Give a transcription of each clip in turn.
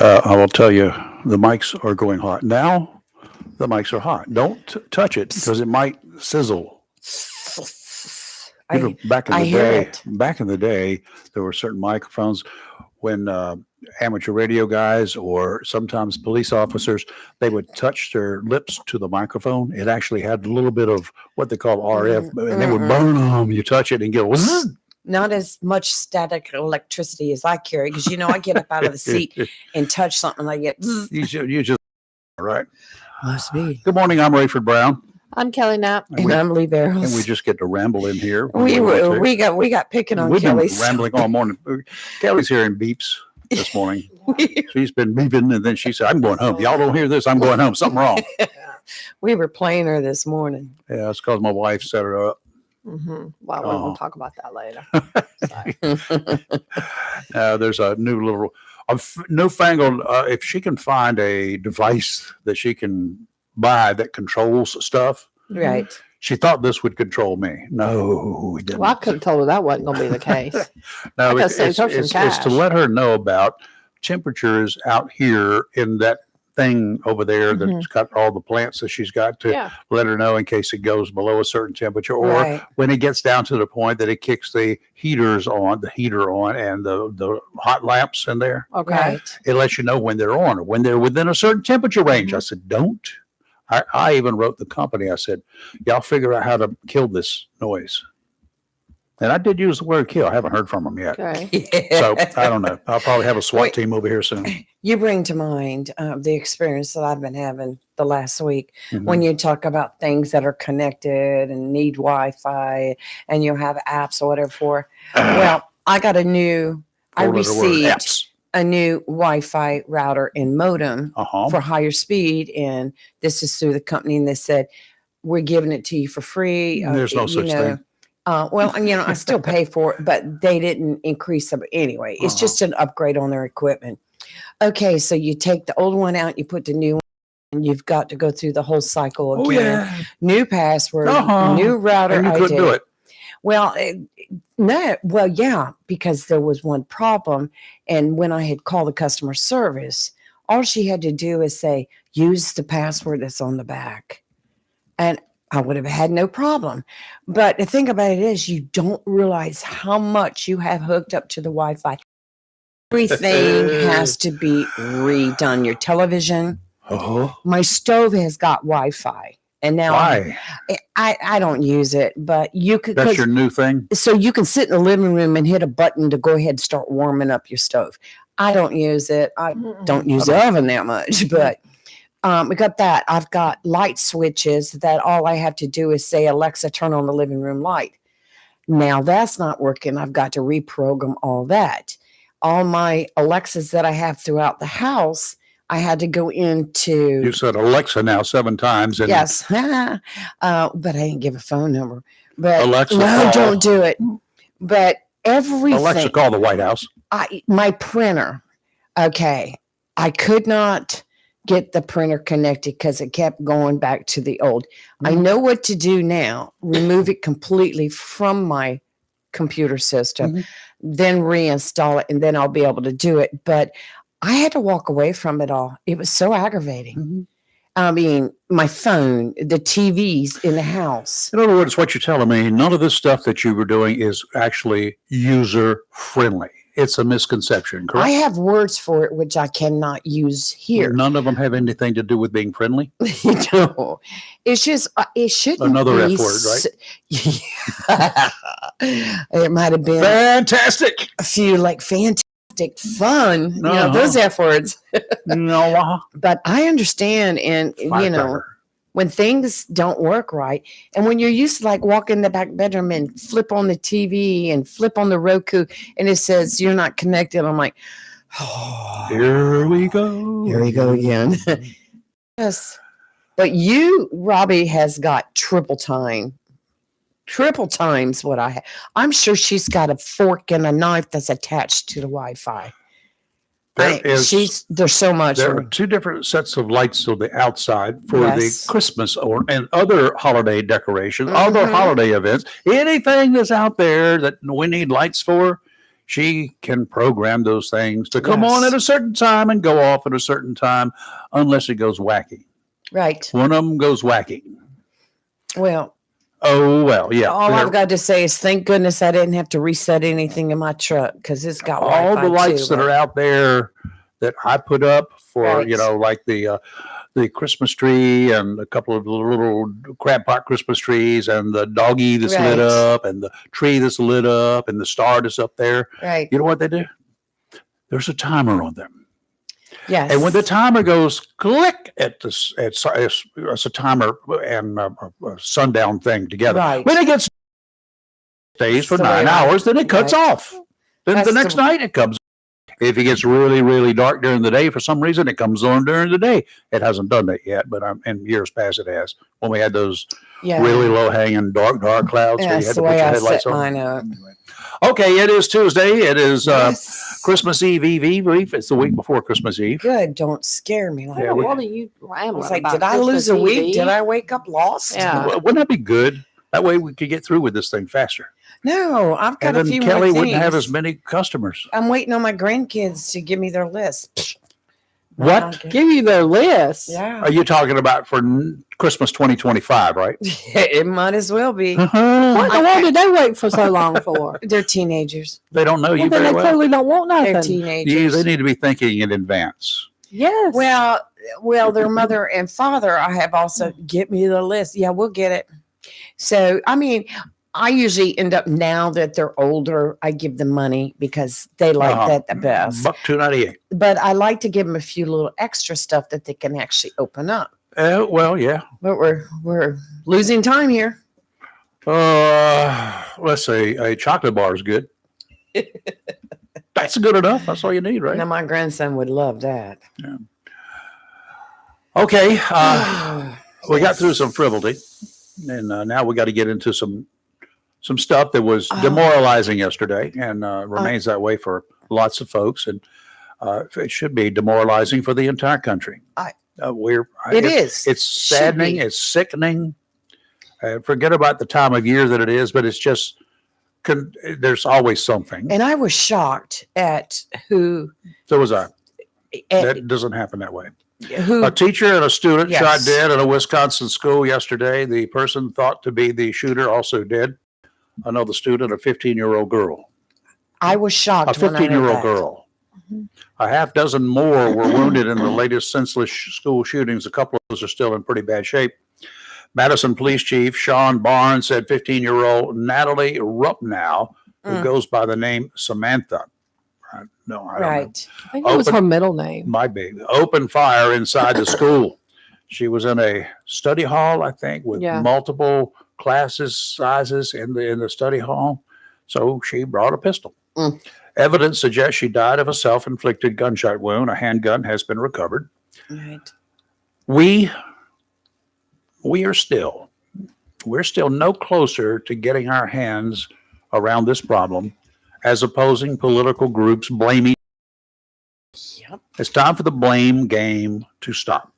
I will tell you, the mics are going hot. Now the mics are hot. Don't touch it because it might sizzle. You know, I hear it. back in the day, there were certain microphones when amateur radio guys or sometimes police officers, they would touch their lips to the microphone. It actually had a little bit of what they call RF, and they would burn them. You touch it and go, "Zzz." Not as much static electricity as I carry because I get up out of the seat and touch something and I get. You just right. Must be. Good morning. I'm Rayford Brown. I'm Kelly Knapp. And I'm Lee Barrows. And we just get to ramble in here. We got picking on We've Kelly's. been rambling all morning. Kelly's hearing beeps this morning. She's been beeping, and then she said, "I'm going home. Y'all don't hear this? I'm going home. Something wrong." We were playing her this morning. Yeah, it's because my wife set her up. Well, we'll talk about that later. There's a newfangled. If she can find a device that she can buy that controls stuff, Right. She thought this would control me. No, it didn't. Well, I could have told her that wasn't going to be the case. No, I saved her some it's cash. to let her know about temperatures out here in that thing over there that's got all the plants that she's got to let her know in case it goes below a certain temperature, or when it gets down to the point that it kicks the heater on and the hot lamps in there. Okay. Right. It lets you know when they're on or when they're within a certain temperature range. I said, don't. I even wrote the company. I said, y'all figure out how to kill this noise. And I did use the word kill. I haven't heard from them yet. Okay. So I don't know. I'll probably have a SWAT team over here soon. You bring to mind the experience that I've been having the last week when you talk about things that are connected and need Wi-Fi and you have apps or whatever for. Well, I received a new Wi-Fi router and modem for higher speed. And this is through the company. And they said, we're giving it to you for free. There's no such thing. Well, I still pay for it, but they didn't increase them anyway. It's just an upgrade on their equipment. Okay, so you take the old one out, you put the new one, and you've got to go through the whole cycle again. Oh, yeah. New password, new router and you ID. couldn't do it. Well, yeah, because there was one problem. And when I had called the customer service, all she had to do is say, use the password that's on the back. And I would have had no problem. But the thing about it is you don't realize how much you have hooked up to the Wi-Fi. Everything has to be redone. Your television. My stove has got Wi-Fi. And now I don't use it, but you could. That's your new thing? So you can sit in the living room and hit a button to go ahead and start warming up your stove. I don't use it. I don't use the oven that much, but we got that. I've got light switches that all I have to do is say, Alexa, turn on the living room light. Now that's not working. I've got to reprogram all that. All my Alexas that I have throughout the house, I had to go into. You said Alexa now 7 times. And yes. But I didn't give a phone number. But Alexa, no, don't do it. But everything. Alexa, call the White House. My printer. Okay. I could not get the printer connected because it kept going back to the old. I know what to do now. Remove it completely from my computer system, then reinstall it, and then I'll be able to do it. But I had to walk away from it all. It was so aggravating. I mean, my phone, the TVs in the house. In other words, what you're telling me, none of this stuff that you were doing is actually user friendly. It's a misconception, correct? I have words for it, which I cannot use here. None of them have anything to do with being friendly? No. It's just, it shouldn't Another be F word, right? It might have been fantastic. a few like fantastic, fun, those F words. No. But I understand, and when things don't work right, and when you're used to like walk in the back bedroom and flip on the TV and flip on the Roku, and it says you're not connected, I'm like, oh, here we go. Here we go again. Yes. But Robbie has got triple times what I have. I'm sure she's got a fork and a knife that's attached to the Wi-Fi. There's so much. There are 2 different sets of lights on the outside for the Christmas and other holiday decorations, other holiday events. Anything that's out there that we need lights for, She can program those things to come on at a certain time and go off at a certain time, unless it goes wacky. Right. One of them goes wacky. Well. Oh, well, yeah. All I've got to say is thank goodness I didn't have to reset anything in my truck because it's got all Wi-Fi the lights that are out there that I put up for, like the Christmas tree and a couple of little crab pot Christmas trees and the doggy that's lit up and the tree that's lit up and the star that's up there. Right. You know what they do? There's a timer on them. Yes. And when the timer goes click it's a timer and a sundown thing together. Right. When it gets stays for 9 hours, then it cuts off. Then the next night it comes. If it gets really, really dark during the day, for some reason, it comes on during the day. It hasn't done that yet, but in years past it has. When we had those really low-hanging dark clouds, where you had to put your headlights on. Mine up. Okay, it is Tuesday. It is Christmas Eve. It's the week before Christmas Eve. Good. Don't scare me like that. What are you rambling like, about? did I lose a week? Did I wake up lost? Yeah. Wouldn't that be good? That way we could get through with this thing faster. No, I've got and a then few Kelly more things. wouldn't have as many customers. I'm waiting on my grandkids to give me their list. What? Give you their list? Yeah. Are you talking about for Christmas 2025, right? It might as well be. What in the world did they wait for so long for? They're teenagers. They don't know you Then very they well. clearly don't want They're nothing. teenagers. Yeah, they need to be thinking in advance. Yes. Well, their mother and father, I have also get me the list. Yeah, we'll get it. So, I mean, I usually end up now that they're older, I give them money because they like that the best. $1.298. But I like to give them a few little extra stuff that they can actually open up. Well, yeah. But we're losing time here. Let's see. A chocolate bar is good. That's good enough. That's all you need, right? Now my grandson would love that. Yeah. Okay. We got through some frivolity, and now we got to get into some stuff that was demoralizing yesterday, and remains that way for lots of folks, and it should be demoralizing for the entire country. It is. It's saddening. It's sickening. Forget about the time of year that it is, but it's just there's always something. And I was shocked at who. So was I. That doesn't happen that way. Who, a teacher and a student shot dead in a Wisconsin school yesterday. The person thought to be the shooter also dead. Another student, a 15-year-old girl. I was shocked. A 15-year-old girl. Mm-hmm. A half dozen more were wounded in the latest senseless school shootings. A couple of those are still in pretty bad shape. Madison Police Chief Sean Barnes said 15-year-old Natalie Rupnow, who goes by the name Samantha. I don't know. I think it was her middle name. Might be. Opened fire inside the school. She was in a study hall, I think, with multiple classes, sizes in the study hall. So she brought a pistol. Evidence suggests she died of a self-inflicted gunshot wound. A handgun has been recovered. Right. We're still no closer to getting our hands around this problem as opposing political groups blaming. Yep. It's time for the blame game to stop.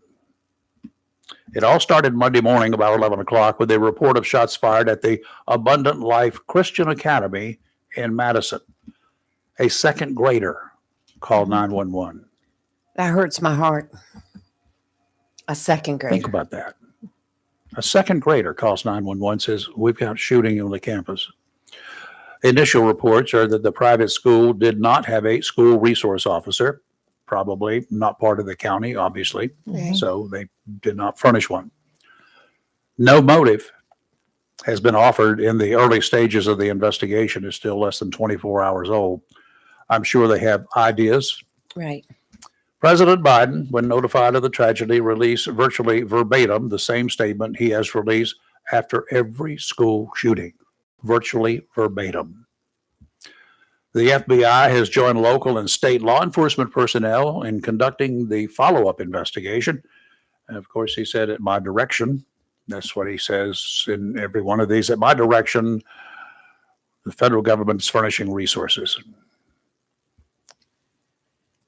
It all started Monday morning about 11 o'clock with a report of shots fired at the Abundant Life Christian Academy in Madison. A second grader called 911. That hurts my heart. A second grader. Think about that. A second grader calls 911, says, we've got shooting on the campus. Initial reports are that the private school did not have a school resource officer, probably not part of the county, obviously, so they did not furnish one. No motive has been offered in the early stages of the investigation. It's still less than 24 hours old. I'm sure they have ideas. Right. President Biden, when notified of the tragedy, released virtually verbatim the same statement he has released after every school shooting, virtually verbatim. The FBI has joined local and state law enforcement personnel in conducting the follow-up investigation. And of course, he said, at my direction. That's what he says in every one of these. At my direction, the federal government is furnishing resources.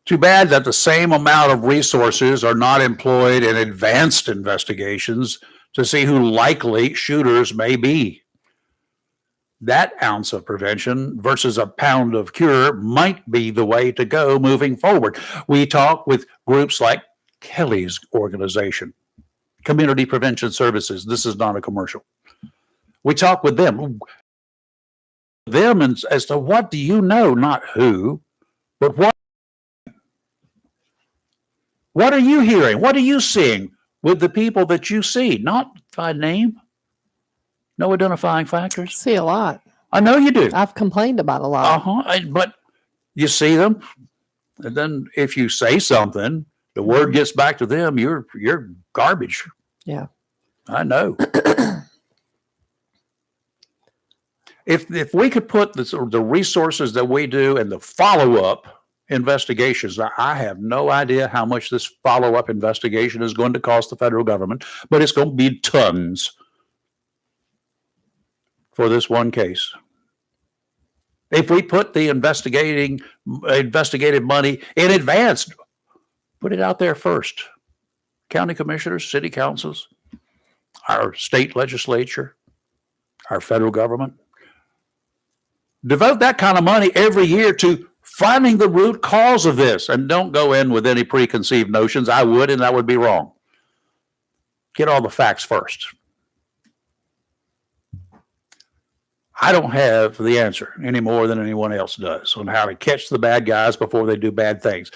Too bad that the same amount of resources are not employed in advanced investigations to see who likely shooters may be. that ounce of prevention versus a pound of cure might be the way to go moving forward. We talk with groups like Kelly's organization, Community Prevention Services. This is not a commercial. We talk with them and as to what do you know, not who, but what are you hearing? What are you seeing with the people that you see? Not by name. No identifying factors. See a lot. I know you do. I've complained about a lot. But you see them, and then if you say something, the word gets back to them. You're garbage. Yeah, I know. If we could put the resources that we do and the follow-up investigations, I have no idea how much this follow-up investigation is going to cost the federal government, but it's going to be tons for this one case. If we put the investigative money in advance, put it out there first. County commissioners, city councils, our state legislature, our federal government. Devote that kind of money every year to finding the root cause of this, and don't go in with any preconceived notions. I would, and that would be wrong. Get all the facts first. I don't have the answer any more than anyone else does on how to catch the bad guys before they do bad things.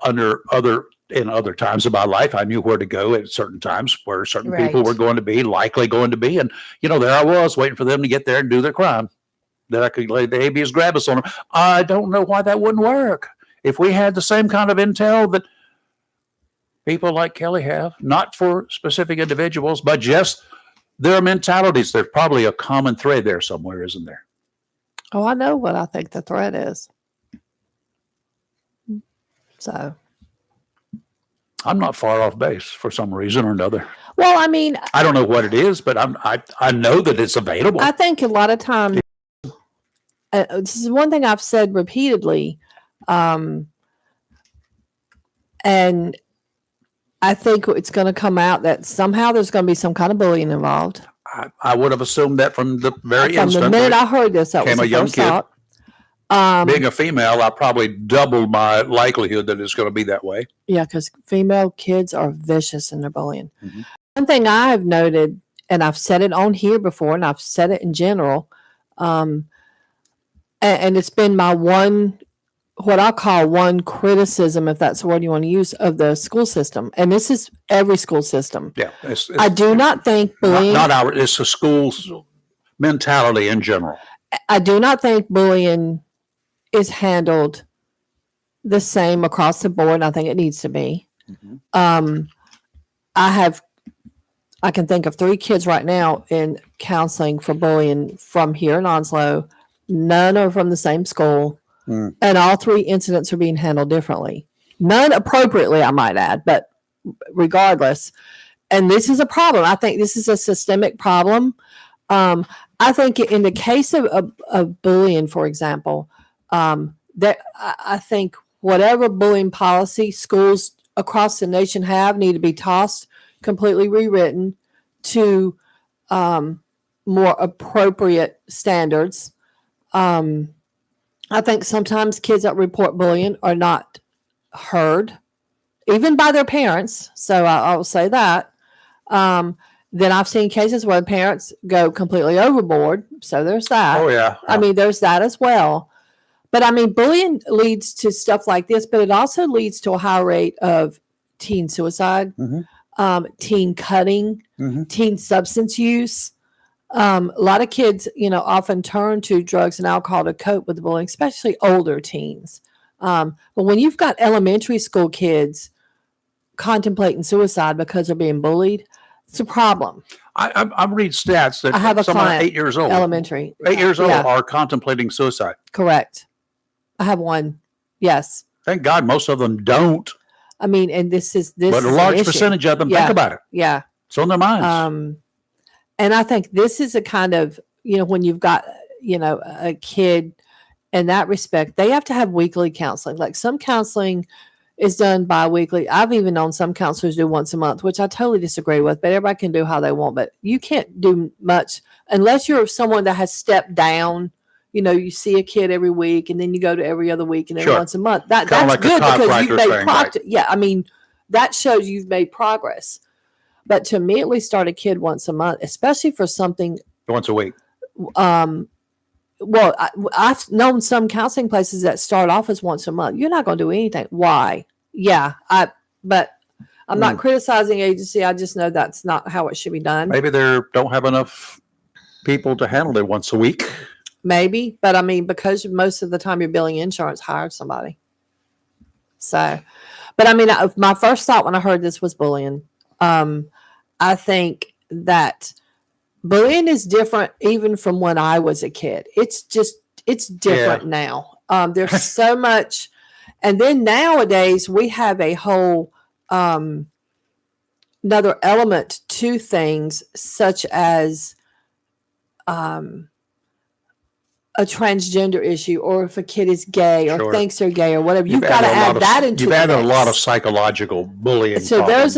In other times of my life, I knew where to go at certain times where certain people were likely going to be. And, there I was waiting for them to get there and do their crime. That I could lay the habeas grabus on them. I don't know why that wouldn't work. If we had the same kind of intel that people like Kelly have, not for specific individuals, but just their mentalities, there's probably a common thread there somewhere, isn't there? Oh, I know what I think the threat is. So I'm not far off base for some reason or another. Well, I mean, I don't know what it is, but I know that it's available. I think a lot of times, this is one thing I've said repeatedly, and I think it's going to come out that somehow there's going to be some kind of bullying involved. I would have assumed that from the very From instant. the minute I heard this, that was the first thought. Being a female, I probably doubled my likelihood that it's going to be that way. Yeah, because female kids are vicious in their bullying. Mm-hmm. One thing I've noted, and I've said it on here before, and I've said it in general, and it's been my what I call one criticism, if that's the word you want to use, of the school system. And this is every school system. Yeah. I do not think bullying. It's a school's mentality in general. I do not think bullying is handled the same across the board. I think it needs to be. Mm-hmm. I can think of 3 kids right now in counseling for bullying from here in Onslow. None are from the same school. And all 3 incidents are being handled differently. None appropriately, I might add, but regardless. And this is a problem. I think this is a systemic problem. I think in the case of bullying, for example, that I think whatever bullying policy schools across the nation have need to be tossed, completely rewritten to more appropriate standards. I think sometimes kids that report bullying are not heard, even by their parents. So I will say that. Then I've seen cases where parents go completely overboard. So there's that. Oh, yeah. I mean, there's that as well. But I mean, bullying leads to stuff like this, but it also leads to a high rate of teen suicide, teen cutting, teen substance use. A lot of kids, often turn to drugs and alcohol to cope with the bullying, especially older teens. But when you've got elementary school kids contemplating suicide because they're being bullied, it's a problem. I read stats that I have a someone client, 8 years old, elementary, 8 years old yeah. are contemplating suicide. Correct. I have one. Yes. Thank God most of them don't. I mean, and this is But a large percentage of them think about it. Yeah. It's on their minds. And I think this is a kind of, when you've got, a kid in that respect, they have to have weekly counseling. Like some counseling is done bi-weekly. I've even known some counselors do once a month, which I totally disagree with, but everybody can do how they want. But you can't do much unless you're someone that has stepped down. You see a kid every week and then you go to every other week and then once a month. That's like good because you've made progress. Right? Yeah, I mean, that shows you've made progress. But to immediately start a kid once a month, especially for something once a week. Well, I've known some counseling places that start off as once a month. You're not going to do anything. Why? Yeah, but I'm not criticizing agency. I just know that's not how it should be done. Maybe they don't have enough people to handle it once a week. Maybe, but I mean, because most of the time you're billing insurance, hire somebody. So, but I mean, my first thought when I heard this was bullying. I think that bullying is different even from when I was a kid. It's different now. There's so much. And then nowadays we have a whole another element to things, such as a transgender issue, or if a kid is gay or thinks they're gay or whatever. You've got to add that into. You've added a lot of psychological bullying. So problems.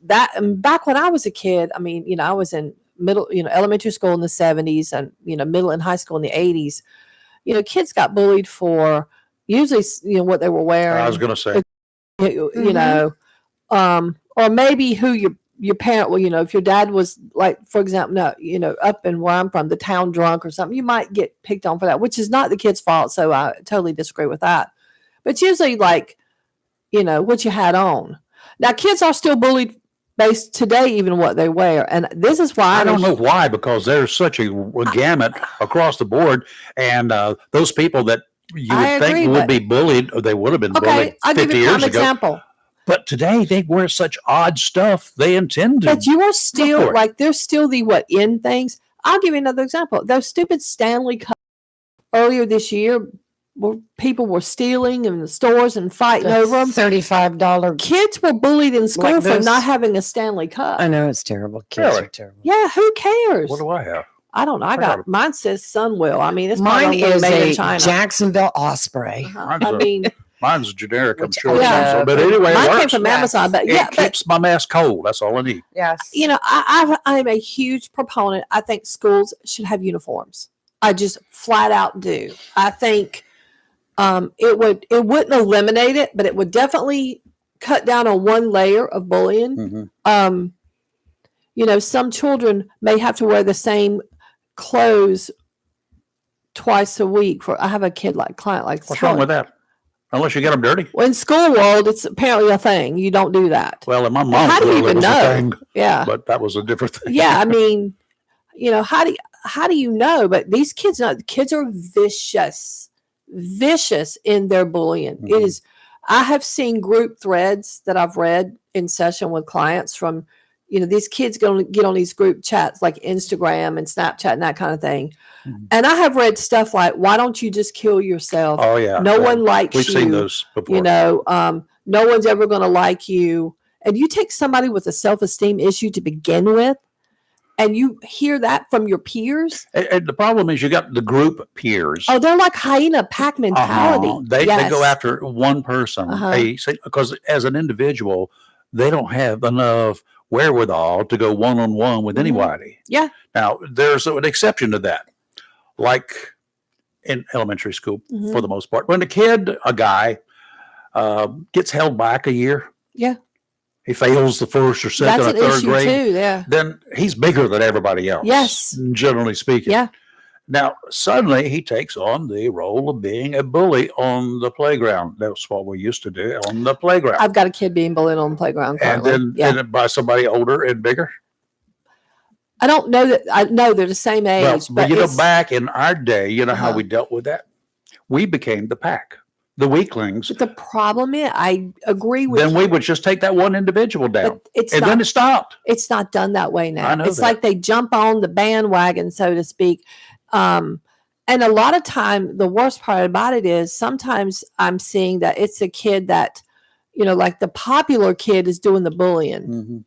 Back when I was a kid, I mean, I was in elementary school in the 70s and, middle and high school in the 80s. Kids got bullied for usually, what they were wearing. I was going to say, or maybe who your parent, if your dad was, like, for example, up in where I'm from, the town drunk or something, you might get picked on for that, which is not the kid's fault. So I totally disagree with that. But it's usually like, what you had on. Now, kids are still bullied based today, even what they wear. And this is why I don't know why, because there's such a gamut across the board. And those people that you would think would be bullied, or they would have been bullied 50 years ago. Example. But today they wear such odd stuff. They intend to. But you are still there's still the in things. I'll give you another example. Those stupid Stanley Cups earlier this year, where people were stealing in the stores and fighting over them. $35. Kids were bullied in school for not having a Stanley Cup. I know, it's terrible. Kids are terrible. Yeah, who cares? What do I have? I don't know. Mine says Sunwell. I mean, it's mine is made a in China. Jacksonville Osprey. Mine's generic, I'm sure. Yeah. But anyway, mine came from Amazon. But it keeps my mess cold. That's all I need. Yes. I'm a huge proponent. I think schools should have uniforms. I just flat out do. I think it wouldn't eliminate it, but it would definitely cut down on one layer of bullying. Mm-hmm. Some children may have to wear the same clothes twice a week. I have a client like what's wrong with that? Unless you get them dirty. Well, in school world, it's apparently a thing. You don't do that. Well, in my mom's school, it was a thing. Yeah, but that was a different thing. Yeah, I mean, how do you know? But these kids are vicious in their bullying. Mm-hmm. It is. I have seen group threads that I've read in session with clients from, these kids going to get on these group chats like Instagram and Snapchat and that kind of thing. Mm-hmm. And I have read stuff like, why don't you just kill yourself? Oh, yeah. No one likes you. We've seen those before. No one's ever going to like you. And you take somebody with a self-esteem issue to begin with, and you hear that from your peers. And the problem is you got the group peers. Oh, they're like hyena pack mentality. They go after one person. Because as an individual, they don't have enough wherewithal to go one-on-one with anybody. Yeah. Now, there's an exception to that. Like in elementary school, for the most part. When a guy, gets held back a year. Yeah. He fails the first or second or third grade. Too, yeah. Then he's bigger than everybody else. Yes. Generally speaking. Yeah. Now, suddenly he takes on the role of being a bully on the playground. That's what we used to do on the playground. I've got a kid being bullied on the playground currently. And then by somebody older and bigger? I don't know that. I know they're the same age. But back in our day, how we dealt with that? We became the pack, the weaklings. But the problem is, I agree with you. Then we would just take that one individual down. Then it stopped. It's not done that way now. I know it's like they jump on the bandwagon, so to speak. And a lot of time, the worst part about it is sometimes I'm seeing that it's a kid that, like the popular kid is doing the bullying,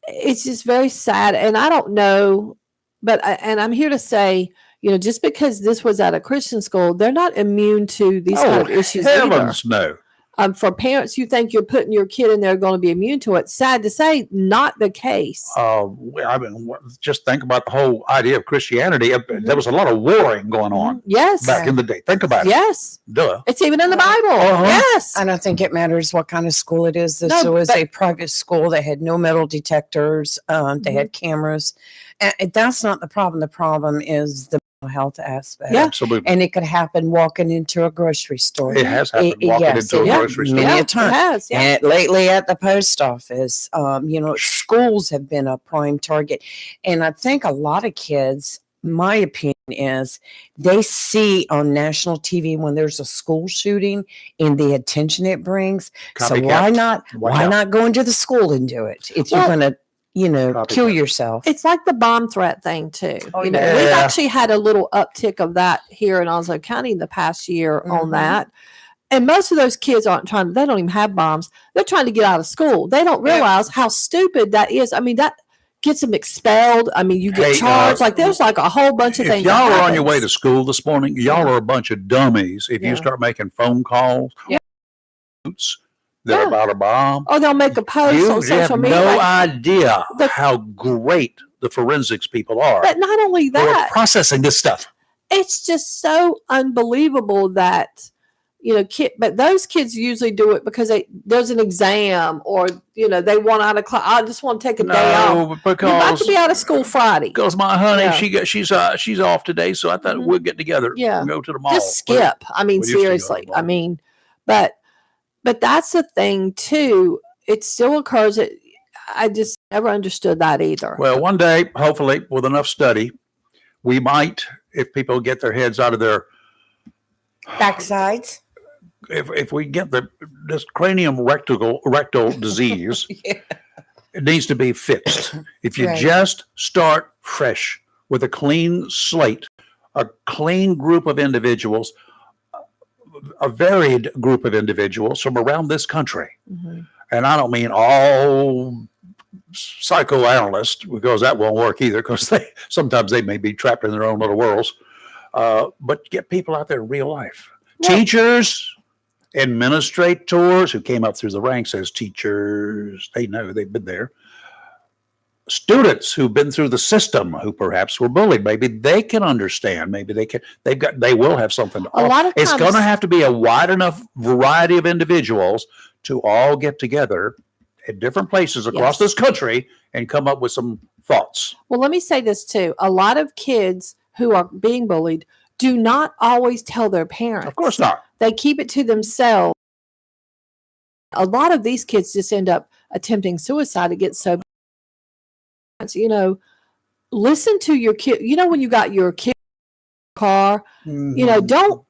it's just very sad. And I don't know, and I'm here to say, just because this was at a Christian school, they're not immune to these kind of issues heavens either. No. For parents, you think you're putting your kid in there going to be immune to it. Sad to say, not the case. I mean, just think about the whole idea of Christianity. There was a lot of warring going on Yes. back in the day. Think about it. Yes. Duh. It's even in the Bible. Yes. I don't think it matters what kind of school it is. This was a private school that had no metal detectors. They had cameras. And that's not the problem. The problem is the mental health aspect. Yeah. Absolutely. And it could happen walking into a grocery store. It has happened walking into a grocery store. Many a time. It has, yeah. And lately at the post office, schools have been a prime target. And I think a lot of kids, my opinion is, they see on national TV when there's a school shooting and the attention it brings. So why not go into the school and do it if you're going to kill yourself? It's like the bomb threat thing too. We've yeah. actually had a little uptick of that here in Onslow County in the past year on that. And most of those kids they don't even have bombs. They're trying to get out of school. They don't realize how stupid that is. I mean, that gets them expelled. I mean, you get charged. There's a whole bunch of things. If y'all are on your way to school this morning, y'all are a bunch of dummies. If you start making phone calls, they're about a bomb. Or they'll make a post on social media. You have no idea how great the forensics people are. But not only that, processing this stuff. It's just so unbelievable that, but those kids usually do it because there's an exam or, they want out of class. I just want to take a day off. Because you're about to be out of school Friday. Because my honey, she's off today, so I thought we'll get together and go to the mall. Just skip. I mean, seriously. I mean, but that's the thing too. It still occurs. I just never understood that either. Well, one day, hopefully, with enough study, we might, if people get their heads out of their backsides, if we get this cranium rectal disease, it needs to be fixed. If you just start fresh with a clean slate, a clean group of individuals, a varied group of individuals from around this country. And I don't mean all psychoanalysts, because that won't work either, because sometimes they may be trapped in their own little worlds. But get people out there in real life. Teachers, administrators who came up through the ranks as teachers, they know, they've been there. Students who've been through the system, who perhaps were bullied, maybe they can understand. Maybe they will have something to offer. A lot of times, it's going to have to be a wide enough variety of individuals to all get together at different places across this country and come up with some thoughts. Well, let me say this too. A lot of kids who are being bullied do not always tell their parents. Of course not. They keep it to themselves. A lot of these kids just end up attempting suicide. It gets so bad. Listen to your kid. When you got your kid in the car, don't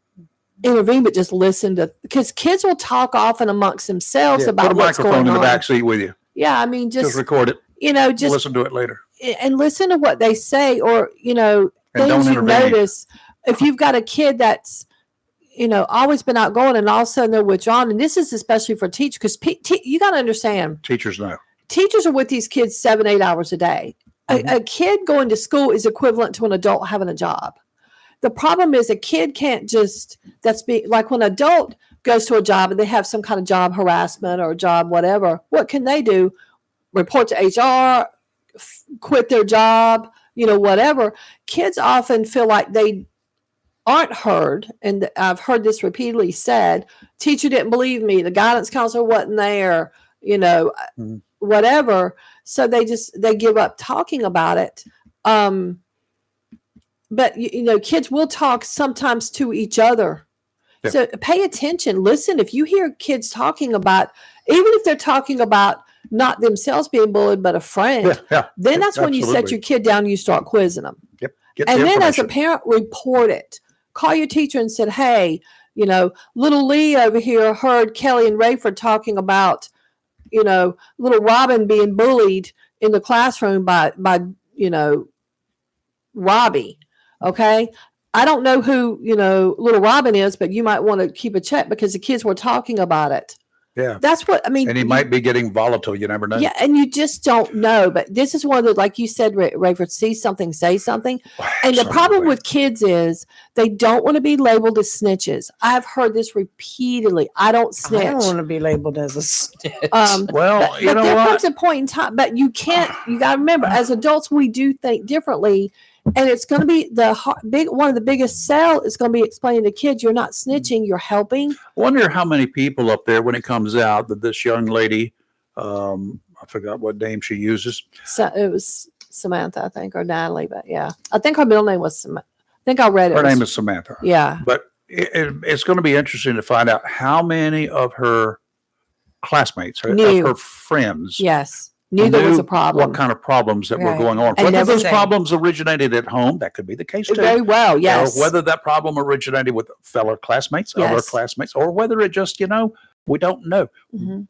intervene, but just listen because kids will talk often amongst themselves about what's going on. Put a microphone in the back seat with you. Yeah, I mean, just record it. Just listen to it later. And listen to what they say, or things you notice. If you've got a kid that's always been outgoing and all of a sudden they're withdrawn, and this is especially for teachers, because you got to understand, teachers know. Teachers are with these kids 7-8 hours a day. A kid going to school is equivalent to an adult having a job. The problem is a kid can't just, like when an adult goes to a job and they have some kind of job harassment or job whatever, what can they do? Report to HR, quit their job, whatever. Kids often feel like they aren't heard, and I've heard this repeatedly said, teacher didn't believe me, the guidance counselor wasn't there, whatever. So they give up talking about it. But kids will talk sometimes to each other. Yeah. So pay attention. Listen, if you hear kids talking about, even if they're talking about not themselves being bullied, but a friend, then that's when you set your kid down and you start quizzing them. Yep. And then as a parent, report it. Call your teacher and said, hey, little Lee over here heard Kelly and Rayford talking about, little Robin being bullied in the classroom by Robbie. Okay. I don't know who, little Robin is, but you might want to keep a check because the kids were talking about it. Yeah. That's what I mean. And he might be getting volatile. You never know. Yeah, and you just don't know. But this is one of the, like you said, Rayford, see something, say something. And the problem with kids is they don't want to be labeled as snitches. I've heard this repeatedly. I don't snitch. I don't want to be labeled as a snitch. Well, you know there what? comes a point in time, but you can't. You got to remember, as adults, we do think differently. And it's going to be one of the biggest sell is going to be explaining to kids, you're not snitching, you're helping. I wonder how many people up there, when it comes out that this young lady, I forgot what name she uses. So it was Samantha, I think, or Natalie, but yeah. I think her middle name was Samantha. I think I read it. Her name is Samantha. Yeah. But it's going to be interesting to find out how many of her classmates, of her friends, knew there was a problem. What kind of problems that were going on. And whether those problems originated at home, that could be the case too. Very well, yes. Or whether that problem originated with fellow classmates, other classmates, or whether it just, we don't know. Mm-hmm.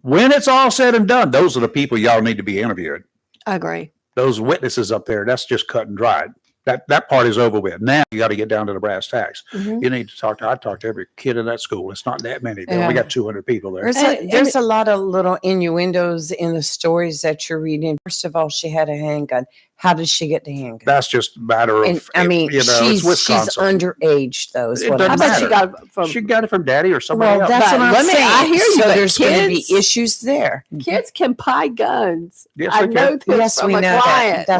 When it's all said and done, those are the people y'all need to be interviewed. I agree. Those witnesses up there, that's just cut and dried. That part is over with. Now you got to get down to the brass tacks. Mm-hmm. You need to I talked to every kid in that school. It's not that many. Yeah. We got 200 people there. There's a lot of little innuendos in the stories that you're reading. First of all, she had a handgun. How did she get the handgun? That's just a matter of, she's underage, though. I bet she got it from daddy or somebody else. That's what I'm saying. I hear you. So there's going to be issues there. Kids can buy guns. Yes, I know this yes, from we a know client. That.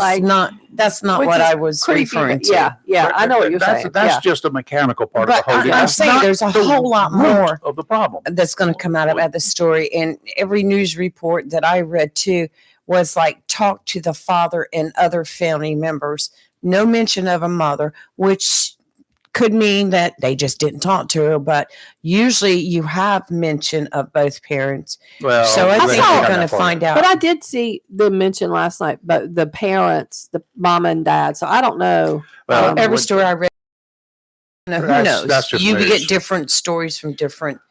That's not what I was referring to. Yeah, I know what you're saying. That's just a mechanical part of the whole deal. I'm saying there's a whole lot more of the problem that's going to come out of the story. And every news report that I read too was like, talk to the father and other family members. No mention of a mother, which could mean that they just didn't talk to her, but usually you have mention of both parents. Well, so I think we're going to find out. But I did see the mention last night, but the parents, the mom and dad. So I don't know. Well, every story I read, who knows? That's just you get different stories from different.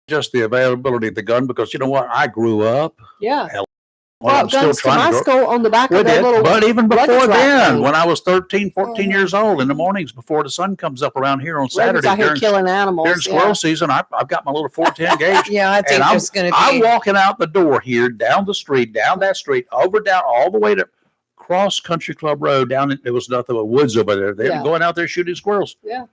Just the availability of the gun, because you know what? I grew up. Yeah. I'm still trying to school on the back of that little. But even before then, when I was 13, 14 years old, in the mornings before the sun comes up around here on Saturday, out here killing animals during squirrel season, I've got my little 410 gauge. Yeah, I think it's going to be. I'm walking out the door here, down the street, down that street, down all the way to Cross Country Club Road. There was nothing but woods over there. They're going out there shooting squirrels. Yeah.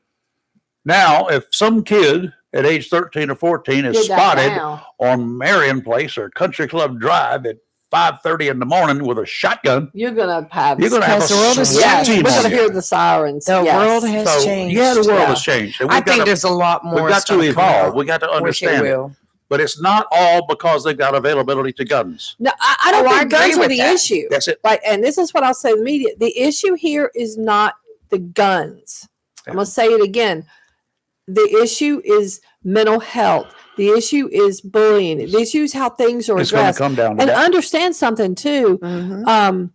Now, if some kid at age 13 or 14 is spotted on Marion Place or Country Club Drive at 5:30 in the morning with a shotgun, you're gonna have a SWAT team. We're gonna hear the sirens. The world has changed. Yeah, the world has changed. I think there's a lot more. We've got to evolve. We got to understand it. But it's not all because they've got availability to guns. No, I don't think guns are the issue. That's it. And this is what I'll say to the media. The issue here is not the guns. I'm gonna say it again. The issue is mental health. The issue is bullying. The issue is how things are addressed. It's going to come down to that. Understand something too. Mm-hmm.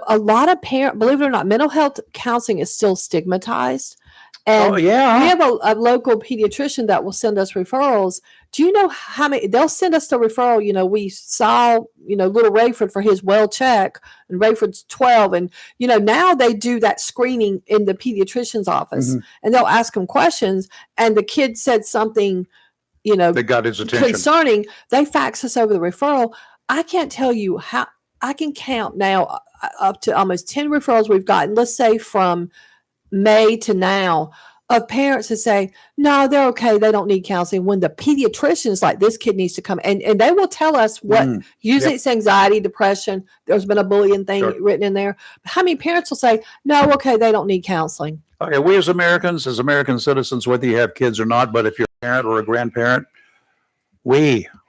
A lot of parents, believe it or not, mental health counseling is still stigmatized. And we have a local pediatrician that will send us referrals. Do you know how many? They'll send us the referral. We saw, little Rayford for his well check, and Rayford's 12. And, now they do that screening in the pediatrician's office, and they'll ask him questions. And the kid said something, that got his attention concerning. They fax us over the referral. I can't tell you how. I can count now up to almost 10 referrals we've gotten, let's say from May to now, of parents that say, no, they're okay. They don't need counseling. When the pediatrician's like, this kid needs to come. And they will tell us what, usually it's anxiety, depression. There's been a bullying thing written in there. How many parents will say, no, okay, they don't need counseling? Okay, we as Americans, as American citizens, whether you have kids or not, but if you're a parent or a grandparent,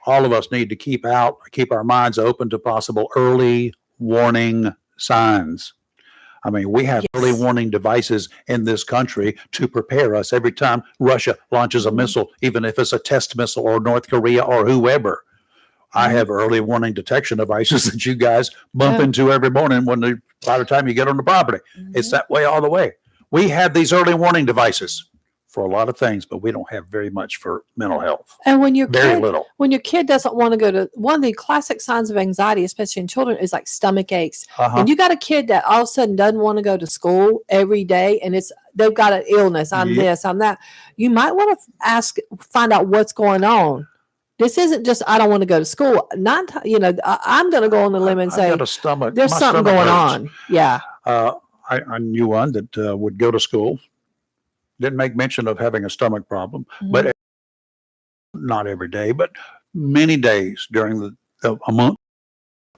all of us need to keep our minds open to possible early warning signs. I mean, we have early warning devices in this country to prepare us every time Russia launches a missile, even if it's a test missile, or North Korea or whoever. I have early warning detection devices that you guys bump into every morning by the time you get on the property. It's that way all the way. We have these early warning devices for a lot of things, but we don't have very much for mental health. And when your when your kid doesn't want to go to, one of the classic signs of anxiety, especially in children, is like stomach aches. And you got a kid that all of a sudden doesn't want to go to school every day, and they've got an illness. I'm this, I'm that. You might want to find out what's going on. This isn't just, I don't want to go to school. I'm going to go on the limb and say, there's something going on. Yeah. I knew one that would go to school, didn't make mention of having a stomach problem, but not every day, but many days during a month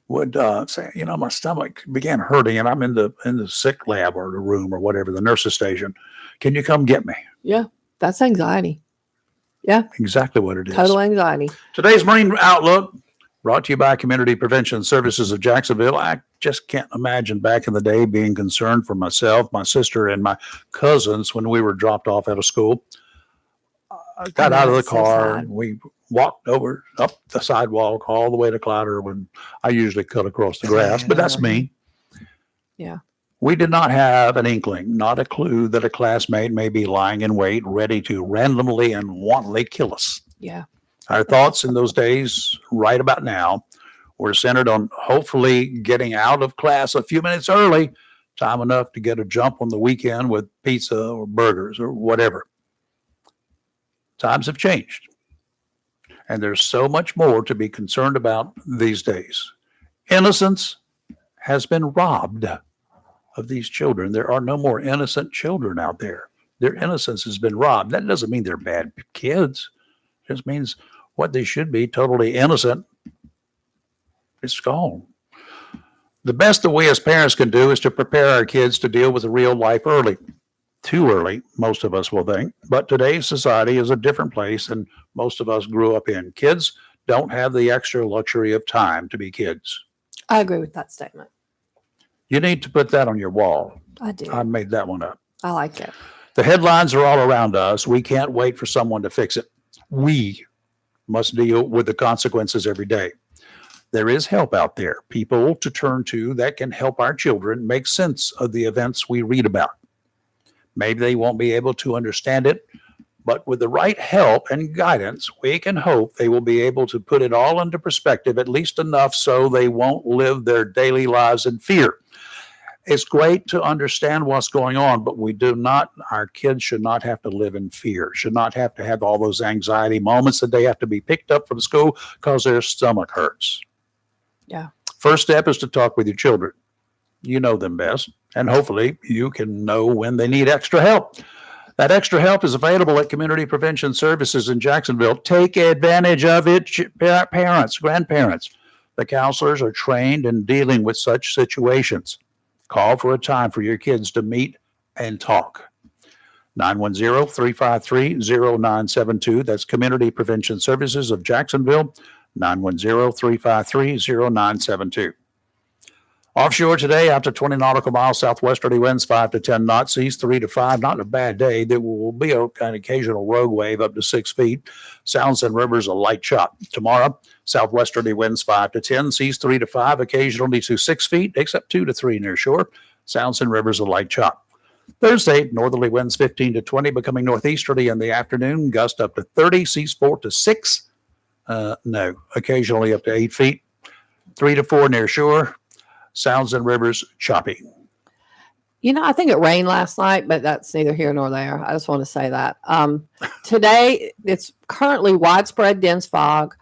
would say, my stomach began hurting and I'm in the sick lab or the room or whatever, the nurse's station. Can you come get me? Yeah. That's anxiety. Yeah. Exactly what it is. Total anxiety. Today's Marine Outlook brought to you by Community Prevention Services of Jacksonville. I just can't imagine back in the day being concerned for myself, my sister, and my cousins when we were dropped off out of school. I got out of the car and we walked up the sidewalk all the way to Clouder when I usually cut across the grass, but that's me. Yeah. We did not have an inkling, not a clue that a classmate may be lying in wait, ready to randomly and wantonly kill us. Yeah. Our thoughts in those days, right about now, were centered on hopefully getting out of class a few minutes early, time enough to get a jump on the weekend with pizza or burgers or whatever. Times have changed, and there's so much more to be concerned about these days. Innocence has been robbed of these children. There are no more innocent children out there. Their innocence has been robbed. That doesn't mean they're bad kids. It just means what they should be, totally innocent, is gone. The best that we as parents can do is to prepare our kids to deal with real life early. Too early, most of us will think, but today's society is a different place than most of us grew up in. Kids don't have the extra luxury of time to be kids. I agree with that statement. You need to put that on your wall. I do. I made that one up. I like it. The headlines are all around us. We can't wait for someone to fix it. We must deal with the consequences every day. There is help out there, people to turn to that can help our children make sense of the events we read about. Maybe they won't be able to understand it, but with the right help and guidance, we can hope they will be able to put it all into perspective, at least enough so they won't live their daily lives in fear. It's great to understand what's going on, but our kids should not have to live in fear, should not have to have all those anxiety moments that they have to be picked up from school because their stomach hurts. Yeah. First step is to talk with your children. You know them best, and hopefully you can know when they need extra help. That extra help is available at Community Prevention Services in Jacksonville. Take advantage of it, parents, grandparents. The counselors are trained in dealing with such situations. Call for a time for your kids to meet and talk. 910-353-0972. That's Community Prevention Services of Jacksonville. 910-353-0972. Offshore today, out to 20 nautical miles southwesterly winds 5 to 10 knots, seas 3 to 5. Not a bad day. There will be an occasional rogue wave up to 6 feet. Sounds and rivers a light chop. Tomorrow, southwesterly winds 5 to 10, seas 3 to 5, occasionally to 6 feet, except 2 to 3 near shore. Sounds and rivers a light chop. Thursday, northerly winds 15 to 20, becoming northeasterly in the afternoon, gust up to 30, seas 4 to 6. Occasionally up to 8 feet. 3 to 4 near shore. Sounds and rivers choppy. I think it rained last night, but that's neither here nor there. I just want to say that. Today, it's currently widespread dense fog.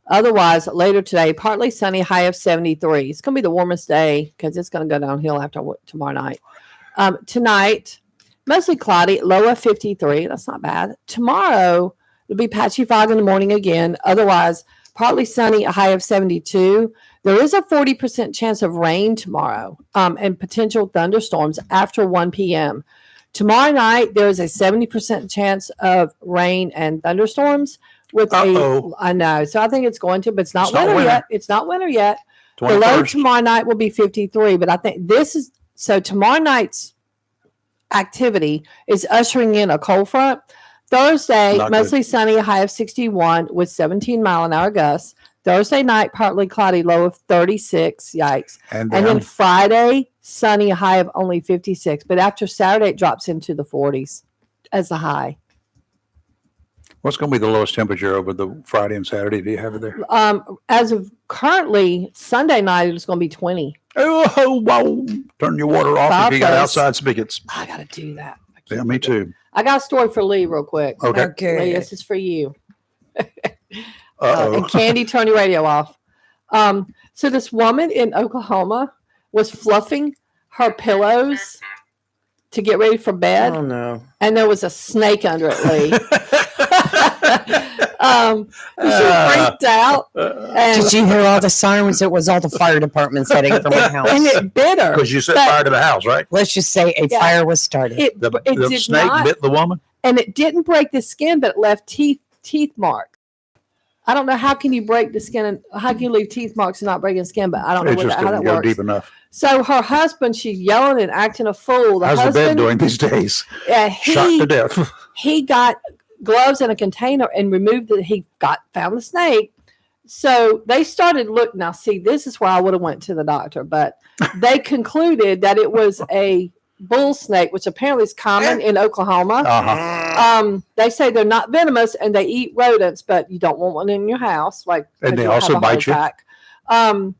Otherwise, later today, partly sunny, high of 73. It's going to be the warmest day because it's going to go downhill after tomorrow night. Tonight, mostly cloudy, low of 53. That's not bad. Tomorrow, it'll be patchy fog in the morning again. Otherwise, partly sunny, a high of 72. There is a 40% chance of rain tomorrow and potential thunderstorms after 1 p.m. Tomorrow night, there is a 70% chance of rain and thunderstorms I know. So I think it's going to, but it's not winter yet. It's not winter yet. The low tomorrow night will be 53, but I think tomorrow night's activity is ushering in a cold front. Thursday, mostly sunny, a high of 61 with 17-mile-an-hour gusts. Thursday night, partly cloudy, low of 36. Yikes. And then Friday, sunny, a high of only 56. But after Saturday, it drops into the 40s as a high. What's going to be the lowest temperature over the Friday and Saturday? Do you have it there? As of currently, Sunday night, it's going to be 20. Oh, wow. Turn your water off if you got outside spigots. I got to do that. I Yeah, me too. I got a story for Lee real quick. Okay. Lee, this is for you. Uh-oh. And Candy, turn your radio off. So this woman in Oklahoma was fluffing her pillows to get ready for bed. Oh no. And there was a snake under it, Lee. She freaked out. And, Did you hear all the sirens? It was all the fire departments heading for my house. and it bit her. Because you set fire to the house, right? Let's just say a fire was started. It The did snake not, bit the woman? and it didn't break the skin, but it left teeth marks. I don't know how can you break the skin and how can you leave teeth marks and not breaking skin, but I don't know It just how that didn't go works. deep enough. So her husband, she's yelling and acting a fool. How's the bed doing these days? Shot to death. He got gloves in a container and removed it. Found the snake. So they started looking. Now, see, this is where I would have went to the doctor, but they concluded that it was a bull snake, which apparently is common in Oklahoma. Uh-huh. They say they're not venomous and they eat rodents, but you don't want one in your house. And they also bite you. And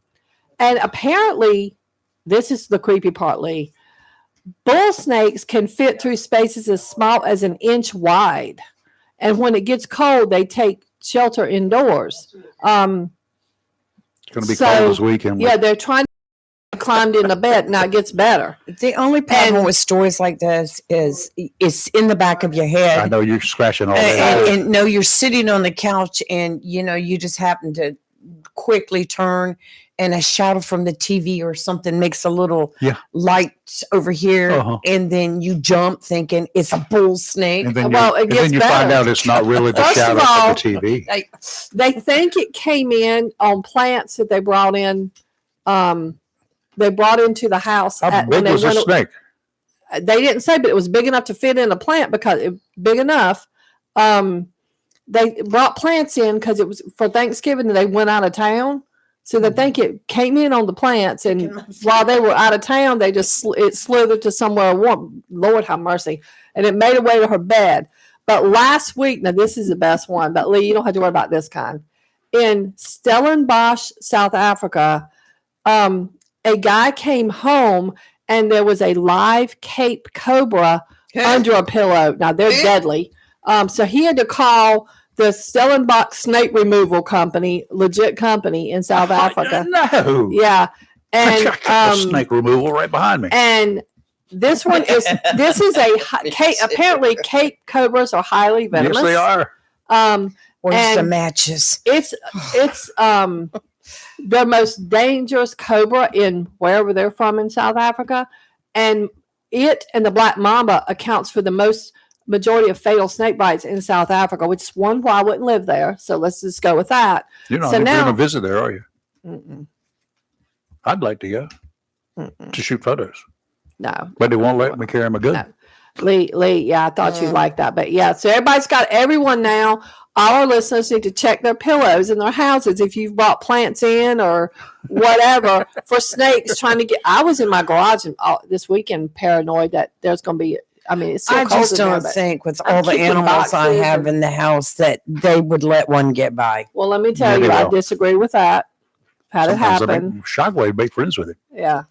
apparently, this is the creepy part, Lee. Bull snakes can fit through spaces as small as an inch wide. And when it gets cold, they take shelter indoors. It's going to be cold this weekend. Yeah, they're trying to climb in the bed. Now it gets better. The only problem with stories like this is it's in the back of your head. I know you're scratching all that. And no, you're sitting on the couch and, you just happen to quickly turn and a shadow from the TV or something makes a little light over here. And then you jump thinking it's a bull snake. And then, it gets then you better. find out it's not really the First of shadow all, from the TV. They think it came in on plants that they brought in. They brought into the house. How big was the snake? They didn't say, but it was big enough to fit in a plant because it was big enough. They brought plants in because it was for Thanksgiving and they went out of town. So they think it came in on the plants, and while they were out of town, they just it slithered to somewhere warm. Lord have mercy, and it made a way to her bed. But last week, now this is the best one. But Lee, you don't have to worry about this kind. In Stellenbosch, South Africa, a guy came home and there was a live Cape cobra under a pillow. Now they're deadly. So he had to call the Stellenbosch snake removal company, legit company in South Africa. No. Yeah. And snake removal right behind me. And this is apparently Cape cobras are highly venomous. Yes, they are. Where's the matches? It's the most dangerous cobra in wherever they're from in South Africa. And it and the black mamba accounts for the majority of fatal snake bites in South Africa, which is one why I wouldn't live there. So let's just go with that. You're not going to visit there, are you? Mm-mm. I'd like to go to shoot photos. No. But they won't let me carry my gun. No. Lee, yeah, I thought you'd like that. But yeah, so everyone now, all our listeners need to check their pillows in their houses if you've brought plants in or whatever for snakes trying to get. I was in my garage this weekend paranoid that there's going to be, it's still cold. I just don't think with all the animals I have in the house that they would let one get by. Well, let me tell you, I disagree with that. Had it happen. Shockwave make friends with it. Yeah.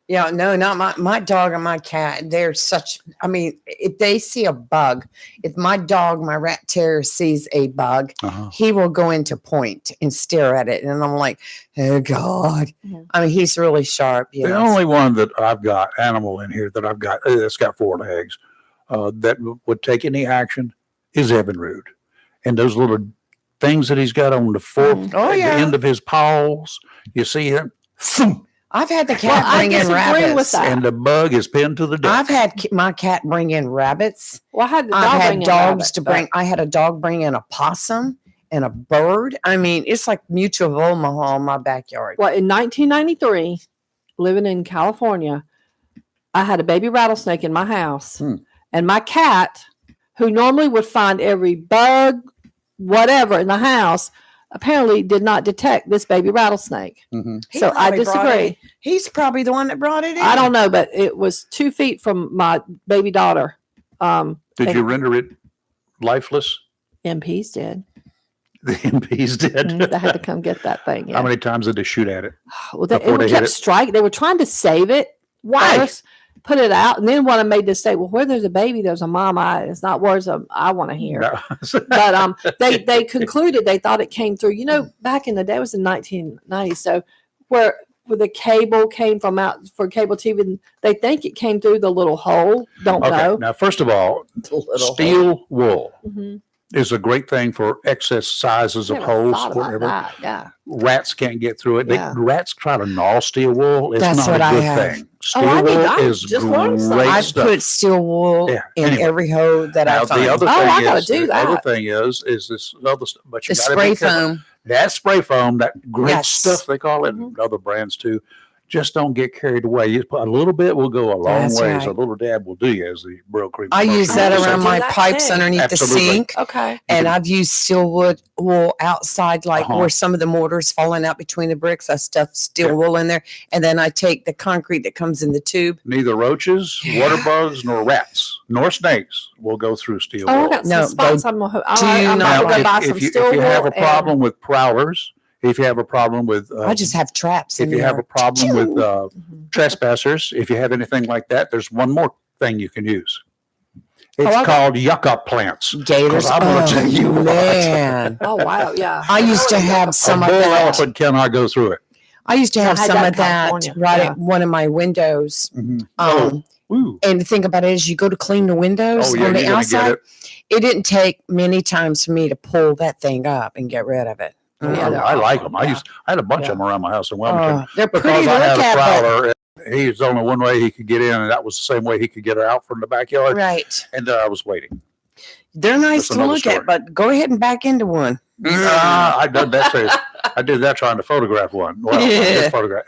Yeah, no, not my dog and my cat. They're such, if they see a bug, if my dog, my rat terrier sees a bug, he will go into point and stare at it. And I'm like, oh God. Mm-hmm. He's really sharp. The only one that I've got, animal in here that I've got, that's got 4 legs, that would take any action is Evinrude. And those little things that he's got on the the end of his paws, you see him, I've had the cat bring in rabbits. And the bug is pinned to the deck. I've had my cat bring in rabbits. Well, I had a dog bring in a possum and a bird. It's like Mutual of Omaha in my backyard. Well, in 1993, living in California, I had a baby rattlesnake in my house. And my cat, who normally would find every bug, whatever in the house, apparently did not detect this baby rattlesnake. Mm-hmm. So I disagree. He's probably the one that brought it in. I don't know, but it was 2 feet from my baby daughter. Did you render it lifeless? MPs did. The MPs did? They had to come get that thing. Yeah. How many times did they shoot at it? Well, they kept striking. They were trying to save it. Why? First. put it out, and then when I made this say, well, where there's a baby, there's a mama. It's not words I want to hear. No. But they concluded they thought it came through. Back in the day, it was in 1990. So where the cable came from out for cable TV, they think it came through the little hole. Don't know. Now, first of all, steel wool is a great thing for excess sizes of holes wherever. Yeah. Rats can't get through it. Rats try to gnaw steel wool. It's That's not what a I good have. thing. Steel wool is just learned something. great I stuff. put steel wool in every hole that I find. The other I thing gotta is, do the other that. thing is this other stuff. But you The gotta spray be careful. foam. That spray foam, that great Yes. stuff they call it, and other brands too. Just don't get carried away. You put a little bit will go a long That's ways. right. A little dab will do you, as the Brill Cream. I use commercial that used to around say. my that pipes too. underneath Absolutely. the sink. Okay. And I've used steel wool outside, like Uh-huh. where some of the mortar's falling out between the bricks. I stuff steel Yeah. wool in there. And then I take the concrete that comes in the tube. Neither roaches, Yeah. water bugs, nor rats, nor snakes will go through steel Oh, I wool. got some No, spots. they I'm do about to not. go buy if some you, steel if you have wool a problem with prowlers, if you have a problem with, I just have traps. if in you have there. a problem with Mhm. trespassers, if you have anything like that, there's one more thing you can use. It's I got- called yuck up plants. Gators. 'Cause I'm gonna tell you what. man. Oh wow, yeah. I used to have some A of bull that. elephant cannot go through it. I used to Yeah, I have had some that of in that California. right Yeah. at one of my windows. Oh, ooh. And the thing about it is, you go to clean the windows Oh, yeah, on the you're gonna outside. get it. It didn't take many times for me to pull that thing up and get rid of it. Yeah, they're I like awful. them. I had a bunch of them around my house in Wilmington. They're pretty Because to I look had a at. but- prowler, and he's only one way he could get in, and that was the same way he could get her out from the backyard. Right. And I was waiting. They're nice That's to another look story. at, but go ahead and back into one. I did that too. I did that trying to photograph one. Well, I did Yeah. photograph.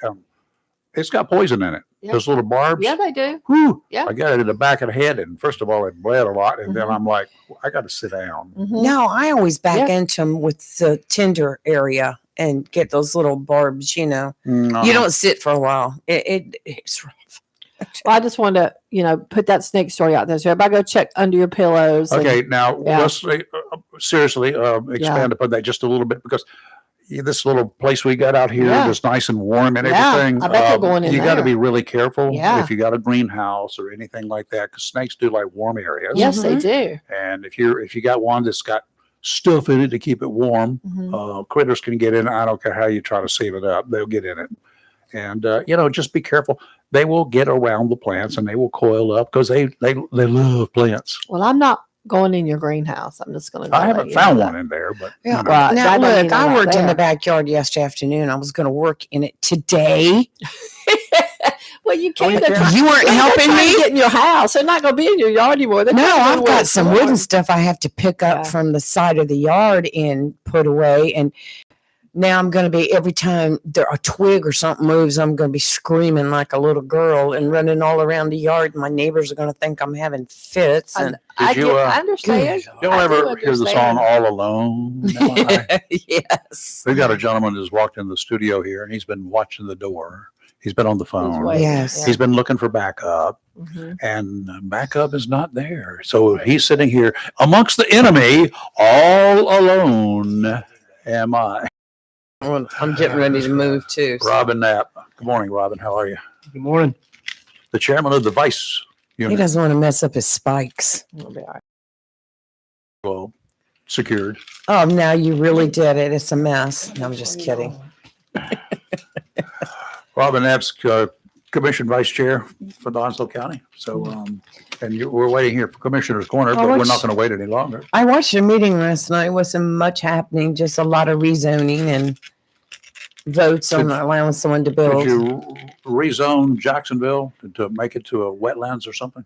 It's got poison in it. Yeah. Those little barbs. Yeah, they do. Whew. Yeah. I got it in the back of the head, and first of all, it bled a lot, and then Mhm. I'm like, I got to sit down. Mhm. No, I always back Yeah. into them with the tender area and get those little barbs. No. You don't sit for a while. It's rough. Well, I just wanted to, put that snake story out there. So everybody go check under your pillows. and- Okay, now Yeah. let's seriously expand upon that just a little bit, because this little place we got out here Yeah. is nice and warm and Yeah, everything. I bet they're going in You got to there. be really careful Yeah. if you got a greenhouse or anything like that, because snakes do like warm areas. Yes, they do. And if you got one that's got stuff in it to keep it warm, Mhm. critters can get in. I don't care how you try to seal it up; they'll get in it. And just be careful. They will get around the plants and they will coil up because they love plants. Well, I'm not going in your greenhouse. I'm just going to. I haven't found one in there, but Yeah. Right. Now, that don't mean look, they're I not worked in there. the backyard yesterday afternoon. I was going to work in it today. Well, you Oh, can't. you They're can. trying- You weren't they're helping trying to me? get in your house. They're not going to be in your yard anymore. They're No, trying to I've do got what's some going wooden on. stuff I have to pick up Yeah. from the side of the yard and put away. And now I'm going to be, every time a twig or something moves, I'm going to be screaming like a little girl and running all around the yard. My neighbors are going to think I'm having fits. And I Did you, understand. Y'all I do ever hear the song understand. "All Alone"? yes. We've got a gentleman who's walked in the studio here, and he's been watching the door. He's been on the phone. waiting. Yes. He's been looking for backup, Mhm. and backup is not there. So he's sitting here amongst the enemy, all alone. Am I? Well, I'm getting ready to move too. so- Robin Knapp. Good morning, Robin. How are you? Good morning. The chairman of the Vice He Unit. doesn't want to mess up his spikes. It'll be all right. Well, secured. Oh, now you really did it. It's a mess. No, I'm just kidding. Robin Knapp's commission vice chair for Onslow County. So, we're waiting here for Commissioner's Corner, but we're not going to wait any longer. I watched your meeting last night. Wasn't much happening, just a lot of rezoning and votes on allowing someone to Did build. you rezone Jacksonville to make it to a wetlands or something?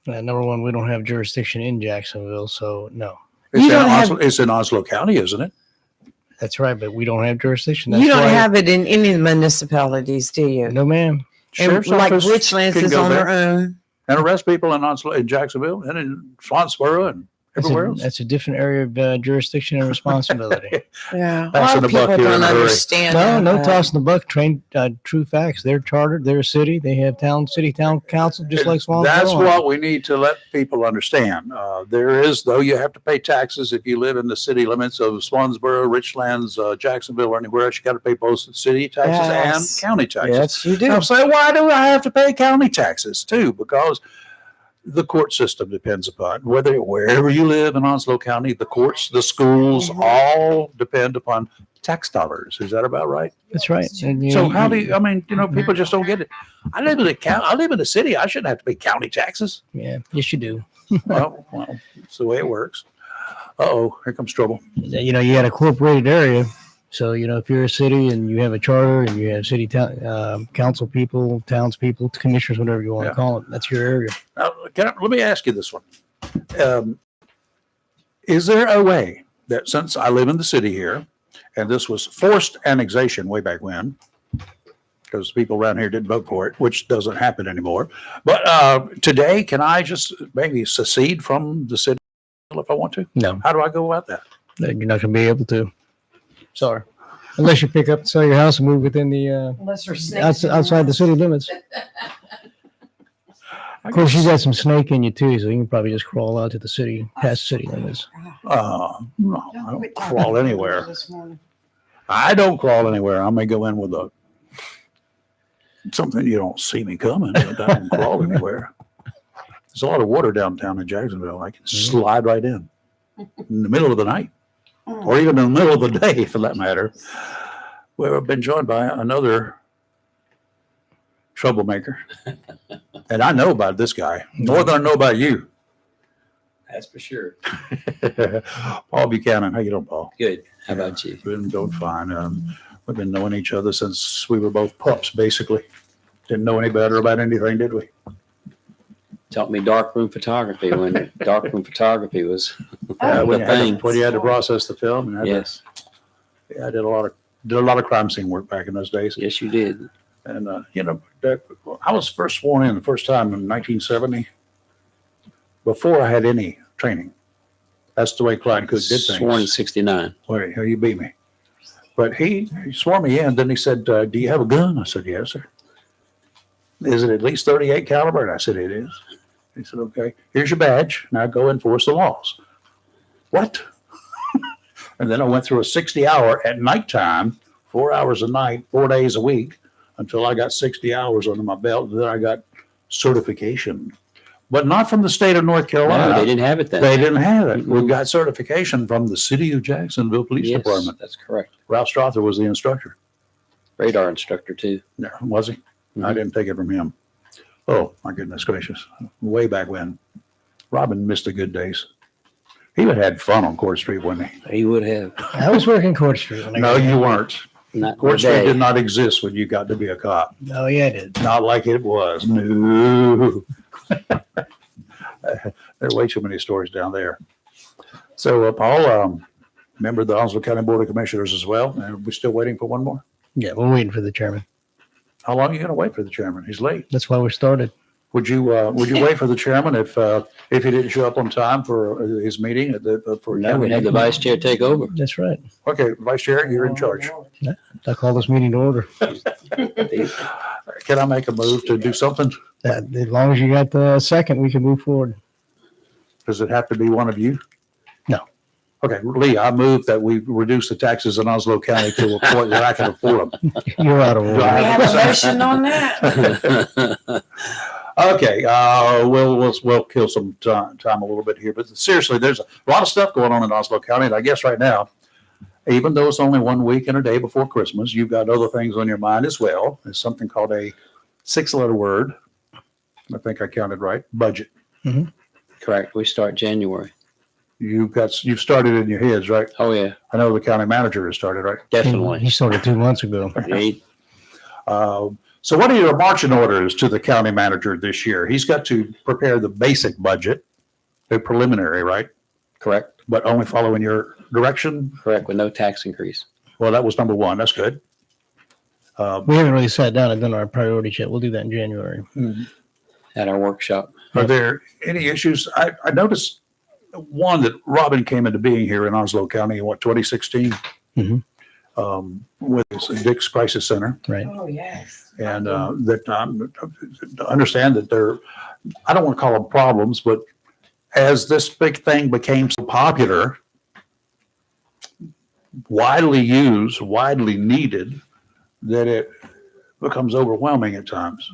Number one, we don't have jurisdiction in Jacksonville, so no. It's, You in don't have- Onslow, it's in Onslow County, isn't it? That's right, but we don't have jurisdiction. That's You don't why- have it in any of the municipalities, do you? No, ma'am. And Sheriff's like office Richlands can is go on there their own. and arrest people in Onslow, in Jacksonville, and in Swansboro, and everywhere else. That's a different area of jurisdiction and responsibility. Yeah. A Passing lot of the buck people here in don't a hurry. understand. No that. tossing the buck. Train true facts. They're chartered. They're a city. They have town council, just like Swansboro. That's what we need to let people understand. There is, though, you have to pay taxes if you live in the city limits of Swansboro, Richlands, Jacksonville, or anywhere else. You got to pay both city taxes Yes. and county taxes. Yes. You do. Now, say, why do I have to pay county taxes too? Because the court system depends upon wherever you live in Onslow County, the courts, the schools, all depend upon tax dollars. Is that about right? That's right. And So how do you, I mean, people just don't get it. I live in a city. I shouldn't have to pay county taxes. Yeah. Yes, you do. Well, it's the way it works. Uh-oh, here comes trouble. You got a corporated area. So, if you're a city and you have a charter and you have city council people, townspeople, commissioners, whatever you want to call it, that's your area. Now, let me ask you this one. Is there a way that, since I live in the city here, and this was forced annexation way back when, because people around here didn't vote for it, which doesn't happen anymore. But today, can I just maybe secede from the city if I want to? No, How do I go about that? you're not going to be able to. Sorry. Unless you pick up, sell your house and move within the Unless there's snakes outside the city limits. Of course, you got some snake in you too, so you can probably just crawl out to the city, past city limits. No, I don't crawl anywhere. I don't crawl anywhere. I may go in with something you don't see me coming, but I don't crawl anywhere. There's a lot of water downtown in Jacksonville. I can slide right in the middle of the night, or even in the middle of the day, for that matter. We've been joined by another troublemaker, and I know about this guy more than I know about you. That's for sure. Paul Buchanan. How you doing, Paul? Good. How about you? Been doing fine. We've been knowing each other since we were both pups, basically. Didn't know any better about anything, did we? Taught me darkroom photography when darkroom photography was When the thing. you had to process the film. And had to- Yes. yeah, I did a lot of crime scene work back in those days. Yes, you did. And I was first sworn in the first time in 1970 before I had any training. That's the way Clyde Cook did things. Sworn in 69. Wait, you beat me. But he swore me in. Then he said, "Do you have a gun?" I said, "Yes, sir." "Is it at least 38 caliber?" And I said, "It is." He said, "Okay, here's your badge. Now go enforce the laws." What? And then I went through a 60-hour at nighttime, 4 hours a night, 4 days a week, until I got 60 hours under my belt. And then I got certification, but not from the state of North Carolina. No, they didn't have it then. They didn't have it. We got certification from the city of Jacksonville Police Yes, Department. that's correct. Ralph Strother was the instructor. Radar instructor too. No, was he? I didn't take it from him. Oh, my goodness gracious. Way back when. Robin missed the good days. He would have had fun on Court Street, wouldn't he? He would have. I was working Court Street. When I No, got you out. weren't. Not Court Street today. did not exist when you got to be a cop. No, yeah, I did. Not like it was. No. There are way too many stories down there. So, Paul, member of the Onslow County Board of Commissioners as well. And we're still waiting for one more. Yeah, we're waiting for the chairman. How long are you going to wait for the chairman? He's late. That's why we started. Would you wait for the chairman if he didn't show up on time for his meeting for No, we had the vice chair take over. That's right. Okay, Vice Chair, you're in charge. I call this meeting to order. Can I make a move to do something? As long as you got the second, we can move forward. Does it have to be one of you? No. Okay, Lee, I move that we reduce the taxes in Onslow County to a point where I can afford them. You're out of Do order. I We have a motion on that. Okay, we'll kill some time a little bit here, but seriously, there's a lot of stuff going on in Onslow County, and I guess right now, even though it's only 1 week and a day before Christmas, you've got other things on your mind as well. There's something called a 6-letter word. I think I counted right. Budget. Correct. We start January. You've started in your heads, right? Oh yeah, I know the county manager has started, right? He definitely. started 2 months ago. He- So what are your marching orders to the county manager this year? He's got to prepare the basic budget, the preliminary, right? Correct. But only following your direction. Correct. With no tax increase. Well, that was number one. That's good. We haven't really sat down and done our priorities yet. We'll do that in January. At our workshop. Are there any issues? I noticed one that Robin came into being here in Onslow County in 2016, Mhm. with the Dick's Crisis Center. Right. Oh, yes. And that understand that I don't want to call them problems, but as this big thing became so popular, widely used, widely needed, that it becomes overwhelming at times.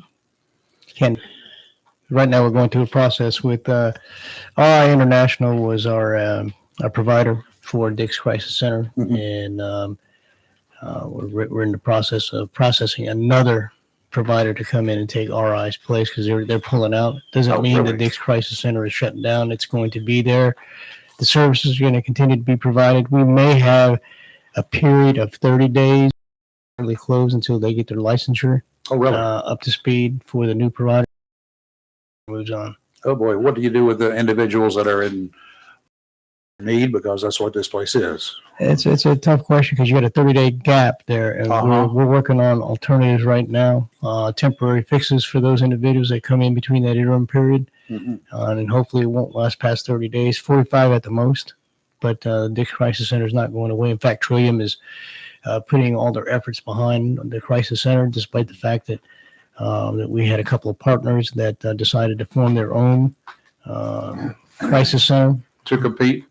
Right now, we're going through a process with RI International was our provider for Dick's Crisis Center, and we're in the process of processing another provider to come in and take RI's place because they're pulling out. Doesn't mean really? the Dick's Crisis Center is shutting down. It's going to be there. The services are going to continue to be provided. We may have a period of 30 days really close until they get their licensure Oh, really? up to speed for the new provider. Moves on. Oh, boy. What do you do with the individuals that are in need? Because that's what this place is. It's a tough question because you got a 30-day gap there, and we're working on alternatives right now, temporary fixes for those individuals that come in between that interim period, and hopefully it won't last past 30 days, 45 at the most. But Dick's Crisis Center is not going away. In fact, Trillium is putting all their efforts behind the Crisis Center, despite the fact that that we had a couple of partners that decided to form their own crisis center. To compete?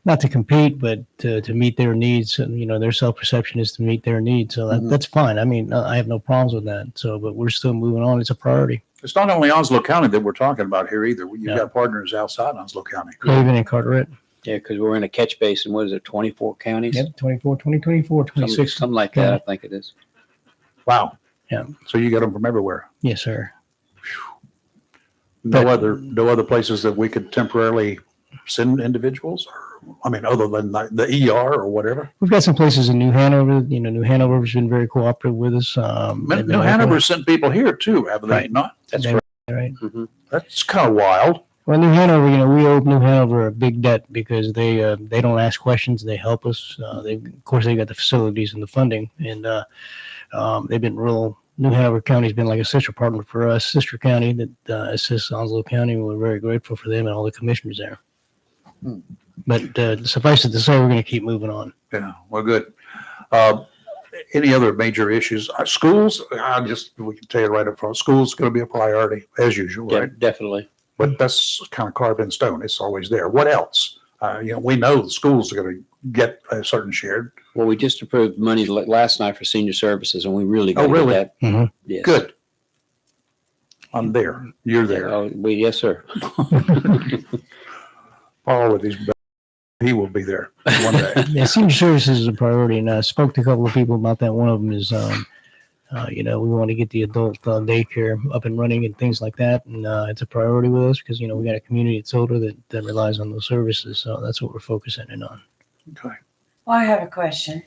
Not to compete, but to meet their needs. And, their self-perception is to meet their needs. So that's fine. I mean, I have no problems with that. So, but we're still moving on. It's a priority. It's not only Onslow County that we're talking about here either. You've got partners outside Onslow County. Craven and Carteret. Yeah, because we're in a catch basin. What is it, 24 counties? Yep, 2024, 26. Something like that, I think it is. Wow. Yeah. So you get them from everywhere. Yes, sir. No other places that we could temporarily send individuals? Other than the ER or whatever? We've got some places in New Hanover. New Hanover's been very cooperative with us. New Hanover sent people here too, have they not? That's They- right. Right. Mm-hmm. That's kind of wild. Well, New Hanover, we owe New Hanover a big debt because they don't ask questions. They help us. Of course, they got the facilities and the funding, and they've been real. New Hanover County's been like a sister partner for us, sister county that assists Onslow County. We're very grateful for them and all the commissioners there. But suffice it to say, we're going to keep moving on. Yeah, well, good. Any other major issues? Schools, we can tell you right up front, schools going to be a priority as usual, Yeah, right? definitely. But that's kind of carved in stone. It's always there. What else? We know the schools are going to get a certain share. Well, we just approved money last night for senior services, and we really got really? that. Mhm. Yes. Good. I'm there. You're there. Yes, sir. Paul with his, he will be there one day. Yeah, senior services is a priority, and I spoke to a couple of people about that. One of them is, we want to get the adult daycare up and running and things like that, and it's a priority with us because we got a community that's older that relies on those services. So that's what we're focusing in on. Okay. Well, I have a question.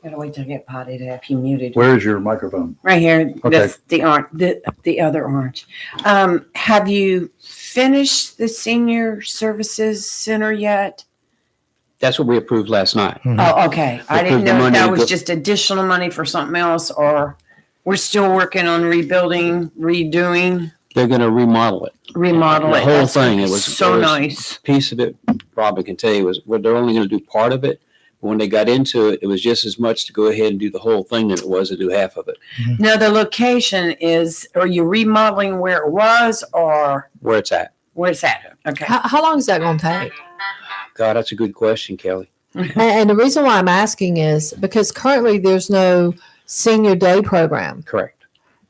Gotta wait till I get potty to have you muted. Where is your microphone? Right here, Okay. the other orange. Have you finished the senior services center yet? That's what we approved last night. Oh, okay. I didn't approved the know if money that to was go- just additional money for something else, or we're still working on rebuilding, redoing, They're going to remodel it. remodel The it. whole That's thing, gonna it be was- so it was- nice. Piece of it, Robin can tell you, was they're only going to do part of it. But when they got into it, it was just as much to go ahead and do the whole thing than it was to do half of it. Now, the location are you remodeling where it was or Where it's at. where it's at? Okay. How long is that going to take? God, that's a good question, Kelly. And the reason why I'm asking is because currently there's no senior day program. Correct.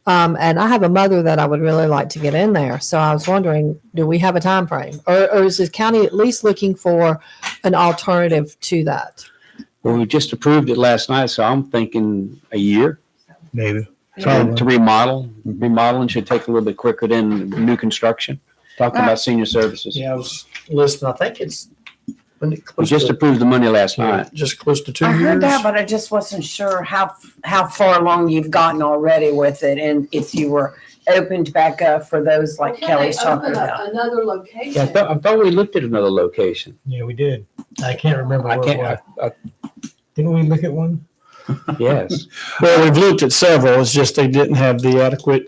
And I have a mother that I would really like to get in there. So I was wondering, do we have a time frame? Or is the county at least looking for an alternative to that? Well, we just approved it last night, so I'm thinking a year Maybe. to remodel. Remodeling should take a little bit quicker than new construction. Talking about senior services. Yeah, I was listening. I think it's when it We close just to, approved the money last night. just close to 2 I years. heard that, but I just wasn't sure how far along you've gotten already with it, and if you were opened back up for those like Kelly's talking about. Another location. Yeah, I thought we looked at another location. Yeah, we did. I can't remember I where it was. can't, Didn't we look at one? yes. Well, we've looked at several. It's just they didn't have the adequate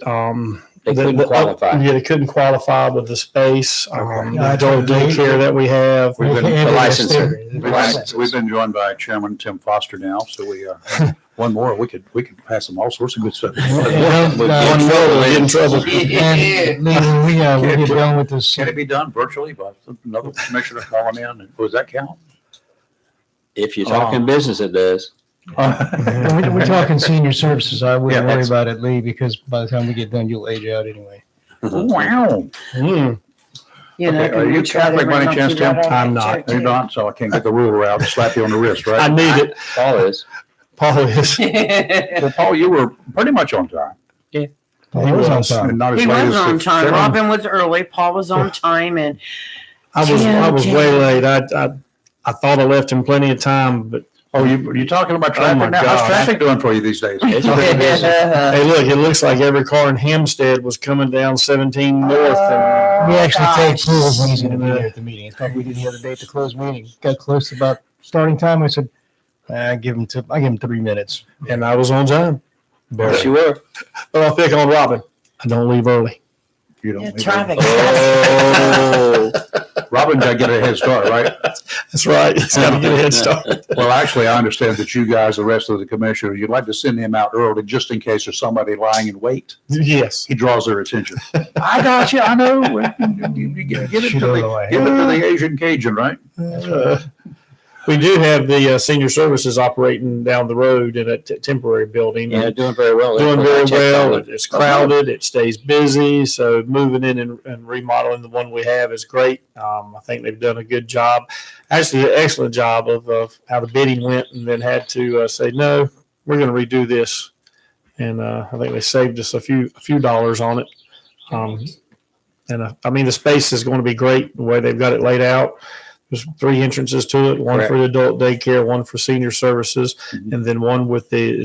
They couldn't qualify. Yeah, they couldn't qualify with the space, Okay. the adult daycare that we have. We've been- Yeah, the yeah, licensor. license. We've been joined by Chairman Tim Foster now, so we one more. We could pass them all sorts of good stuff. Well, One more, we'll get in trouble. And Lee, when we get done with this, Can it be done virtually by another commissioner calling in? Does that count? If you're talking business, it does. we're talking senior services. I wouldn't Yeah, worry that's- about it, Lee, because by the time we get done, you'll age out anyway. Wow. Mm. You know, Okay, are can you we try to Catholic by any knock chance, you Tim? right off I'm that not. chair, You're not, so I can't get the ruler out and slap you on the wrist, I right? need it. Paul is. Paul is. too. Well, Paul, you were pretty much on time. He was on time. And not as He late was as on the time. chairman. Robin was early. Paul was on time, and I was Tim. way late. I thought I left him plenty of time, but Oh, you talking about Oh, traffic my now? How's God. traffic doing for you these days? It's pretty busy. hey, look, it looks like every car in Hempstead was coming down 17 north. And We actually take gosh. pools when he's going to be there at the meeting. It's probably we did the other day at the closed meeting. Got close to about starting time. I said, I give him 3 minutes. and I was on time. Yes, you were. But I'll pick on Robin. I don't leave early. You don't. Yeah, need traffic. Oh, to- Robin got to get a head start, right? That's right. He's got to get a head start. Well, actually, I understand that you guys, the rest of the commissioners, you'd like to send him out early just in case there's somebody lying in wait. Yes. He draws their attention. I got you. I know. You give it Shoot to over the my give it head. to the Asian Cajun, right? We do have the senior services operating down the road in a temporary building. yeah, doing very well. Doing I very checked well. on it. It's crowded. It stays busy. So moving in and remodeling the one we have is great. I think they've done a good job, actually an excellent job of how the bidding went, and then had to say no, we're going to redo this, and I think they saved us a few dollars on it. I mean the space is going to be great the way they've got it laid out. There's 3 entrances to it, one Correct. for the adult daycare, one for senior services, Mhm. and then one with the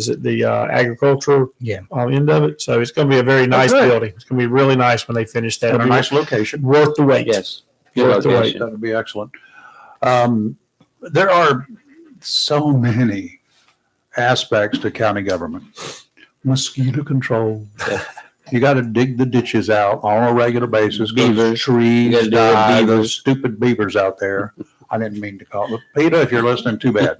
agriculture Yeah. end of it. So it's going to be a very nice good. building. It's going to be really nice when they finish that. And a It'll be nice location. worth the wait. Yes. Good Worth the wait. location. That would be excellent. There are so many aspects to county government. Mosquito control. You got to dig the ditches out on a regular basis. 'Cause Beavers. trees You gotta deal with die. beavers. Those stupid beavers out there. I didn't mean to call it. PETA, if you're listening, too bad.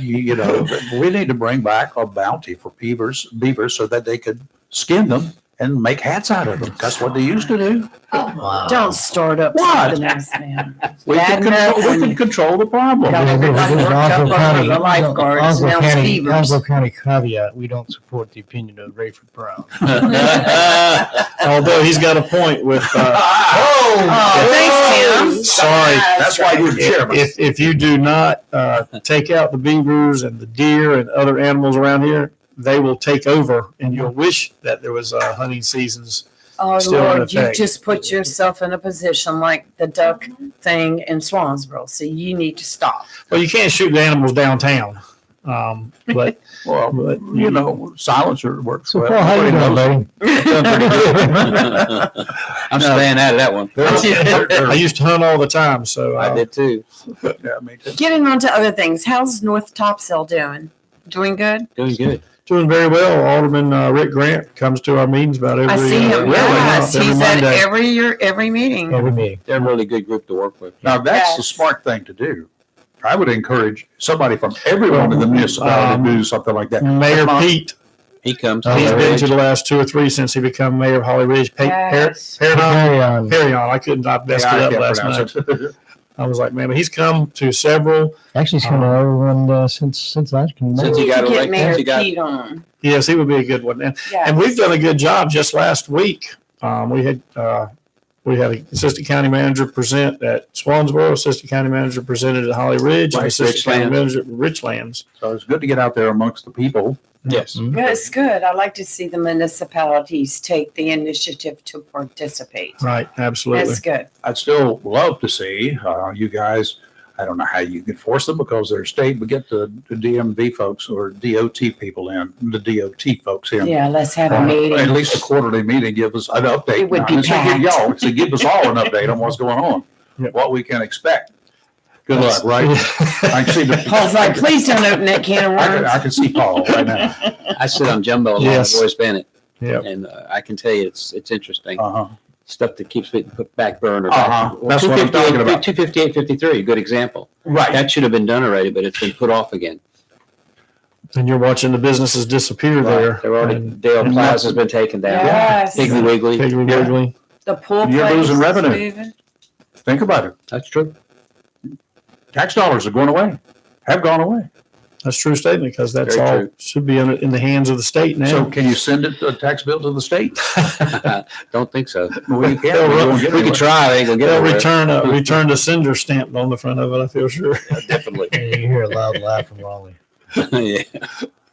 You know, we need to bring back a bounty for beavers so that they could skin them and make hats out of them. That's what they used to do. Don't start up What? something else, man. We Bad could control the problem. Got everybody worked up over the lifeguards, now it's beavers. Onslow County caveat, we don't support the opinion of Rayford Brown. Although he's got a point with. Oh, thanks, Tim. Sorry. That's why you're chairman. If you do not take out the beavers and the deer and other animals around here, they will take over, and you'll wish that there was hunting seasons. Oh, Still in Lord, you effect. just put yourself in a position like the duck thing in Swansboro. So you need to stop. Well, you can't shoot the animals downtown, but Well, you know, silencer works So well. Paul, how you Everybody doing, knows. buddy? I'm staying out of that one. I used to hunt all the time, so I did too. Yeah, me too. Getting on to other things. How's North Topsail doing? Doing good? Doing good. doing very well. Alderman Rick Grant comes to our meetings about every. I see him. every Yes, month, every he's at Monday. every meeting. Every meeting. They're a really good group to work with. Now, that's the Yes. smart thing to do. I would encourage somebody from every one of the municipalities to do something like that. Mayor Come on. Pete, He comes. he's to been to the last 2 or 3 since he became mayor of Holly Ridge. Yes. Carry on. Perrion. I couldn't. I messed Yeah, I it up can't last pronounce night. it. I was like, man, but he's come to several. Actually, he's come to everyone since I can Since remember. he got Get elected, Mayor he got- Pete on. Yes, he would be a good one. And we've done a good job just last week. We had an assistant county manager present at Swansboro, assistant county manager presented at Holly Ridge, and Right, assistant county Richlands. manager at Richlands. So it's good to get out there amongst the people. Yes. Yeah, it's good. I like to see the municipalities take the initiative to participate. Right, absolutely. That's good. I'd still love to see you guys. I don't know how you can force them because they're state, but get the DMV folks or DOT people in, the DOT folks in. Yeah, let's have a At meeting. least a quarterly meeting, give us an update. It would Not be necessarily give packed. y'all, to give us all an update on what's going on, Yep. what we can expect. Good luck, right? I can see the. Paul's like, please don't open that can of I worms. can see Paul right now. I sit on Jumbo a lot Yes. with Royce Bennett. Yep. And I can tell you, it's interesting. Stuff that keeps it put back burner. That's what I'm talking about. 258.53, a good example. Right. That should have been done already, but it's been put off again. And you're watching the businesses disappear there. They're already, And Dale Plaza's been taken down. Yes. Piggly Wiggly. Piggly Yeah. Wiggly. The pool You're place losing is revenue. moving. Think about it. That's true. Tax dollars are going away, have gone away. That's a true statement because that's Very all true. should be in the hands of the state now. So can you send it, a tax bill to the state? Don't think so. Well, you can't. They'll We run- won't get We anywhere. could try. They ain't gonna get They'll anywhere. return the sender stamp on the front of it, I feel sure. Definitely. And you hear a loud laugh from Raleigh. Yeah.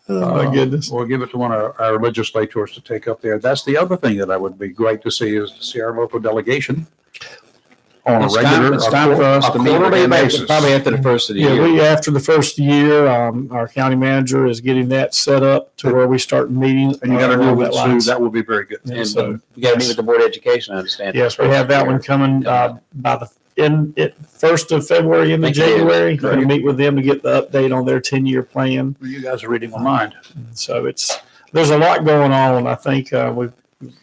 Oh, my goodness. We'll give it to one of our legislators to take up there. That's the other thing that I would be great to see is to see our local delegation on a regular, It's time for us to meet with quarterly them basis. probably after the first of the Yeah, year. after the first year, our county manager is getting that set up to where we start meeting. And you got to do along it that soon. lines. That will be very good. And And so, we got to meet with the Board of Education, I understand. yes, we have that one coming by the first of February into Thank you. January. We're going to meet with them to get the update on their 10-year plan. You guys are reading my mind. So there's a lot going on. I think we've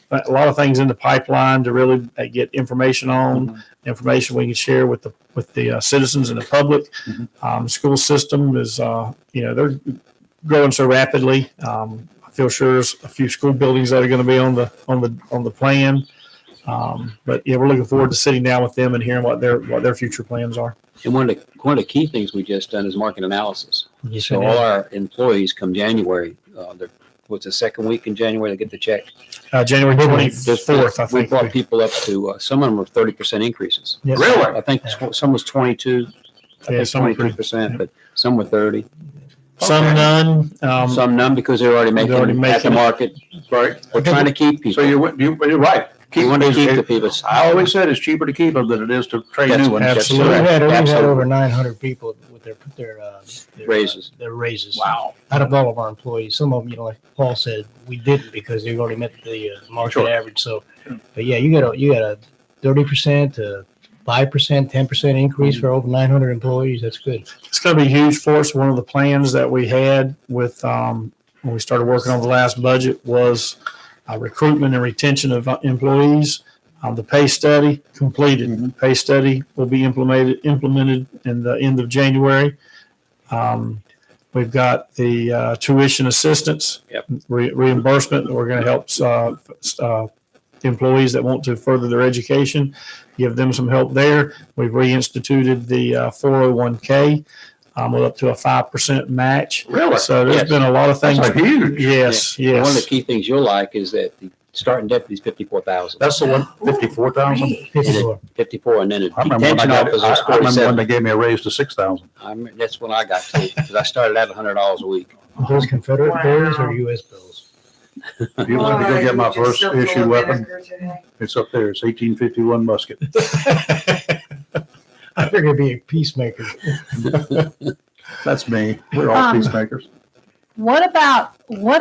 a lot of things in the pipeline to really get information on, information we can share with the citizens and the public. School system is, they're growing so rapidly. I feel sure there's a few school buildings that are going to be on the plan. But yeah, we're looking forward to sitting down with them and hearing what their future plans are. And one of the key things we just done is market analysis. You So all our employees come January, what's the second week in January, they get the check. January 24th, I We think. brought people up to, some of them were 30% increases. Yes. Really? I think some was 22, I Yeah, think some were pretty- 23%, but some were 30. Some Okay. none. Some none because they're already making They're already at the making it. market. Right. We're trying to keep So people. you're right. We want to keep the people. I always said it's cheaper to keep them than it is to train That's new ones. absolutely. We had Absolutely. over 900 people with their Raises. Their raises. Wow. Out of all of our employees, some of them, like Paul said, we didn't because they already met the market Sure. average. So, but yeah, you got a 30% to 5%, 10% increase for over 900 employees. That's good. It's going to be huge for us. One of the plans that we had with when we started working on the last budget was recruitment and retention of employees. The pay study completed. Pay study will be implemented in the end of January. We've got the tuition assistance reimbursement. We're going to help employees that want to further their education, give them some help there. We've reinstituted the 401k with up to a 5% match. Really? So there's Yes. been a lot of things. That's huge. Yes, One of the yes. key things you'll like is that the starting deputy is 54,000. That's the one, 54,000. 54. 54, and then the I remember when detention officer is I remember when 47. they gave me a raise to 6,000. That's when I got to, because I started at $100 a week. Are those Confederate bills or U.S. bills? If you want to go get my first issue weapon, it's up there. It's 1851 musket. I figured it'd be a peacemaker. That's me. We're all peacemakers. What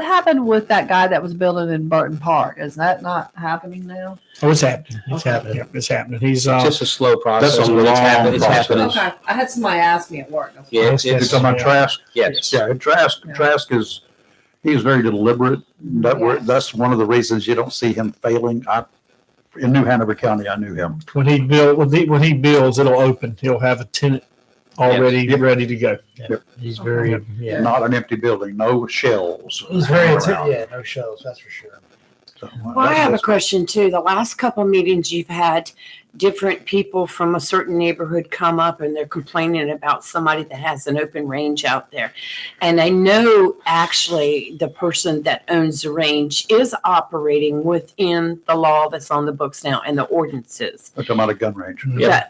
happened with that guy that was building in Burton Park? Is that not happening now? Oh, it's happening. It's Okay. happening. Yep, it's happening. He's It's just a slow process. That's a but it's long It's process. happening. Okay, I had somebody ask me at work. Yeah, it's, You're talking about Trask? yes. Yeah, and Trask he's very deliberate. That's one of the reasons you don't see him failing. In New Hanover County, I knew him. when he builds, it'll open. He'll have a tenant already Yep. ready to go. He's very, yeah. Not an empty building, no shells. He's very, around. yeah, no shells, that's for sure. So, Well, I have a question too. The last couple meetings you've had different people from a certain neighborhood come up and they're complaining about somebody that has an open range out there. And I know actually the person that owns the range is operating within the law that's on the books now and the ordinances. We're talking about a gun range.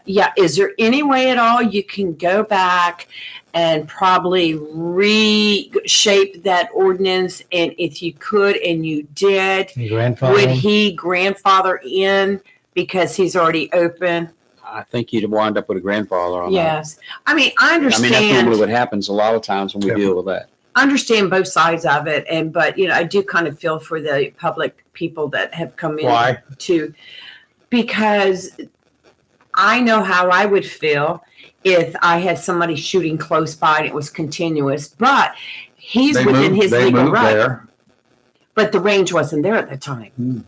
Yeah. Is there any way at all you can go back and probably reshape that ordinance? And if you could and you did, Your grandfather. would he grandfather in because he's already open? I think you'd wind up with a grandfather on that. Yes. I mean, I I mean, that's normally understand, what happens a lot of times when we deal with that. understand both sides of it. But, I do kind of feel for the public people that have come in Why? because I know how I would feel if I had somebody shooting close by and it was continuous, but he's within his They legal moved right. there. but the range wasn't there at the time.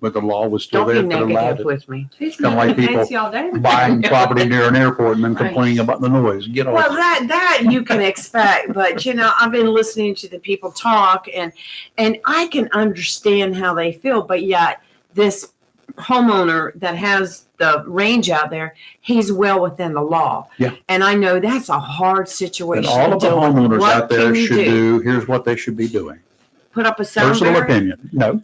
But the law was still Don't there. be that allowed negative it. with me. He's Kinda like making people fancy all day. Buying property near an airport and then complaining about the noise. Get off. Well, that you can expect, but I've been listening to the people talk, and I can understand how they feel, but yet this homeowner that has the range out there, he's well within the law. Yeah. And I know that's a hard And situation. all of the to deal with. homeowners What out there can you should do, here's what they should be doing. Put up a sound Personal barrier? opinion. No.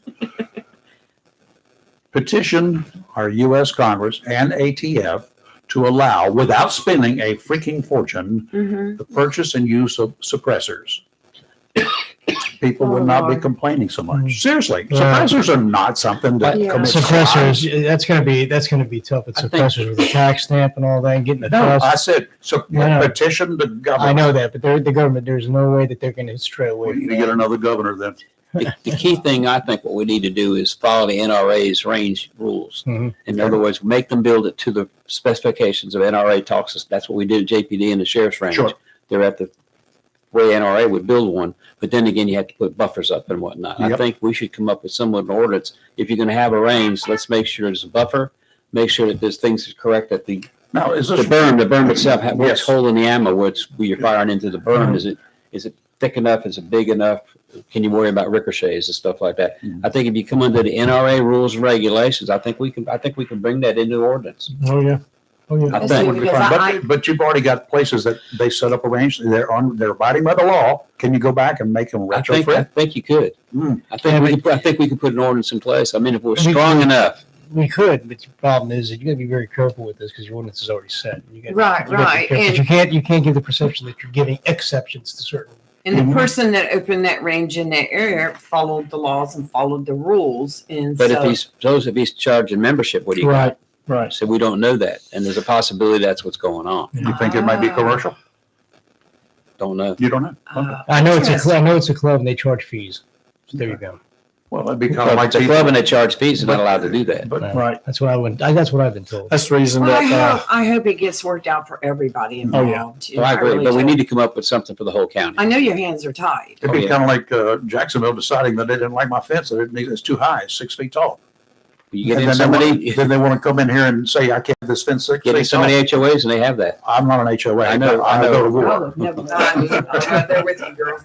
Petition our U.S. Congress and ATF to allow, without spending a freaking fortune, Mhm. the purchase and use of suppressors. People would Oh, not be Lord. complaining so much. Seriously, Yeah. suppressors are not something that Yeah. commits Suppressors, crimes. that's gonna be tough with I think- suppressors with the tax stamp and all that and getting the No, I trust. said, so No. petition the I government. know that, but the government, there's no way that they're gonna stray away We from need to get that. another governor then. The key thing, I think, what we need to do is follow the NRA's range rules. Mhm. In other words, make them build it to the specifications of NRA talks. That's what we did at JPD and the sheriff's range. Sure. They're at the way NRA would build one, but then again, you have to put buffers up and whatnot. I Yep. think we should come up with some of an ordinance. If you're going to have a range, let's make sure there's a buffer. Make sure that there's things correct at the Now, is the this? berm itself. What's Yes. holding the ammo? Where you're firing into the berm? Is it thick enough? Is it big enough? Can you worry about ricochets and stuff like that? Mhm. I think if you come under the NRA rules and regulations, I think we can bring that into ordinance. Oh, yeah. Oh, yeah. I Let's think. see, Would be because fine. But you've already got places that they set up a range. They're abiding by the law. Can you go back and make them I retrofit? think you could. Mm. I think we could put an ordinance in place. I mean, if we're We strong could. enough. We could, but the problem is that you gotta be very careful with this because your ordinance is already set. You gotta- Right, you gotta be right, careful, 'cause and- you can't give the perception that you're giving exceptions to certain. And the person that opened that range in that area followed the laws and followed the rules, and But so. if he's charging membership, what do you Right, got? right. So we don't know that, and there's a possibility that's what's going on. You think it might be commercial? Don't know. You don't know? Okay. I know it's a Interesting. club. I know it's a club and they charge fees. So there you go. Well, that'd be kind of Well, like it's a people- club and they charge fees. They're not allowed to do that. But Right. That's what that's what I've been told. That's the reason Well, that, I hope it gets worked out for everybody Oh, yeah. involved. Well, I agree, really but we do. need to come up with something for the whole county. I know your hands are tied. it'd Oh, be yeah. kind of like Jacksonville deciding that they didn't like my fence. That it's too high, it's 6 feet tall. You get And in then somebody, then they want to come in here and say, I can't have this fence 6 get in feet so tall. many HOAs and they have that. I'm not an HOA. I know, I I know. go to war. Oh, never mind. I'm there with you, girl.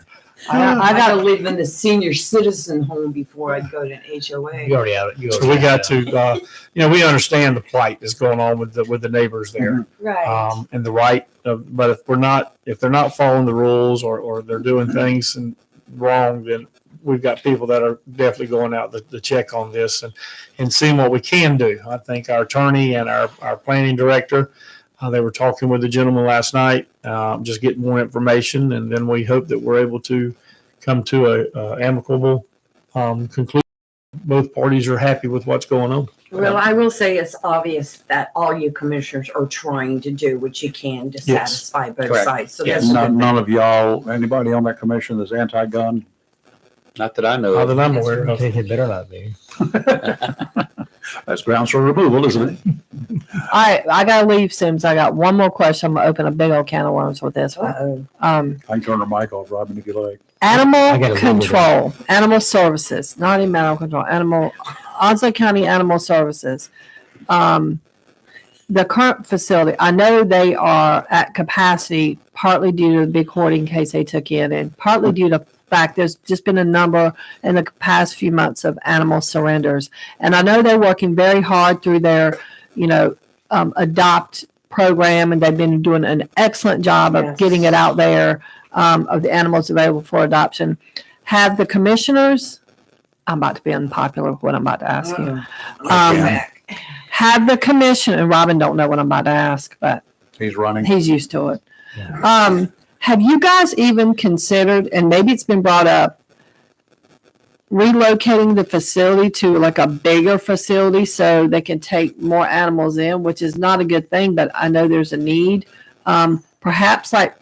I gotta live in the senior citizen home before I go to an HOA. You already out. so we got to, we understand the plight that's going on with the neighbors there. Right. And the right, but if they're not following the rules or they're doing things wrong, then we've got people that are definitely going out to check on this and seeing what we can do. I think our attorney and our planning director, they were talking with the gentleman last night, just getting more information, and then we hope that we're able to come to a amicable conclusion. Both parties are happy with what's going on. Well, I will say it's obvious that all you commissioners are trying to do what you can to Yes. satisfy both Correct. sides. So Yes. that's a good None of y'all, anybody on that commission that's anti-gun? Not that I know Not of. that I'm aware of. It better not be. That's grounds for removal, isn't it? I gotta leave soon, so I got one more question. I'm gonna open a big old can of worms with this one. Uh-oh. I can turn the mic off, Robin, if you like. I Animal gotta live with control, animal services, not even animal control, Onslow County Animal Services. The current facility, I know they are at capacity partly due to the big hoarding case they took in and partly due to the fact there's just been a number in the past few months of animal surrenders. And I know they're working very hard through their, adopt program, and they've been doing an excellent job of Yes. getting it out there, of the animals available for adoption. Have the commissioners, I'm about to be unpopular with what I'm about to ask you. Have the commission, and Robin don't know what I'm about to ask, but He's running. he's used to it. Have you guys even considered, and maybe it's been brought up, relocating the facility to like a bigger facility so they can take more animals in, which is not a good thing, but I know there's a need. Perhaps like,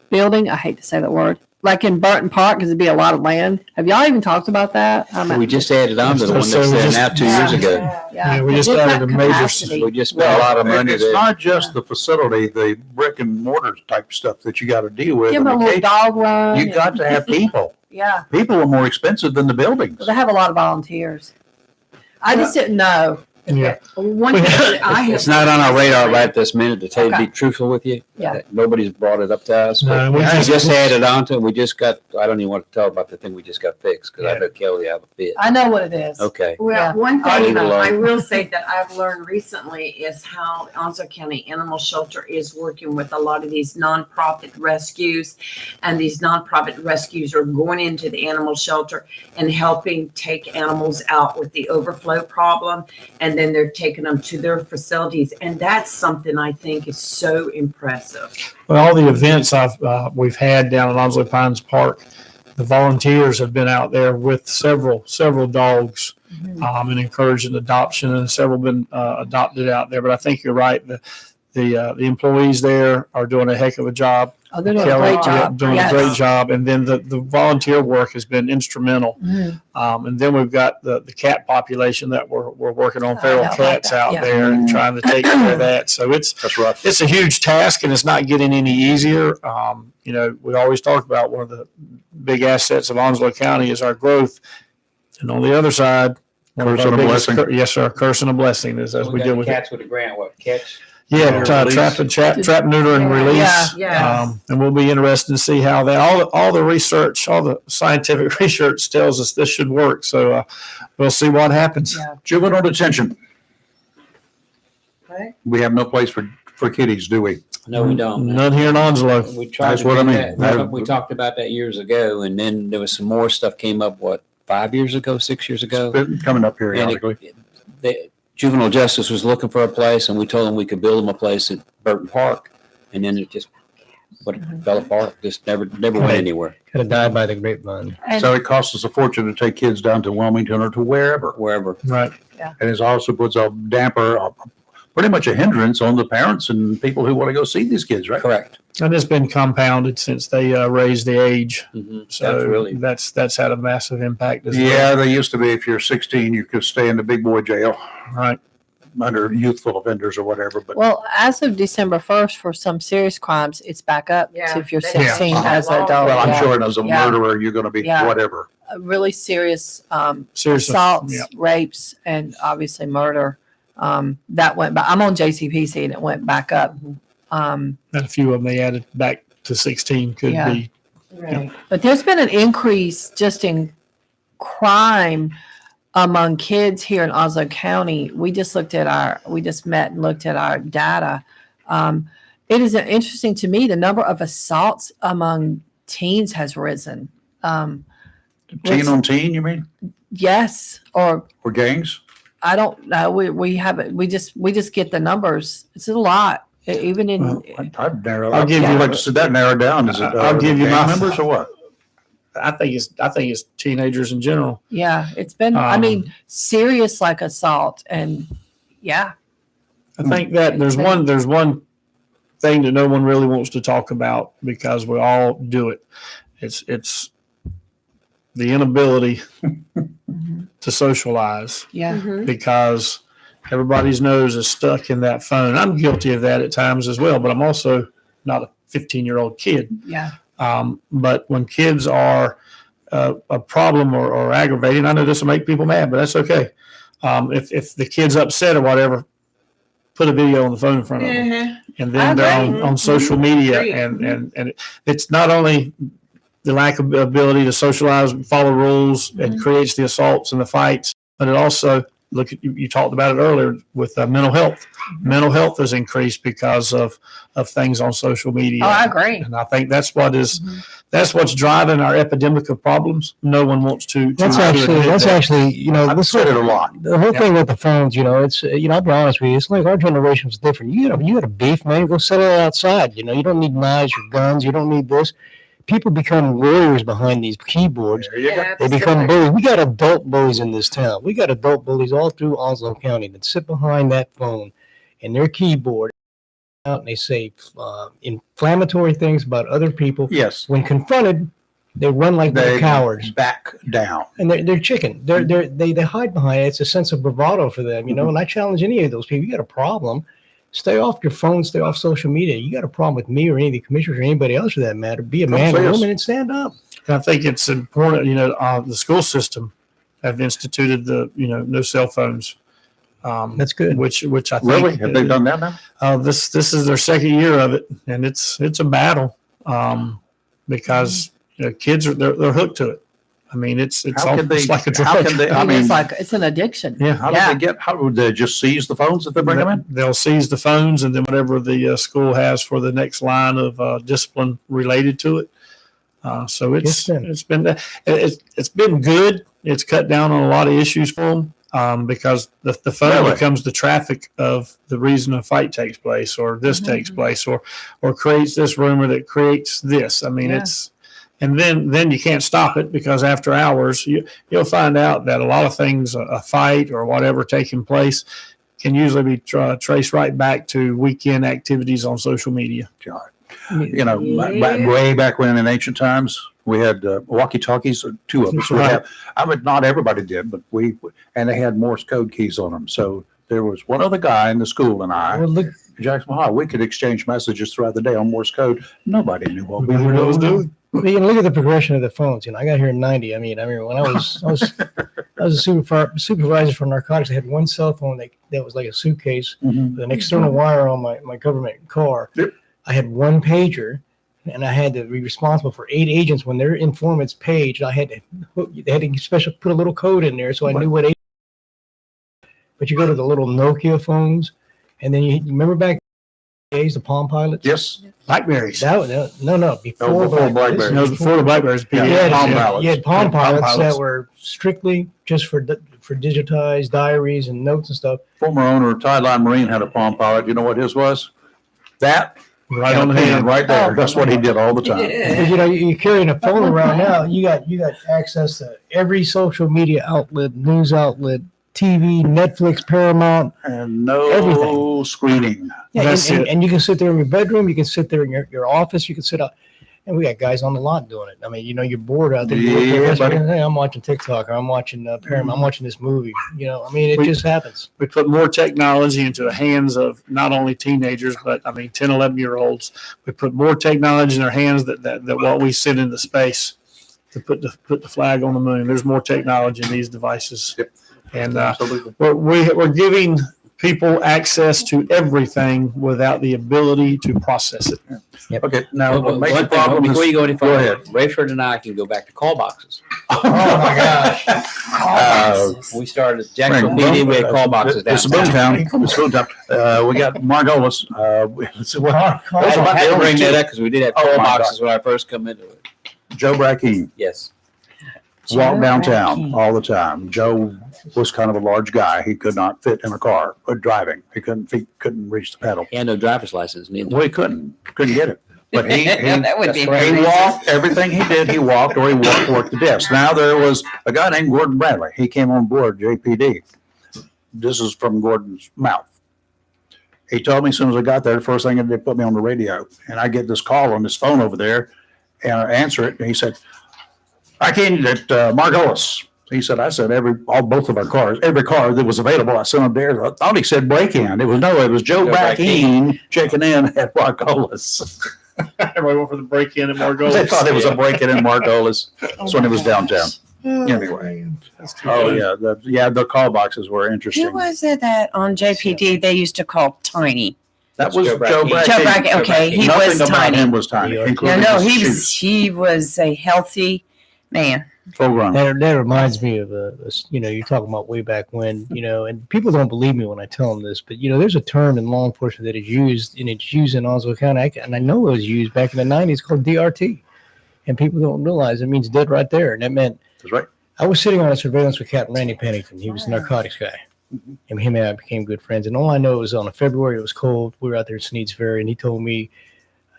building. I hate to say that word. Like in Burton Park, because it'd be a lot of land. Have y'all even talked about that? We just added on to the one So that's we there just- now 2 years ago. Yeah, we just added a major. Capacity. We just spent a lot of money It's there. not just the facility, the brick and mortar type stuff that you got to deal with. Give them a in little the case. dog run. You got to have people. Yeah. People are more expensive than the buildings. Well, they have a lot of volunteers. I just didn't know. Yeah. One thing that I have. It's not on our radar right this minute, to tell you to be Okay. truthful with you. Yeah. Nobody's brought it up to us, No, but we we just- just added on to it. We just got, I don't even want to tell about the thing we just got fixed, because I know Kelly will have a fit. I know what it is. Okay. Well, Yeah. one I'll thing leave it alone. I will say that I've learned recently is how Onslow County Animal Shelter is working with a lot of these nonprofit rescues. And these nonprofit rescues are going into the animal shelter and helping take animals out with the overflow problem. And then they're taking them to their facilities. And that's something I think is so impressive. Well, all the events we've had down at Onslow Pines Park, the volunteers have been out there with several dogs, and encouraging adoption, and several been adopted out there. But I think you're right. The employees there are doing a heck of a job. Oh, they're doing a Kelly, great job. doing Yes. a great job. And then the volunteer work has been instrumental. Mhm. And then we've got the cat population that we're working on, feral I like cats that, out yeah. there and trying to take care of that. So That's right. it's a huge task, and it's not getting any easier. We always talk about one of the big assets of Onslow County is our growth. And on the other side, one of Curse our and a biggest blessing. yes, sir, curse and a blessing is as we deal with it. Cats with a grant, what, catch? Yeah, Release. trap, neuter, and release. Yeah, yeah. And we'll be interested to see how that all the research, all the scientific research tells us this should work. So we'll see what happens. Yeah. Juvenile detention. Okay. We have no place for kitties, do we? No, we don't. None here in Onslow. We tried That's to what do I mean. that. We talked about that years ago, and then there was some more stuff came up, 5 years ago, 6 years ago? It's been coming up And periodically. the juvenile justice was looking for a place, and we told them we could build them a place at Burton Park, and then it just fell apart. Just never went anywhere. Kind of died by the grapevine. And So it costs us a fortune to take kids down to Wilmington or to wherever. Wherever. Right. And it also puts a damper, pretty much a hindrance on the parents and people who want to go see these kids, right? Correct. And it's been compounded since they raised the age. Mhm. So That's really, that's had a massive impact as well. Yeah, they used to be, if you're 16, you could stay in the big boy jail Right. under youthful offenders or whatever, but well, as of December 1st, for some serious crimes, it's back up Yeah, to if you're they- 16 Yeah. as an adult. well, I'm Yeah. sure as a Yeah. murderer, you're going to be Yeah. whatever. Really serious Seriously. assaults, Yeah. rapes, and obviously murder. That went back. I'm on JCPC and it went back up. And a few of them they added back to 16 could Yeah. be. Right. But there's been an increase just in crime among kids here in Onslow County. We just met and looked at our data. It is interesting to me, the number of assaults among teens has risen. Teen on teen, you mean? Yes, or Or gangs? I don't know. We haven't. We just get the numbers. It's a lot. Even in Well, I'd narrow. I'll give you- I'd like to see that narrowed down. Is it? I'll give you gang my- members or what? I think it's teenagers in general. yeah, it's been. I mean, serious like assault and yeah. I think that there's one thing that no one really wants to talk about because we all do it. It's the inability to socialize Yeah. because everybody's nose is stuck in that phone. I'm guilty of that at times as well, but I'm also not a 15-year-old kid. Yeah. But when kids are a problem or aggravating, I know this will make people mad, but that's okay. If the kid's upset or whatever, put a video on the phone in front of them. And then I they're agree. on social media Agree. and it's not only the lack of ability to socialize and follow rules and creates the assaults and the fights, but it also, look at, you talked about it earlier with mental health. Mental health has increased because of things on social media. Oh, I agree. And I think that's what's driving our epidemic of problems. No one wants to. That's admit that. actually, I've this said it a lot. the whole Yeah. thing with the phones, it's, I'll be honest with you, it's like our generation was different. You got a beef, man, go settle it outside. You don't need knives or guns. You don't need this. People become warriors behind these keyboards. There you go. They become bullies. We got adult bullies in this town. We got adult bullies all through Onslow County that sit behind that phone and their keyboard out and they say inflammatory things about other people. Yes. When confronted, they run like they're cowards. Back down. And they're chicken. They hide behind it. It's a sense of bravado for them, you know. And I challenge any of those people. You got a problem, stay off your phone, stay off social media. You got a problem with me or any of the commissioners or anybody else for that matter. Be a man or woman and stand up. And I think it's important, the school system have instituted the, no cell phones. That's good. Which I think. Really? Have they done that now? This is their second year of it, and it's a battle because kids they're hooked to it. I mean, it's almost like a drug. It's an addiction. Yeah. How would they just seize the phones if they bring them in? They'll seize the phones, and then whatever the school has for the next line of discipline related to it. So it's been good. It's cut down on a lot of issues for them because the phone becomes the traffic of the reason a fight takes place, or this takes place, or creates this rumor that creates this. I mean, and then you can't stop it because after hours you'll find out that a lot of things, a fight or whatever taking place, can usually be traced right back to weekend activities on social media. God. Way back when in ancient times, we had walkie-talkies, two of us. Right. Not everybody did, but and they had Morse code keys on them. So there was one other guy in the school and I, Jacksonville High, we could exchange messages throughout the day on Morse code. Nobody knew what we were doing. You can look at the progression of the phones. I got here in '90. I mean, when I was a supervisor for narcotics. I had one cell phone that was like a suitcase with an external wire on my government car. Yep. I had one pager, and I had to be responsible for 8 agents when their informants paged. They had to put a little code in there so I knew what agent. But you go to the little Nokia phones, and then you remember back days, the Palm Pilots. Yes. Blackberries. Before Blackberries. No, before the Blackberries. Yeah. You had Palm Pilots that were strictly just for digitized diaries and notes and stuff. Former owner of Tideline Marine had a Palm Pilot. You know what his was? That Right on the hand. right there. That's what he did all the time. Because, you're carrying a phone around now. You got access to every social media outlet, news outlet, TV, Netflix, Paramount, And everything. screening. Yeah, and you can sit there in your bedroom. You can sit there in your office. You can sit out. And we got guys on the lot doing it. I mean, you're bored out there. Yeah, buddy. Hey, I'm watching TikTok, or I'm watching Paramount. I'm watching this movie. It just happens. We put more technology into the hands of not only teenagers, but 10, 11-year-olds. We put more technology in their hands that what we send into space to put the flag on the moon. There's more technology in these devices. Yep. And Absolutely. we're giving people access to everything without the ability to process it. Yep. Okay. Now, One what makes the thing, problem before is- you go any Go further, ahead. Rayford and I can go back to call boxes. Oh my gosh! We started Jacksonville PD. We had call boxes It's downtown. Boomtown. It's Boomtown. We got Margolis. Let's see what. I had to bring that up because we did have Oh, call my boxes when I first come into it. Joe Brackeen. Yes. Walked downtown all the time. Joe was kind of a large guy. He could not fit in a car driving. He couldn't reach the pedal. He had no driver's license neither. Well, he couldn't get it. But he That would be he crazy. walked. Everything he did, he walked, or he worked the desk. Now there was a guy named Gordon Bradley. He came on board JPD. This is from Gordon's mouth. He told me as soon as I got there, the first thing they put me on the radio, and I get this call on this phone over there, and I answer it, and he said, "I came at Margolis." He said, "I said both of our cars, every car that was available. I sent them there. I thought he said break in. It was Joe Brackeen checking in at Margolis." Everybody went for the break-in at Margolis. They thought it was a break-in in Margolis. That's when it was downtown. Anyway. Oh yeah, the call boxes were interesting. Who was it that on JPD they used to call Tiny? That was Joe Joe Brackeen. Brackeen. Joe Brackeen, okay, he Nothing was about tiny. him was tiny, including No, his shoes. he was a healthy man. Full grown. That reminds me of you're talking about way back when, and people don't believe me when I tell them this, but there's a term in law enforcement that is used, and it's used in Oswego County, and I know it was used back in the 90s, called DRT, and people don't realize it means dead right there, and that meant That's right. I was sitting on a surveillance with Captain Randy Pennington. He was a narcotics guy, and him and I became good friends. And all I know is on a February, it was cold. We were out there at Sneed's Ferry, and he told me,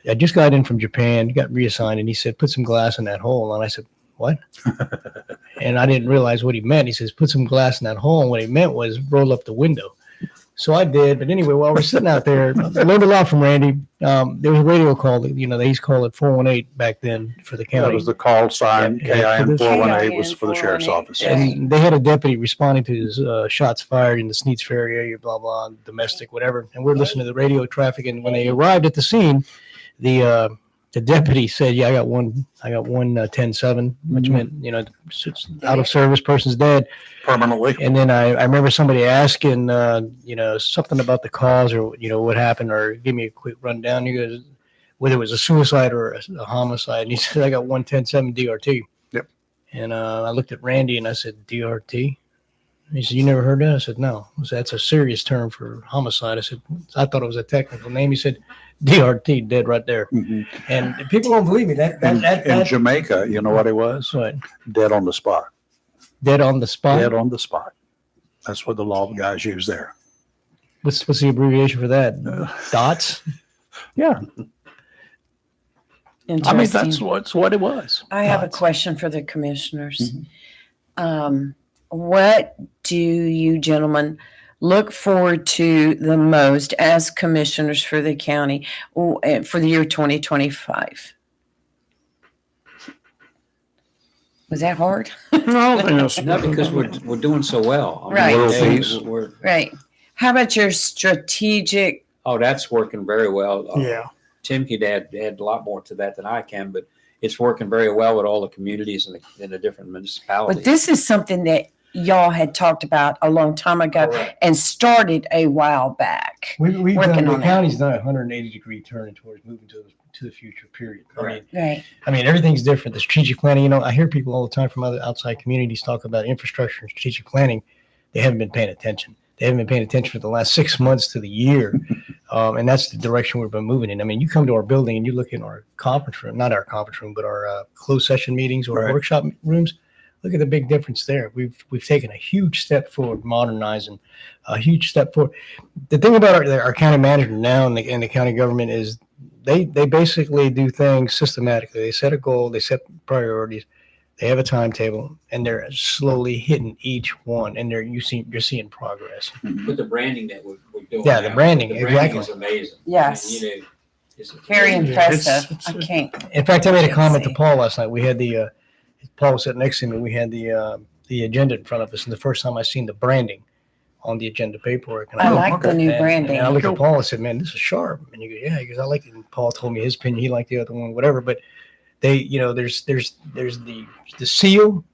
I just got in from Japan, got reassigned, and he said, "Put some glass in that hole." And I said, "What?" And I didn't realize what he meant. He says, "Put some glass in that hole." And what he meant was roll up the window. So I did, but anyway, while we're sitting out there, I learned a lot from Randy. There was a radio call that, they used to call it 418 back then for the county. That was the call sign. Yeah, KIN for 418 was for the sheriff's 418. office. And they had a deputy responding to his shots fired in the Sneeds Ferry area, blah, blah, domestic, whatever. And we're listening to the radio traffic. And when they arrived at the scene, the deputy said, yeah, I got one 10-7, which meant, it's out of service, person's dead. Permanently. And then I remember somebody asking, something about the cause or, what happened, or give me a quick rundown. He goes, whether it was a suicide or a homicide. And he said, I got 110-7 DRT. Yep. And I looked at Randy and I said, DRT? And he said, you never heard that? I said, no. I said, that's a serious term for homicide. I said, I thought it was a technical name. He said, DRT, dead right there. Mm-hmm. And people don't believe me. In Jamaica, you know what it was? What? Dead on the spot. Dead on the spot? Dead on the spot. That's what the law guys use there. What's the abbreviation for that? Dots? Yeah. I mean, Interesting. that's what it was. I have a Dots. question for the commissioners. Mm-hmm. What do you gentlemen look forward to the most as commissioners for the county for the year 2025? Was that hard? No, because we're doing so well. I mean, Right. Little hey, piece. Right. How about your strategic? Oh, that's working very well. Yeah. Tim could add a lot more to that than I can, but it's working very well with all the communities and the different municipalities. But this is something that y'all had talked about a long time ago Correct. and started a while back. We've Working done, on the it. county's done a 180-degree turn towards moving to the future, period. Correct. Right. I mean, everything's different. The strategic planning, I hear people all the time from other outside communities talk about infrastructure and strategic planning. They haven't been paying attention. They haven't been paying attention for the last 6 months to the year. And that's the direction we've been moving in. I mean, you come to our building and you look in our conference room, not our conference room, but our closed session meetings or Right. workshop rooms. Look at the big difference there. We've taken a huge step forward, modernizing, a huge step forward. The thing about our county manager now and the county government is they basically do things systematically. They set a goal, they set priorities, they have a timetable, and they're slowly hitting each one. And you're seeing progress. With the branding that we're doing. Yeah, the now, branding, the branding exactly. is amazing. Yes. I mean, it's Very Yeah, impressive. it's- I can't. In fact, I made a Can't comment to see. Paul last night. We had Paul was sitting next to me. We had the agenda in front of us, and the first time I seen the branding on the agenda paperwork. And I like the new and branding. I looked at Paul and said, "Man, this is sharp." And you go, "Yeah," because I like it. And Paul told me his opinion. He liked the other one, whatever. But they, there's the seal,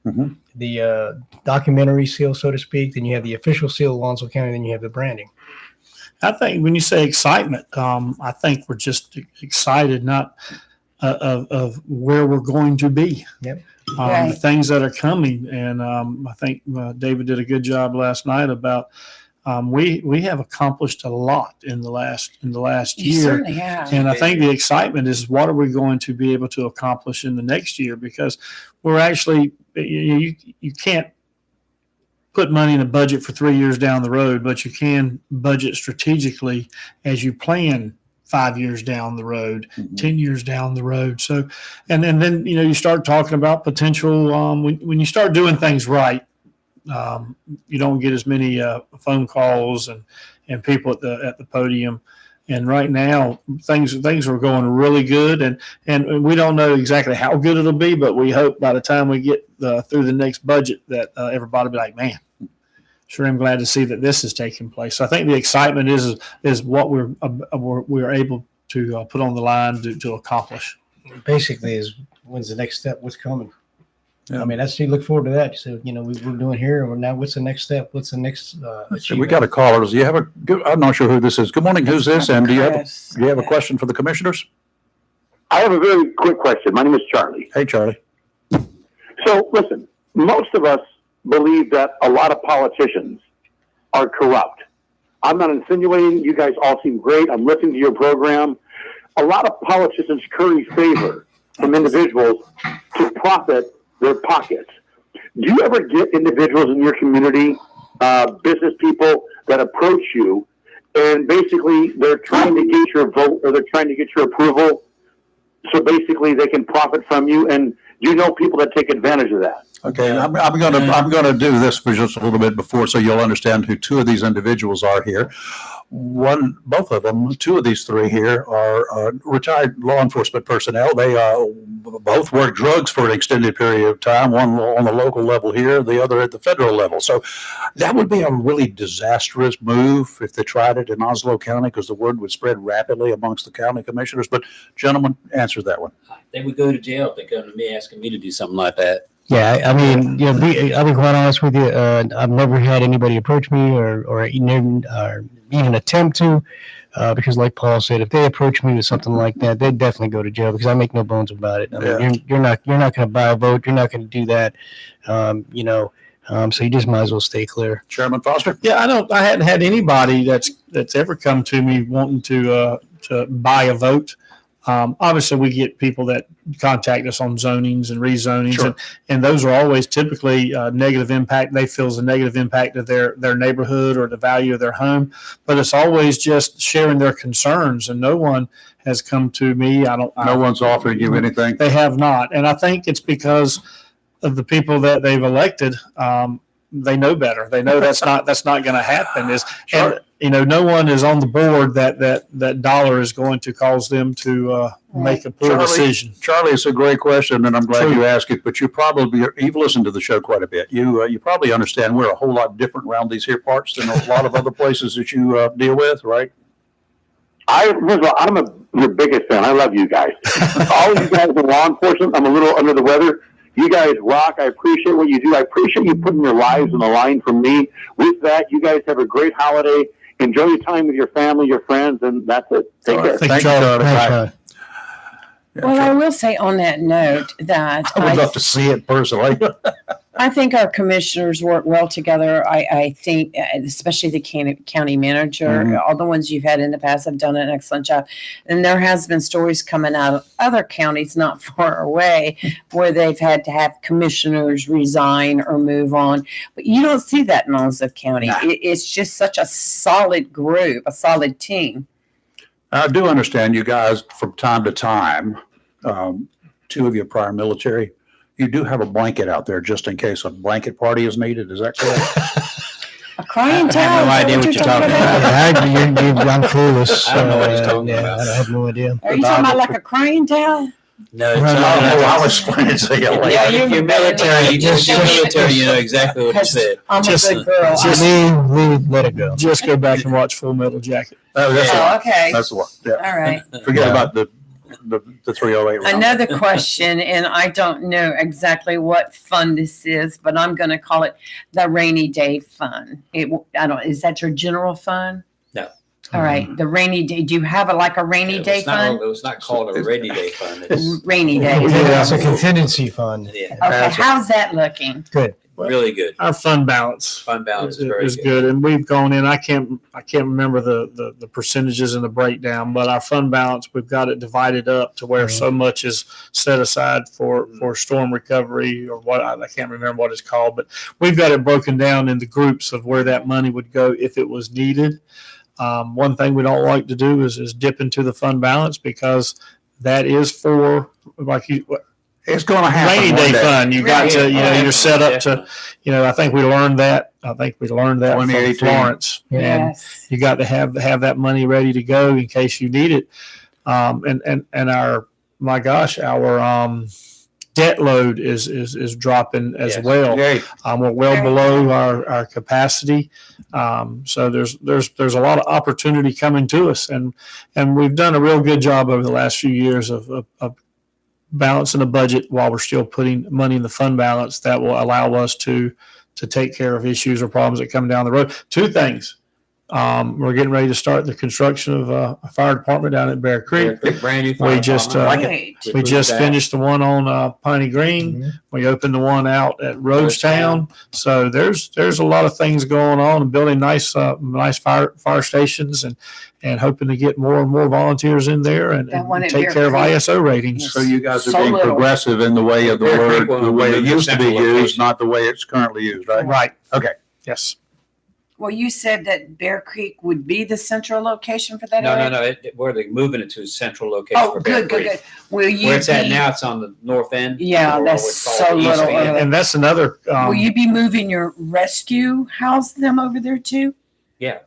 Mhm. the documentary seal, so to speak. Then you have the official seal of Lonsdale County. Then you have the branding. I think when you say excitement, I think we're just excited, not of where we're going to be. Yep. Right. The things that are coming, and I think David did a good job last night about we have accomplished a lot in the last You year. certainly have. And I think the excitement is what are we going to be able to accomplish in the next year? Because we're actually, you can't put money in a budget for 3 years down the road, but you can budget strategically as you plan 5 years down the road, 10 years down the road. So, and then you start talking about potential, when you start doing things right, you don't get as many phone calls and people at the podium. And right now, things are going really good, and we don't know exactly how good it'll be, but we hope by the time we get through the next budget that everybody will be like, man, sure, I'm glad to see that this is taking place. So I think the excitement is what we're able to put on the line to accomplish. Basically, is when's the next step? What's coming? Yeah. I mean, that's you look forward to that. So we're doing here, and now what's the next step? What's the next? So we got a caller. Do you have I'm not sure who this is. Good morning. Who's this? And do you have a question for the commissioners? I have a very quick question. My name is Charlie. Hey, Charlie. So listen, most of us believe that a lot of politicians are corrupt. I'm not insinuating. You guys all seem great. I'm listening to your program. A lot of politicians curry favor from individuals to profit their pockets. Do you ever get individuals in your community, business people that approach you and basically they're trying to get your vote or they're trying to get your approval so basically they can profit from you? And do you know people that take advantage of that? Okay, I'm gonna do this for just a little bit before, so you'll understand who two of these individuals are here. Both of them, two of these three here are retired law enforcement personnel. They both worked drugs for an extended period of time, one on the local level here, the other at the federal level. So that would be a really disastrous move if they tried it in Oslo County, because the word would spread rapidly amongst the county commissioners. But gentlemen, answer that one. They would go to jail if they come to me asking me to do something like that. Yeah, I mean, I'll be quite honest with you. I've never had anybody approach me or even attempt to, because like Paul said, if they approach me with something like that, they'd definitely go to jail, because I make no bones about it. I mean, you're not going to buy a vote. You're not going to do that. So you just might as well stay clear. Chairman Foster? Yeah, I hadn't had anybody that's ever come to me wanting to buy a vote. Obviously, we get people that contact us on zonings and rezonings, Sure. and those are always typically negative impact. They feel is a negative impact of their neighborhood or the value of their home, but it's always just sharing their concerns, and no one has come to me. No one's offering you anything? They have not, and I think it's because of the people that they've elected. They know better. They know that's not going to happen. Sure. And no one is on the board that dollar is going to cause them to make a poor decision. Charlie, it's a great question, and I'm glad you asked it. But you've listened to the show quite a bit. You probably understand we're a whole lot different around these here parts than a lot of other places that you deal with, right? I'm your biggest fan. I love you guys. All of you guys in law enforcement, I'm a little under the weather. You guys rock. I appreciate what you do. I appreciate you putting your lives on the line for me. With that, you guys have a great holiday. Enjoy your time with your family, your friends, and that's it. Take care. Thank you, Charlie. Thanks, Bye. Charlie. Yeah, Well, I Charlie. will say on that note that I would love to see it personally. I think our commissioners work well together. I think, especially the county manager, all the ones you've had in the past have done an excellent job. And there has been stories coming out of other counties not far away where they've had to have commissioners resign or move on. But you don't see that in Oslo County. Nah. It's just such a solid group, a solid team. I do understand you guys from time to time, two of you prior military, you do have a blanket out there just in case a blanket party is needed. Is that correct? A crying I towel. have no idea what you're talking about. I'm clueless. I don't know what he's talking about. I have no idea. Are you talking about like a crying towel? No, I'll explain it to you later. Yeah, if you're military, Just- you know exactly what you said. I'm Just- a good girl. just- Let it go. Just go back and watch Full Metal Jacket. Oh, that's the Oh, one. okay. That's the one. Yeah. All right. Forget Yeah. about the 308 round. Another question, and I don't know exactly what fund this is, but I'm going to call it the rainy day fund. Is that your general fund? No. All right, the rainy day. Do you have a rainy day fund? It was not called a rainy day fund. It's Rainy day. Yeah, it's a contingency fund. yeah, Okay, how's that looking? Good. really good. Our fund balance Fund balance is very is good. good, and we've gone in. I can't remember the percentages and the breakdown, but our fund balance, we've got it divided up to where so much is set aside for storm recovery, or what I can't remember what it's called, but we've got it broken down into groups of where that money would go if it was needed. One thing we don't like to do is dip into the fund balance, because that is for It's going to happen. rainy one day day. fund. You got to, you're set up to, Definitely. I think we learned that. I think we learned that from 2018. Florence. And Yes. you got to have that money ready to go in case you need it. And our debt load is dropping as Yes. well. Yay. We're well below our capacity. So there's a lot of opportunity coming to us, and we've done a real good job over the last few years of balancing the budget while we're still putting money in the fund balance that will allow us to take care of issues or problems that come down the road. Two things. We're getting ready to start the construction of a fire department down at Bear Creek. Brand new. We fire just, department. Great. We just finished the one on Piney Green. We opened the one out at Rosestown. So there's a lot of things going on, and building nice fire stations, and hoping to get more and more volunteers in there and That one at take Bear care of Creek. ISO ratings. So you guys are So being little. progressive in the way of the Bear Creek word, one the will way be it the used to be central used, location. not the way it's currently used, right? Right. Okay. Yes. Well, you said that Bear Creek would be the central location for that No, area? no. Where they're moving it to a central location. Oh, for Bear good, good, Creek. good. Will you Where it's at be- now, it's on the north end. Yeah, or that's what's called so the east little end. early. And that's another. Will you be moving your rescue house them over there too? Yeah.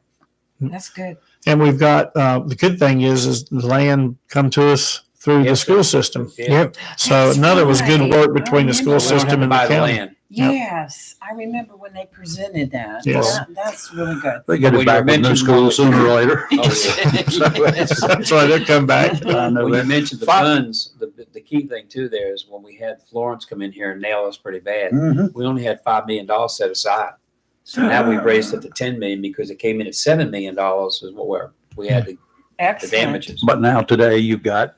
That's good. And we've got, the good thing is the land come to us through the Yes, school sir. system. Yeah. Yep. So That's another was good right. work between the I school remember. We don't have system to and the buy the county. land. Yep. Yes, I remember when they presented that. Yes. That's really good. They get When it back you with new mentioned school one- sooner or later. Oh, yeah. That's why they'll come back. I know When you that. mentioned the funds, the key thing too there is when we had Florence come in here and nail us pretty bad, Mhm. we only had $5 million set aside. So now we've raised it to 10 million because it came in at $7 million is what we had the Excellent. damages. But now today you've got,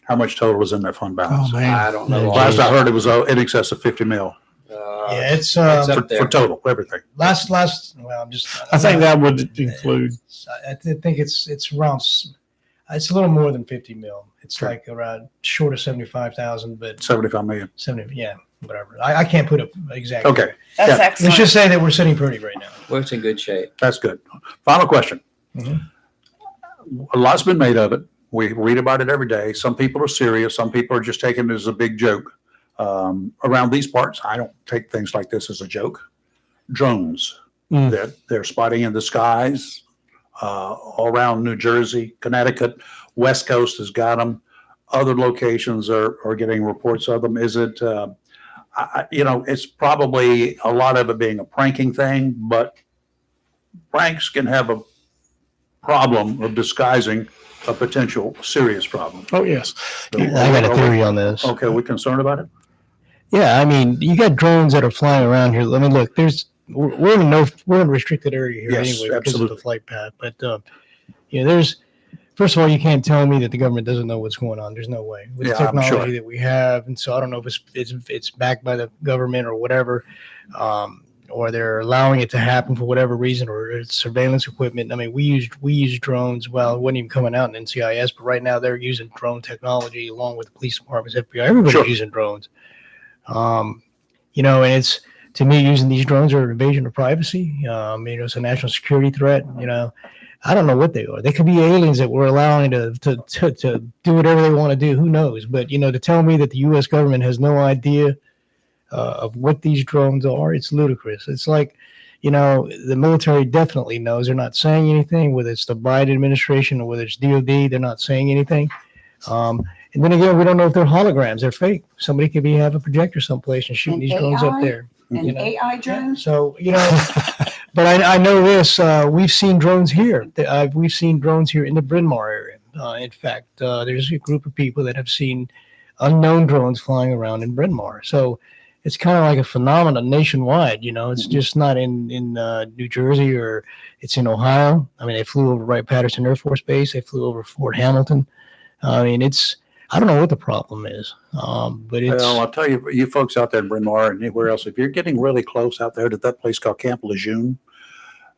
how much total is in their fund balance? Oh, man. I don't know. Last I heard it was in excess of 50 mil Yeah, it's, It's up for there. total, everything. well, I'm just. I think that would include. I think it's around, it's a little more than 50 mil. It's Sure. like around short of 75,000, but 75 million. 70, yeah, whatever. I can't put it exactly. Okay, That's Yeah. excellent. Let's just say that we're sitting pretty right now. Well, it's in good shape. that's good. Final question. Mhm. A lot's been made of it. We read about it every day. Some people are serious. Some people are just taking it as a big joke. Around these parts, I don't take things like this as a joke. Drones that they're spotting in the skies all around New Jersey, Connecticut, West Coast has got them. Other locations are getting reports of them. Is it, it's probably a lot of it being a pranking thing, but pranks can have a problem of disguising a potential serious problem. Oh, yes. I got a theory on this. Okay, are we concerned about it? Yeah, I mean, you got drones that are flying around here. I mean, look, we're in a restricted area here Yes, anyway because of absolutely. the flight path. But there's first of all, you can't tell me that the government doesn't know what's going on. There's no way with Yeah, the I'm technology sure. that we have, and so I don't know if it's backed by the government or whatever, or they're allowing it to happen for whatever reason, or it's surveillance equipment. I mean, we use drones. Well, it wasn't even coming out in NCIS, but right now they're using drone technology along with the police departments, FBI. Everybody's Sure. using drones. And it's, to me, using these drones are an invasion of privacy. It's a national security threat. I don't know what they are. They could be aliens that we're allowing to do whatever they want to do. Who knows? But to tell me that the U.S. government has no idea of what these drones are, it's ludicrous. It's like, the military definitely knows. They're not saying anything, whether it's the Biden administration or whether it's DOD, they're not saying anything. And then again, we don't know if they're holograms. They're fake. Somebody could have a projector someplace and shooting An these drones up AI? there. An AI drone? So, but I know this, we've seen drones here. We've seen drones here in the Bryn Mawr area. In fact, there's a group of people that have seen unknown drones flying around in Bryn Mawr. So it's kind of like a phenomenon nationwide. It's just not in New Jersey, or it's in Ohio. I mean, they flew over Wright-Patterson Air Force Base. They flew over Fort Hamilton. I mean, I don't know what the problem is, but it's. Well, I'll tell you, you folks out there in Bryn Mawr and anywhere else, if you're getting really close out there to that place called Camp Lejeune,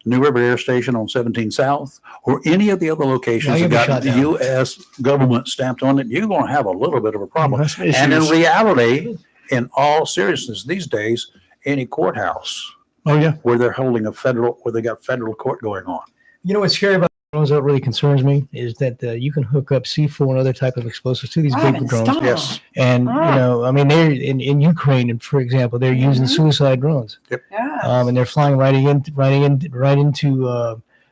New River Air Station on 17 South, or any of the other locations you'll that be got shot the down. U.S. government stamped on it, you're going to have a little bit of a problem. That's And in issues. reality, in all seriousness, these days, any courthouse Oh, yeah. where they're holding where they got federal court going on. What's scary about drones that really concerns me is that you can hook up C4 and other type of explosives to these big drones. Stop. Yes. And, I mean, they're in Ukraine, for example, they're using suicide drones. Yeah. And they're flying right into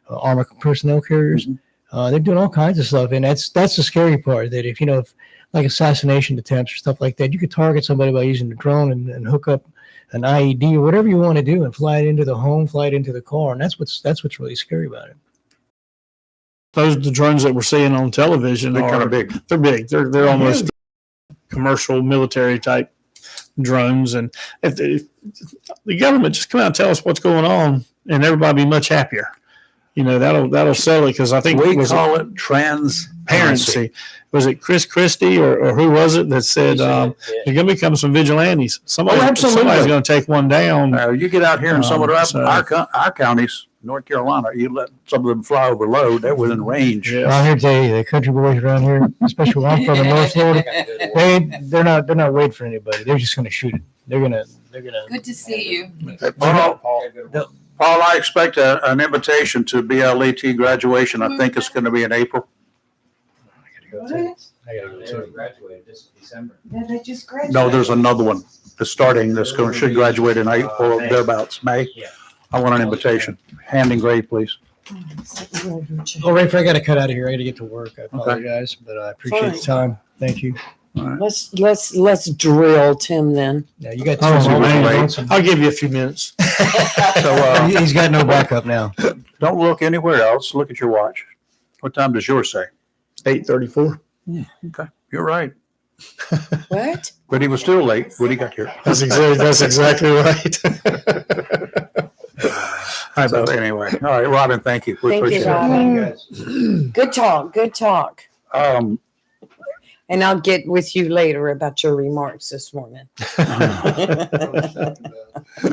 armored personnel carriers. They're doing all kinds of stuff. And that's the scary part, that if like assassination attempts or stuff like that, you could target somebody by using the drone and hook up an IED or whatever you want to do and fly it into the home, fly it into the car. And that's what's really scary about it. The drones that we're seeing on television They're are kind of big. They're big. They're almost commercial military type drones. And if the government just come out and tell us what's going on, and everybody be much happier. That'll sell it, because I think We was call it transparency. Was it Chris Christie or who was it that said there's going to become some vigilantes? absolutely. Somebody's going to take one down. You get out here in some of So- our counties, North Carolina, you let some of them fly over low, they're within range. Yeah. Well, I'm here to tell you, the country boys around here, especially where I'm from in North Florida, they're not waiting for anybody. They're just going to shoot it. They're gonna. Good to see you. Paul, Paul, I expect an invitation to BLET graduation. I think it's going to be in April. Graduated this December. Yeah, they just graduated. No, there's another one that's starting. Should graduate in April or thereabouts, May. Yeah. I want an invitation. Hand engraved, please. Well, Rafe, I got to cut out of here. I got to get to work. I apologize, but I appreciate the time. Thank you. All right. Let's drill Tim then. Yeah, you got Oh, two man. minutes. I'll give you a few minutes. So He's got no backup now. don't look anywhere else. Look at your watch. What time does yours say? 8:34. Okay, you're right. What? But he was still late when he got here. That's exactly right. All right, So bud. anyway, all right, Robin, thank you. We Thank you, appreciate Robin. Good talk. Good talk. it. And I'll get with you later about your remarks this morning. Yeah, all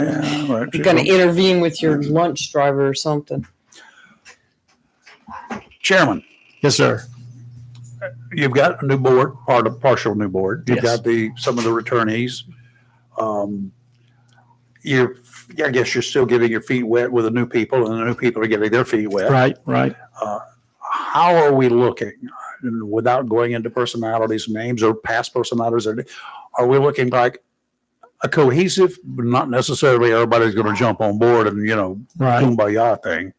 right, I'm going to intervene with your lunch driver or something. Chairman, Yes, sir. you've got a new board, partial new board. You've Yes. got some of the returnees. I guess you're still getting your feet wet with the new people, and the new people are getting their feet wet. Right. How are we looking, without going into personalities, names, or past personalities? Are we looking like a cohesive, but not necessarily everybody's going to jump on board and, Right. kumbaya thing?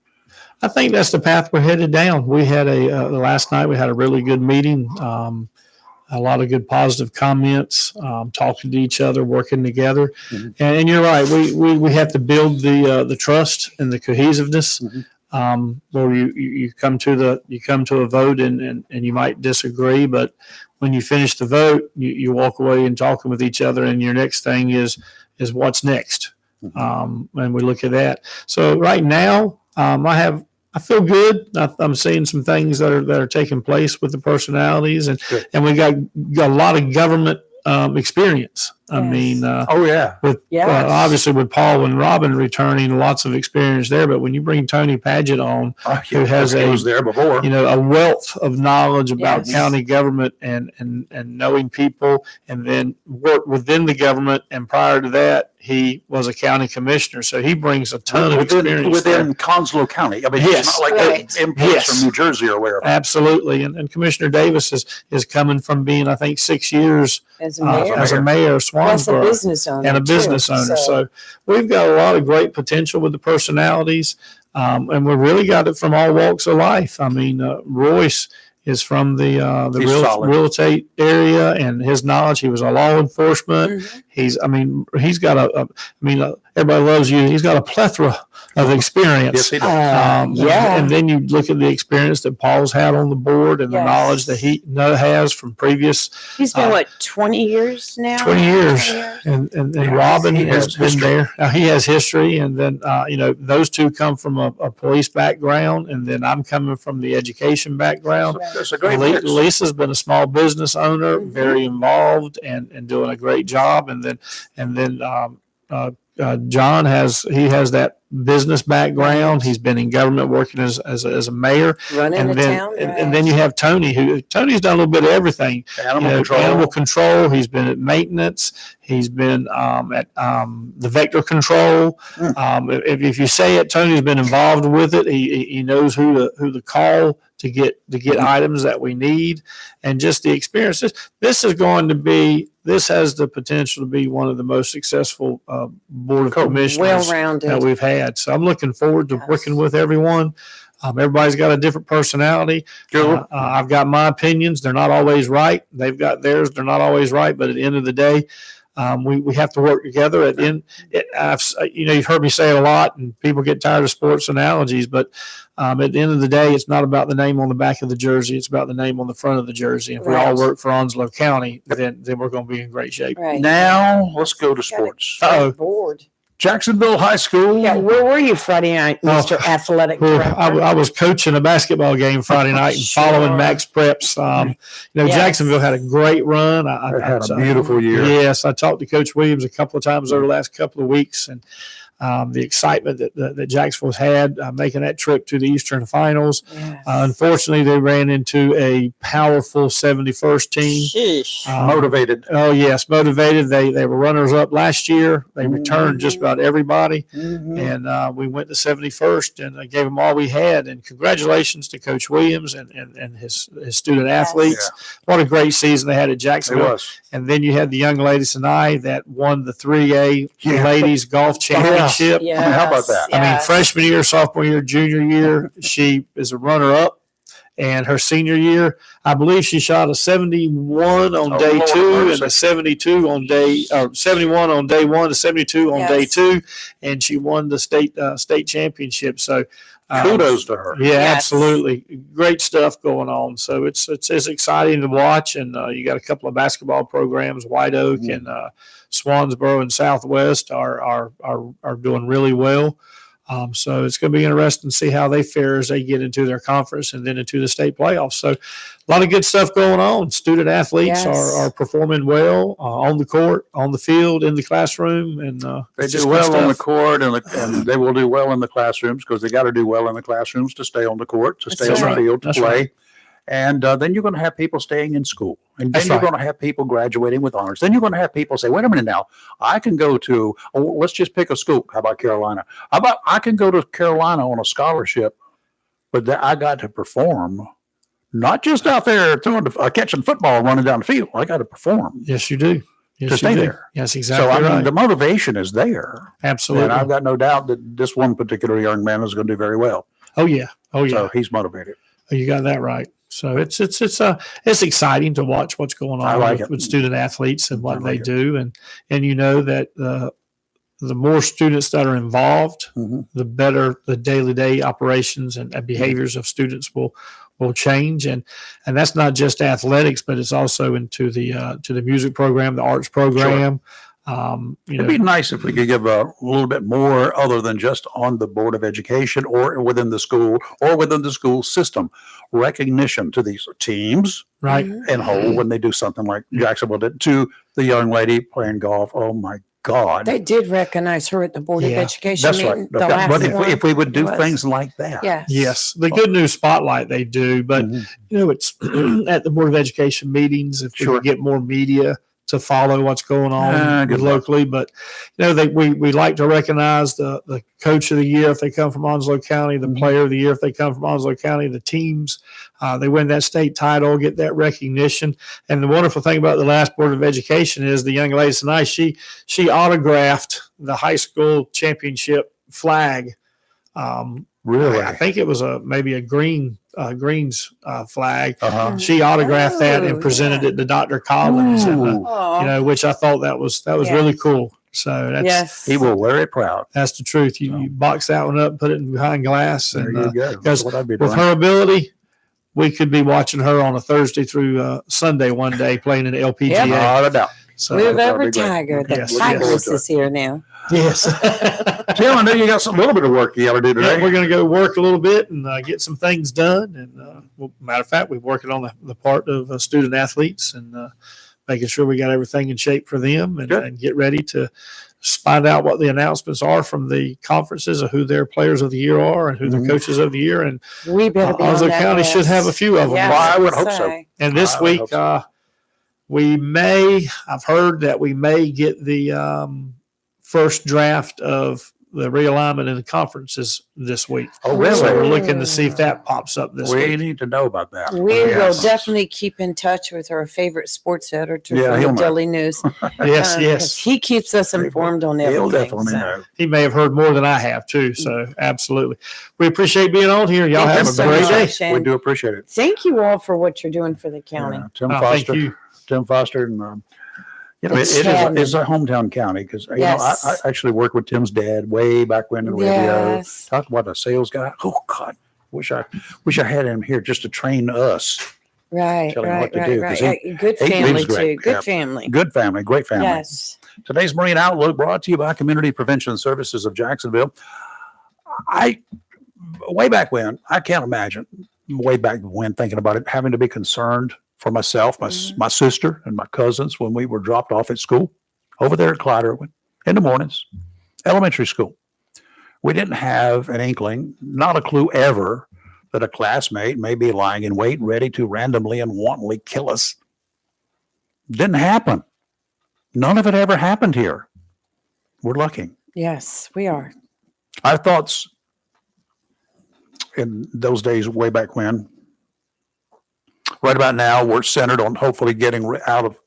I think that's the path we're headed down. We had last night we had a really good meeting. A lot of good positive comments, talking to each other, working together. Mhm. And you're right. We have to build the trust and the cohesiveness. Where you come to a vote and you might disagree, but when you finish the vote, you walk away and talking with each other, and your next thing is what's next. And we look at that. So right now, I feel good. I'm seeing some things that are taking place with the personalities, and Good. we got a lot of government experience. I Yes. mean, Oh, yeah. with Yes. obviously with Paul and Robin returning, lots of experience there. But when you bring Tony Paget on, who has He was there before. a wealth of knowledge about Yes. county government and knowing people, and then work within the government. And prior to that, he was a county commissioner, so he brings a ton of experience within Conslow County. I mean, Yes. it's not like Right. imports Yes. from New Jersey or wherever. Absolutely, and Commissioner Davis is coming from being, I think, 6 years As a mayor. as a mayor of Plus a Swansboro. business owner. And a too, business owner. So we've got a lot of great potential with the personalities. And we really got it from all walks of life. I mean, Royce is from the He's solid. real estate area, and his knowledge, he was a law enforcement. Mhm. He's got everybody loves you. He's got a plethora of experience. Yes, he does. Yeah. And then you look at the experience that Paul's had on the board, and the Yes. knowledge that he has from previous He's been, 20 years now? 20 years. And Yeah, Robin he has has been history. there. He has history. And then, those two come from a police background. And then I'm coming from the education background. That's a great mix. Lisa's been a small business owner, Mhm. very involved and doing a great job. And then John has that business background. He's been in government working as a mayor. Running And the then, town. and then you have Tony, Tony's done a little bit of everything. Animal control. He's been at maintenance. He's been at the vector control. If you say it, Tony's been involved with it. He knows who to call to get items that we need, and just the experiences. This has the potential to be one of the most successful board of commissioners Well-rounded. that we've had. So I'm looking forward to Yes. working with everyone. Everybody's got a different personality. I've got my opinions. They're not always right. They've got theirs. They're not always right. But at the end of the day, we have to work together. At the end, you've heard me say it a lot, and people get tired of sports analogies. But at the end of the day, it's not about the name on the back of the jersey. It's about the name on the front of the jersey. If we all Right. work for Onslow County, then we're going to be in great shape. Right. Now, let's go to sports. Uh-oh. Board. Jacksonville High School. Yeah, where were you Friday night, Mr. Athletic Director? I was coaching a basketball game Friday night and following Sure. Max Preps. Yes. Jacksonville had a great run. They had a beautiful year. Yes, I talked to Coach Williams a couple of times over the last couple of weeks, and the excitement that Jacksonville's had making that trip to the Eastern Finals. Yes. Unfortunately, they ran into a powerful 71st team. Sheesh. Motivated. Oh yes, motivated. They were runners up last year. They returned just about everybody, and we went to 71st and gave them all we had. And congratulations to Coach Williams and his student athletes. What a great season they had at Jacksonville. It was. And then you had the young ladies and I that won the 3A ladies golf championship. Yes. I mean, how about that? I mean, Yes. freshman year, sophomore year, junior year, she is a runner up. And her senior year, I believe she shot a 71 on day Lord, 2 mercy. and a 72 on day, or 71 on day 1 to 72 on day Yes. 2. And she won the state championship. So Kudos to her. yeah, Yes. absolutely. Great stuff going on. So it's exciting to watch. And you got a couple of basketball programs, White Oak and Swansboro and Southwest are doing really well. So it's going to be interesting to see how they fare as they get into their conference and then into the state playoffs. So a lot of good stuff going on. Student athletes Yes. are performing well on the court, on the field, in the classroom, and They it's do just good well on the stuff. court, and they will do well in the classrooms because they got to do well in the classrooms to stay on the court, to stay That's on right. the field, to That's play. right. And then you're going to have people staying in school. And then That's you're right. going to have people graduating with honors. Then you're going to have people say, wait a minute now, I can go to, let's just pick a school. How about Carolina? How about I can go to Carolina on a scholarship, but I got to perform, not just out there catching football and running down the field. I got to perform. Yes, you do. Yes, To you stay do. there. Yes, exactly. So, I mean, right. the motivation is there. Absolutely. And I've got no doubt that this one particular young man is going to do very well. Oh yeah. Oh yeah. So he's motivated. You got that right. So it's exciting to watch what's going I on like with, it. with student athletes and what I they like it. do, and you know that the more students that are involved, Mhm. the better the day-to-day operations and behaviors of students will change, and that's not just athletics, but it's also into the music program, the arts program. It'd be nice if we could give a little bit more other than just on the Board of Education or within the school or within the school system recognition to these teams right. and whole when they do something like Jacksonville did to the young lady playing golf. Oh my God. They did recognize her at the Board of Yeah, Education That's meeting. right. The last But one. if we would do was. things like that. Yes. Yes, the good news spotlight they do, but Mhm. it's at the Board of Education meetings. If we Sure. could get more media to follow what's going on Good luck. locally, but we like to recognize the coach of the year if they come from Onslow County, the Mhm. player of the year if they come from Onslow County, the teams they win that state title, get that recognition. And the wonderful thing about the last Board of Education is the young lady tonight, she autographed the high school championship flag. Really? I think it was maybe a Greens flag. Uh-huh. She autographed that Oh, and presented yeah. it to Dr. Collins, and, Ooh. Oh, which I thought that was Yes. really cool. So that's yes. He will wear it proud. that's the truth. You box that one up, put it behind glass, There and you go. That's because what I'd be with doing. her ability, we could be watching her on a Thursday through Sunday one day playing in the LPGA. Not a doubt. So Live that'd every be great. tiger. The Yes, Tigress yes. is here now. yes. Tim, I know you got a little bit of work you got to do Yeah, today. we're going to go work a little bit and get some things done. And matter of fact, we're working on the part of student athletes and making sure we got everything in shape for them Good. and get ready to find out what the announcements are from the conferences of who their players of the year are and who Mhm. the coaches of the year. And We better be on Onslow that County should list. have a few of them. Yes, Well, I would I'd hope so. say. And this I would week, hope so. I've heard that we may get the first draft of the realignment in the conferences this week. Oh, really? So we're looking to see if that pops up this We week. need to know about that. We Yes. will definitely keep in touch with our favorite sports editor Yeah, from he'll the know. Daily News. Yes, 'Cause yes. He keeps us informed on everything. He'll definitely so. know. He may have heard more than I have too. So absolutely. We appreciate being on here. Y'all Thank have you a so great much. day. Shane. We do appreciate it. Thank you all for what you're doing for the county. Yeah, Tim Thank Foster. you. Tim Foster, and it It's is Chapman. it's a hometown county because Yes. I actually worked with Tim's dad way back when in radio. Yes. Talked about a sales guy. Oh God, wish I had him here just to train us. Right, Tell him right, what to right, do, right. 'cause he- Yeah, good he family lives too. great. Good Yeah. family. Good family, great family. Yes. Today's Marine Outlook brought to you by Community Prevention Services of Jacksonville. Way back when, I can't imagine way back when thinking about it, having to be concerned for myself, my sister, and my cousins when we were dropped off at school over there at Clyde Irwin in the mornings, elementary school. We didn't have an inkling, not a clue ever, that a classmate may be lying in wait, ready to randomly and wantonly kill us. Didn't happen. None of it ever happened here. We're lucky. Yes, we are. Our thoughts in those days, way back when, right about now, we're centered on hopefully getting out of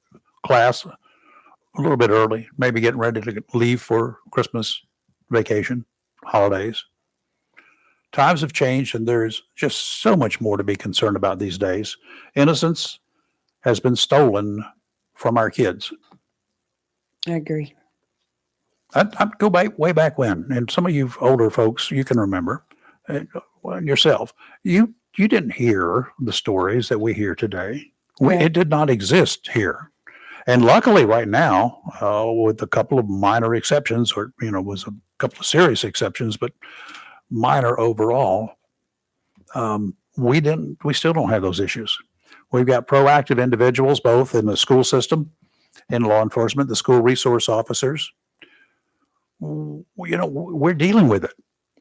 class a little bit early, maybe getting ready to leave for Christmas vacation, holidays. Times have changed, and there's just so much more to be concerned about these days. Innocence has been stolen from our kids. I agree. I'd go back way back when, and some of you older folks, you can remember yourself. You didn't hear the stories that we hear today. It did not exist here. And luckily right now, with a couple of minor exceptions, or, was a couple of serious exceptions, but minor overall, we still don't have those issues. We've got proactive individuals, both in the school system, in law enforcement, the school resource officers. We're dealing with it.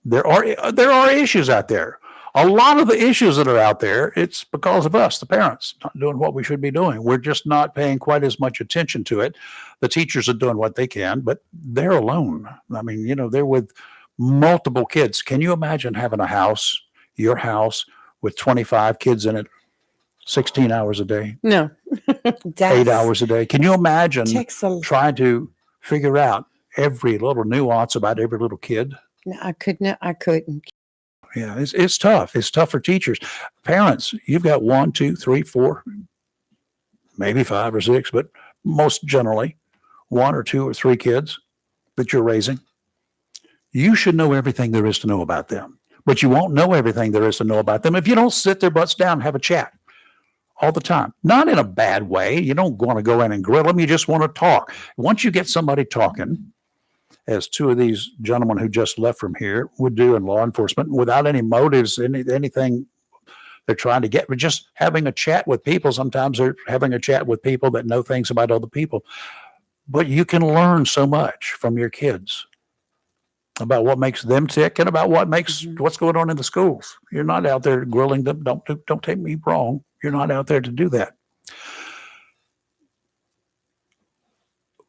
There are issues out there. A lot of the issues that are out there, it's because of us, the parents, not doing what we should be doing. We're just not paying quite as much attention to it. The teachers are doing what they can, but they're alone. I mean, they're with multiple kids. Can you imagine having your house with 25 kids in it, 16 hours a day? No. 8 hours a day. Can you imagine trying to figure out every little nuance about every little kid? No, I couldn't. Yeah, it's tough. It's tough for teachers. Parents, you've got 1, 2, 3, 4, maybe 5 or 6, but most generally 1 or 2 or 3 kids that you're raising. You should know everything there is to know about them, but you won't know everything there is to know about them if you don't sit their butts down and have a chat all the time. Not in a bad way. You don't want to go in and grill them. You just want to talk. Once you get somebody talking, as 2 of these gentlemen who just left from here would do in law enforcement, without any motives, anything they're trying to get, but just having a chat with people. Sometimes they're having a chat with people that know things about other people. But you can learn so much from your kids about what makes them tick and about what's going on in the schools. You're not out there grilling them. Don't take me wrong. You're not out there to do that.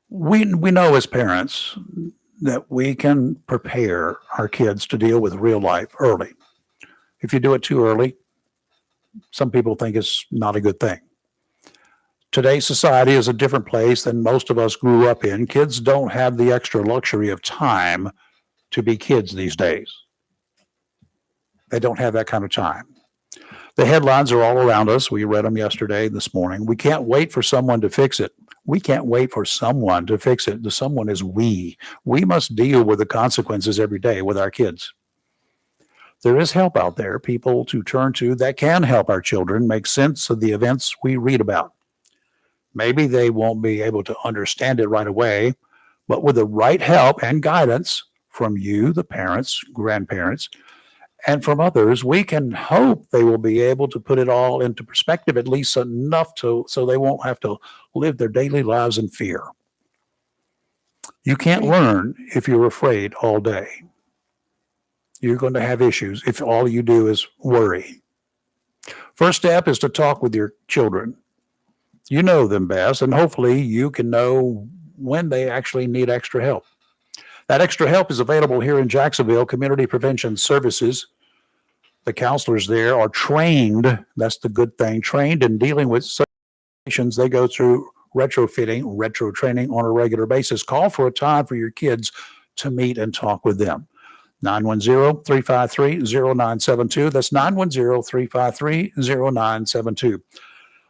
We know as parents that we can prepare our kids to deal with real life early. If you do it too early, some people think it's not a good thing. Today's society is a different place than most of us grew up in. Kids don't have the extra luxury of time to be kids these days. They don't have that kind of time. The headlines are all around us. We read them yesterday, this morning. We can't wait for someone to fix it. We can't wait for someone to fix it. The someone is we. We must deal with the consequences every day with our kids. There is help out there, people to turn to that can help our children make sense of the events we read about. Maybe they won't be able to understand it right away, but with the right help and guidance from you, the parents, grandparents, and from others, we can hope they will be able to put it all into perspective, at least enough so they won't have to live their daily lives in fear. You can't learn if you're afraid all day. You're going to have issues if all you do is worry. First step is to talk with your children. You know them best, and hopefully you can know when they actually need extra help. That extra help is available here in Jacksonville, Community Prevention Services. The counselors there are trained, that's the good thing, trained in dealing with situations. They go through retro training on a regular basis. Call for a time for your kids to meet and talk with them. 910-353-0972. That's 910-353-0972.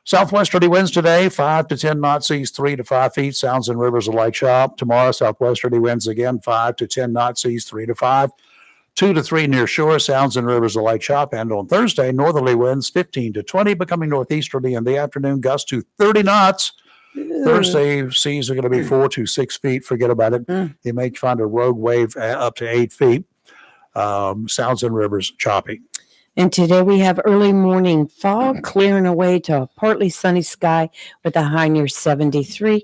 Southwesterly winds today, 5 to 10 knots, seas 3 to 5 feet. Sounds and rivers a light chop. Tomorrow, southwesterly winds again, 5 to 10 knots, seas 3 to 5. 2 to 3 near shore, sounds and rivers a light chop. And on Thursday, northerly winds 15 to 20, becoming northeasterly in the afternoon, gusts to 30 knots. Thursday, seas are going to be 4 to 6 feet. Forget about it. You may find a rogue wave up to 8 feet. Sounds and rivers choppy. And today we have early morning fog clearing away to a partly sunny sky with a high near 73.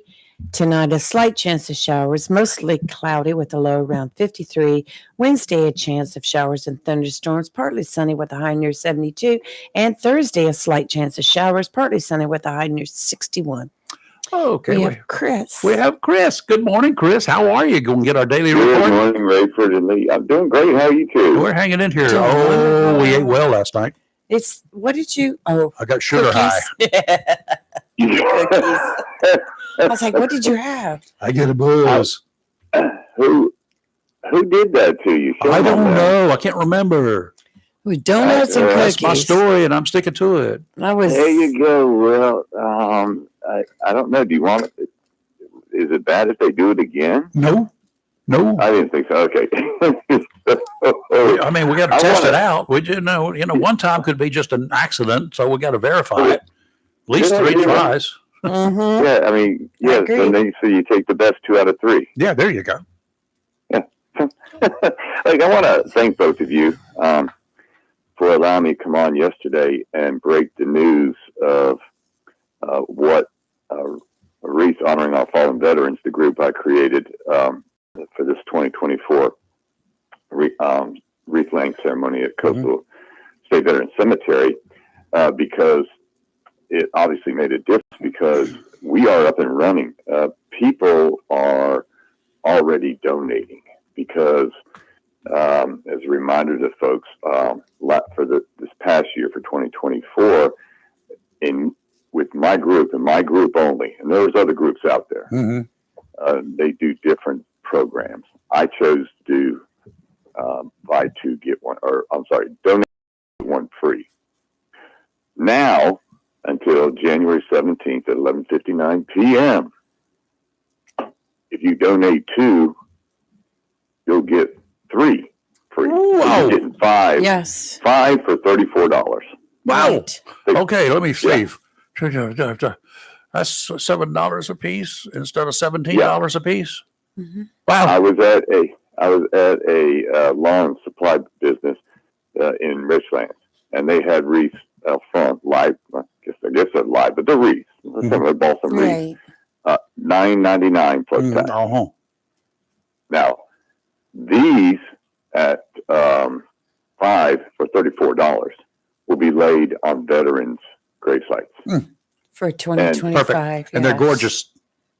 Tonight, a slight chance of showers, mostly cloudy with a low around 53. Wednesday, a chance of showers and thunderstorms, partly sunny with a high near 72. And Thursday, a slight chance of showers, partly sunny with a high near 61. Okay. We have Chris. We have Chris. Good morning, Chris. How are you? Going to get our daily Good report? morning, Rayford and Lee. I'm doing great. How are you two? We're hanging in here. Doing Oh, we wonderful. ate well last night. What did you? Oh, I got sugar high. Cookies. I was like, what did you have? I get a buzz. Who did that to you? Show I me don't that. know. I can't remember. With donuts and That's cookies. That's my story, and I'm sticking to it. I was. There you go. Well, I don't know. Do you want it? Is it bad if they do it again? No. I didn't think so. Okay. I mean, we got to I test wanna- it out. We one time could be just an accident, so we got to verify it. At least Good 3 idea. tries. Mhm. Yeah, I mean, yes. agree. And then you take the best 2 out of 3. Yeah, there you go. Like, I want to thank both of you for allowing me to come on yesterday and break the news of what Wreath Honoring Our Fallen Veterans, the group I created for this 2024 wreath laying ceremony at Coastal State Veterans Cemetery, because it obviously made a difference because we are up and running. People are already donating because, as a reminder to folks, for this past year for 2024, with my group and my group only, and there's other groups out there, they do different programs. I chose to do buy 2 get 1, or I'm sorry, donate 1 free. Now, until January 17th at 11:59 p.m., if you donate 2, you'll get 3 free. Wow. So you're getting 5. Yes. 5 for $34. Wow. Right. Okay, let me see. Yeah. That's $7 a piece instead of $17 a piece. Mhm. Wow. I was at a lawn supply business in Richland, and they had wreaths out front, live. I guess they're live, but they're wreaths. Some of the balsam wreaths. Right. $9.99 plus tax. Uh-huh. Now, these at 5 for $34 will be laid on veterans' grave sites. For 2025. And they're yes. gorgeous.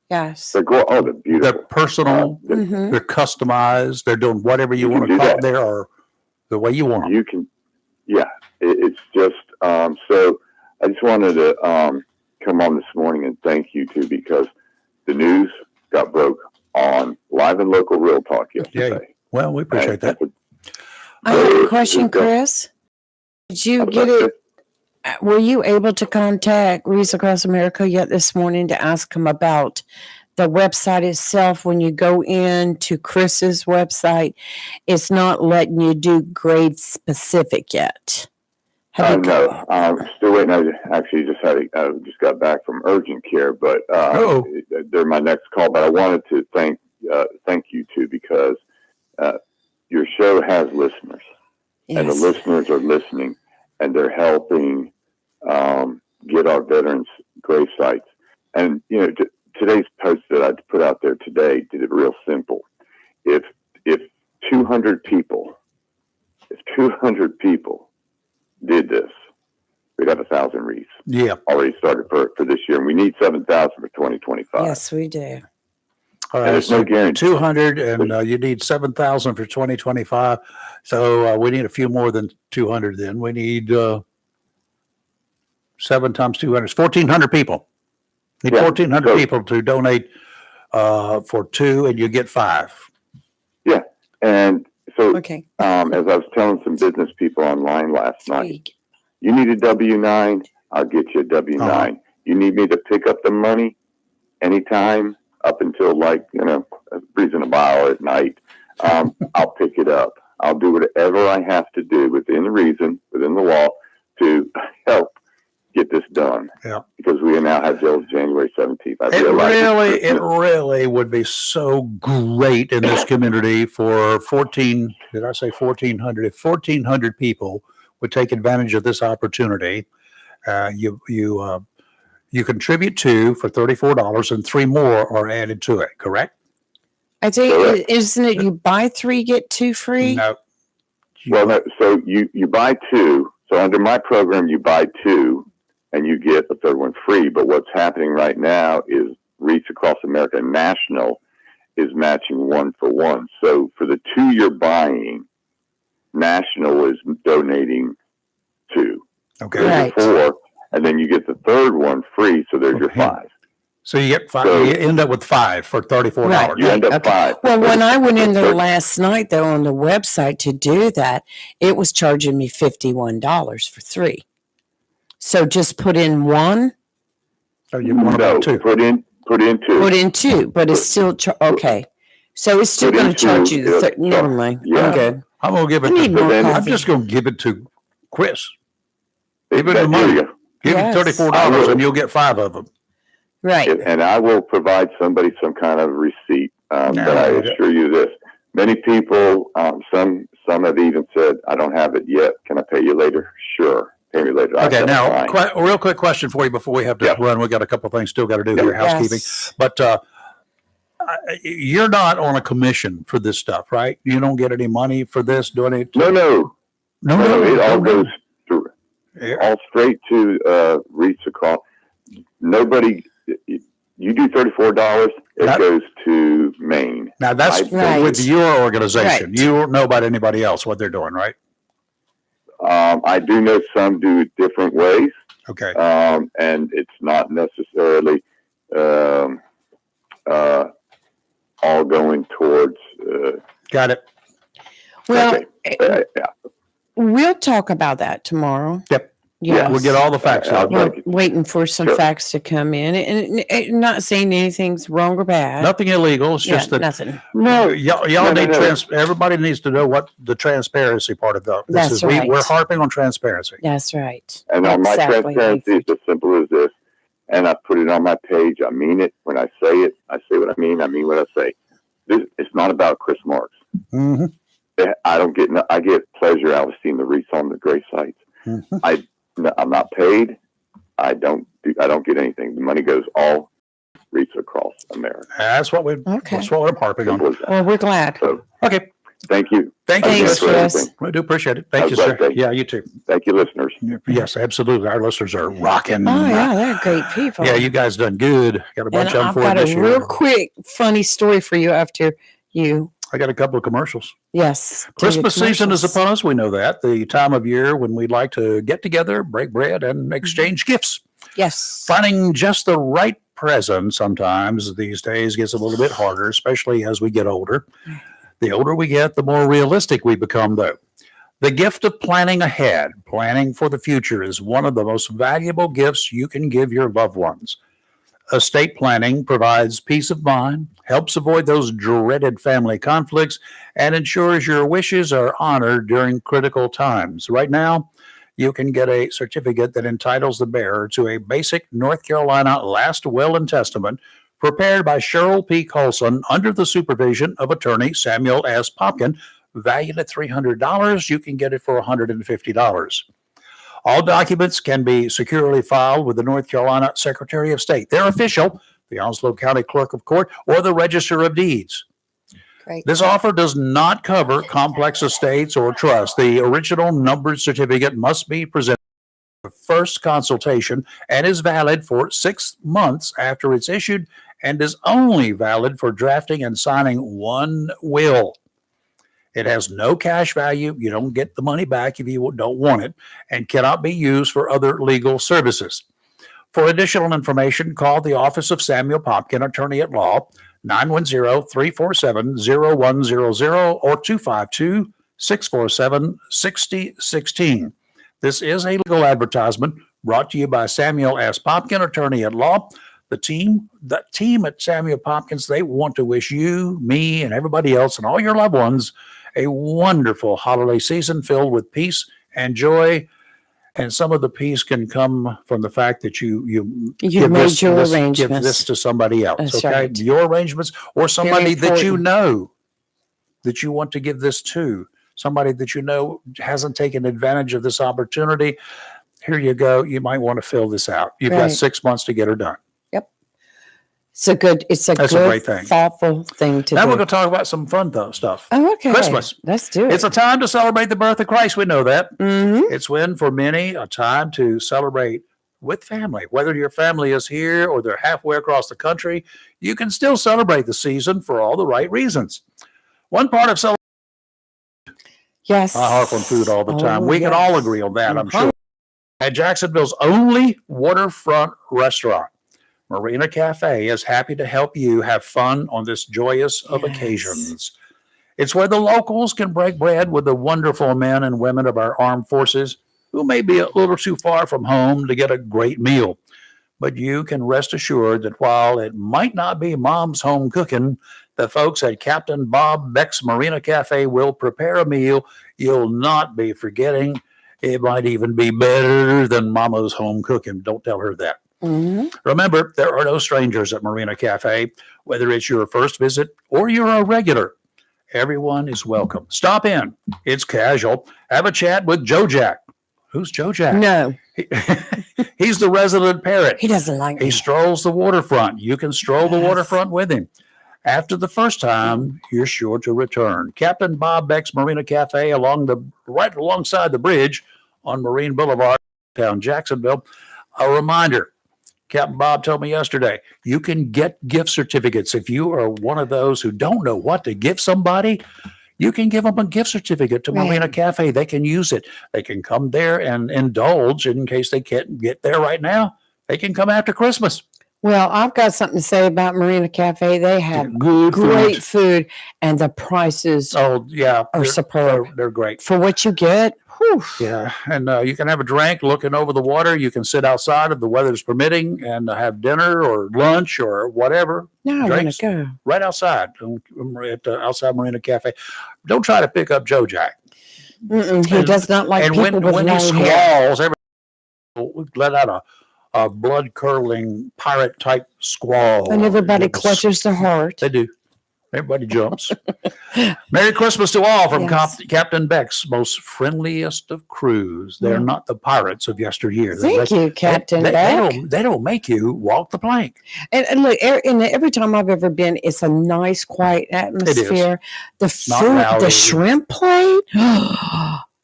Yes. They're they're They're beautiful. personal. Mhm. They're customized. They're doing whatever you You can want to do call that. it there or the way you want them. You can, yeah. It's just so. I just wanted to come on this morning and thank you too, because the news got broke on Live and Local Real Talk yesterday. Well, we appreciate that. I have a question, Chris. Did you get it? Were you able to contact Wreaths Across America yet this morning to ask them about the website itself? When you go in to Chris's website, it's not letting you do grade specific yet. Have you No, still waiting. I actually just got back from urgent care, but they're my next call. But I wanted to thank you too, because your show has listeners, and the Yes. listeners are listening, and they're helping get our veterans' grave sites. And today's post that I put out there today did it real simple. If 200 people did this, we'd have 1,000 wreaths. Yeah. Already started for this year, and we need 7,000 for 2025. Yes, we do. All And right. there's no guarantee. 200, and you need 7,000 for 2025. So we need a few more than 200 then. We need 7 times 200 is 1,400 people. Need Yeah, 1,400 so- people to donate for 2, and you get 5. And so, Okay. as I was telling some business people online last night, Sweet. you need a W-9, I'll get you a W-9. You need me to pick up the money anytime up until a reasonable hour at night, I'll pick it up. I'll do whatever I have to do within the reason, within the law, to help get this done. Yeah. Because we now have till January 17th. It really would be so great in this community for 1,400? If 1,400 people would take advantage of this opportunity, you You contribute 2 for $34 and 3 more are added to it, correct? I think, isn't it you buy 3, get 2 free? No. Well, no, so you buy 2. So under my program, you buy 2 and you get a third one free. But what's happening right now is Reach Across America National is matching 1 for 1. So for the 2 you're buying, National is donating 2. Okay. There's your 4, and then you get the third one free. So there's your 5. So you get 5. So- you end up with 5 for $34. Right. You end up 5. Well, when I went in there last night, though, on the website to do that, it was charging me $51 for 3. So just put in 1, So you want No, about 2. put in 2. put in 2, but it's still okay. So it's still Put in going to charge 2, you the it'll never charge- mind. yeah. I'm good. I'm gonna give it. I need more I'm coffee. just gonna give it to Chris. Give him There the money. you go. Give him Yes. $34 and you'll get 5 of them. Right. And I will provide somebody some kind of receipt. But I assure you this: many people, some have even said, "I don't have it yet. Can I pay you later?" Sure, pay me later. Okay, now fine. a real quick question for you before we have to Yeah. run. We got a couple of things still got to do here, housekeeping. Yes. But you're not on a commission for this stuff, right? You don't get any money for this doing it. No. It all goes through, Yeah. all straight to Reach Across. Nobody. You do $34. It That- goes to Maine. Now that's Right. with your organization. Right. You don't know about anybody else what they're doing, right? I do know some do it different ways. Okay. And it's not necessarily all going towards. Got it. Well, Okay. Yeah. we'll talk about that tomorrow. Yep. Yes. We'll get all the facts out. We're waiting for some Sure. facts to come in, and not saying anything's wrong or bad. Nothing illegal. It's Yeah, just that nothing. No, y'all No, need no. everybody needs to know what the transparency part of this That's is. right. We're harping on transparency. That's right. and on my Exactly. transparency, it's as simple as this. And I put it on my page. I mean it. When I say it, I say what I mean. I mean what I say. It's not about Chris Marks. Mm-hmm. I get pleasure out of seeing the wreaths on the grave sites. Mm-hmm. I'm not paid. I don't get anything. The money goes all Wreaths Across America. That's what we're harping on. Simple as that. Well, we're glad. So Okay. thank you. Thank you. Thanks, for Chris. everything. I do appreciate it. Thank Have you, a sir. blessed day. Yeah, you too. Thank you, listeners. Yes, absolutely. Our listeners are rocking. Oh yeah, they're great people. Yeah, you guys done good. Got a bunch and of them I've for you got this a year. real quick funny story for you after you. I got a couple of commercials. Yes. to the Christmas season is commercials. upon us. We know that. The time of year when we like to get together, break bread, and exchange gifts. Yes. Finding just the right present sometimes these days gets a little bit harder, especially as we get older. The older we get, the more realistic we become, though. The gift of planning ahead, planning for the future, is one of the most valuable gifts you can give your loved ones. Estate planning provides peace of mind, helps avoid those dreaded family conflicts, and ensures your wishes are honored during critical times. Right now, you can get a certificate that entitles the bearer to a basic North Carolina last will and testament prepared by Cheryl P. Colson under the supervision of attorney Samuel S. Popkin, valued at $300. You can get it for $150. All documents can be securely filed with the North Carolina Secretary of State. They're official, the Onslow County Clerk of Court, or the Register of Deeds. Great. This offer does not cover complex estates or trusts. The original numbered certificate must be presented for first consultation and is valid for 6 months after it's issued and is only valid for drafting and signing one will. It has no cash value. You don't get the money back if you don't want it, and cannot be used for other legal services. For additional information, call the office of Samuel Popkin, attorney at law, 910-347-0100 or 252-647-6016. This is a legal advertisement brought to you by Samuel S. Popkin, attorney at law. The team at Samuel Popkins, they want to wish you, me, and everybody else and all your loved ones a wonderful holiday season filled with peace and joy. And some of the peace can come from the fact that you give made this, your this- give arrangements. this to somebody else. That's okay, right. your arrangements or somebody that you important. know that you want to give this to. Somebody that you know hasn't taken advantage of this opportunity. here you go. You might want to fill this out. You've got Right. 6 months to get her done. It's a That's a good, great thing. thoughtful thing to Now do. we're going to talk about some fun stuff. Oh, okay. Christmas. Let's do it. It's a time to celebrate the birth of Christ. We know that. Mhm. It's when, for many, a time to celebrate with family. Whether your family is here or they're halfway across the country, you can still celebrate the season for all the right reasons. One part of celebrating, Yes. I harp on food all the time. Oh, We can all yes. agree on that, I'm Mhm. sure. At Jacksonville's only waterfront restaurant, Marina Cafe is happy to help you have fun on this joyous of Yes. occasions. It's where the locals can break bread with the wonderful men and women of our armed forces who may be a little too far from home to get a great meal. But you can rest assured that while it might not be mom's home cooking, the folks at Captain Bob Beck's Marina Cafe will prepare a meal you'll not be forgetting. It might even be better than mama's home cooking. Don't tell her that. Mhm. Remember, there are no strangers at Marina Cafe, whether it's your first visit or you're a regular. Everyone is welcome. Stop in. It's casual. Have a chat with Joe Jack. Who's Joe Jack? No, He's the resident parrot. he doesn't like He me. strolls the waterfront. You can stroll the Yes. waterfront with him. After the first time, you're sure to return. Captain Bob Beck's Marina Cafe right alongside the bridge on Marine Boulevard, down Jacksonville. A reminder, Captain Bob told me yesterday, you can get gift certificates. If you are one of those who don't know what to give somebody, you can give them a gift certificate to Right. Marina Cafe. They can use it. They can come there and indulge in case they can't get there right now. They can come after Christmas. Well, I've got something to say about Marina Cafe. They have Good great food, and the prices Oh, yeah. are superb. They're great. For what you get. Whew. Yeah. And you can have a drink looking over the water. You can sit outside if the weather's permitting and have dinner or lunch or whatever Now I want Drinks? to go. right outside at outside Marina Cafe. Don't try to pick up Joe Jack. Mm-mm, he And- does not like and people with when he long hair. squalls, everybody let out a blood curdling pirate type squall. And everybody With the- clutches their heart. They do. Everybody jumps. Merry Christmas to all from Yes. Captain Beck's most friendliest of crews. They're Mm. not the pirates of yesteryear. Thank you, Captain they, Beck. they don't make you walk the plank. And look, and every time I've ever been, it's a nice, quiet atmosphere. The Not food, rowdy. the shrimp plate,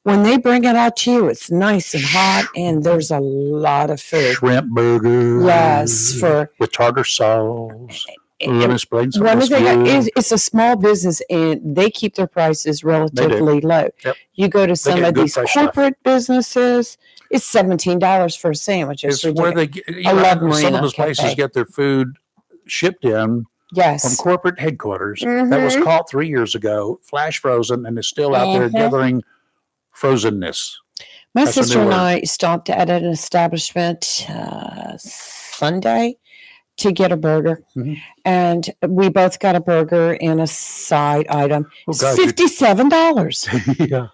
when they bring it out to you, it's nice and hot, and there's a lot of food. Shrimp burgers. Yes, with tartar sauce. and- Let me explain some One of thing this food. it's a small business, and they keep their prices relatively low. Yep. You go to some get of good these fresh stuff. corporate businesses, it's $17 for a sandwich. It's It's where ridiculous. they get, love some Marina of those places Cafe. get their food shipped in from Yes. corporate headquarters that was Mhm. caught 3 years ago, flash frozen, and is still out there Mhm. gathering frozenness. My That's a new sister and word. I stopped at an establishment Sunday to get a burger, Mhm. and we both got a burger and a side item. Oh, It's God, you- $57. Yeah.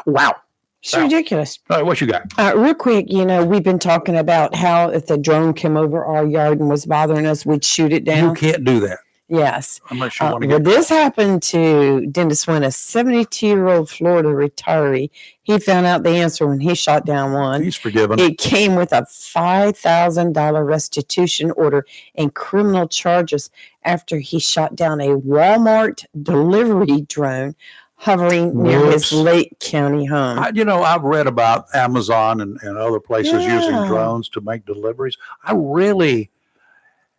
Wow. It's Wow. ridiculous. All right, what you got? Real quick, we've been talking about how if the drone came over our yard and was bothering us, we'd shoot it You down. can't do that Yes. unless you want to Well, get. this happened to Dennis Wynn, a 72-year-old Florida retiree. He found out the answer when he shot down one. He's forgiven. It came with a $5,000 restitution order and criminal charges after he shot down a Walmart delivery drone hovering near his Whoops. Lake County home. I've read about Amazon and other places using Yeah. drones to make deliveries. I really,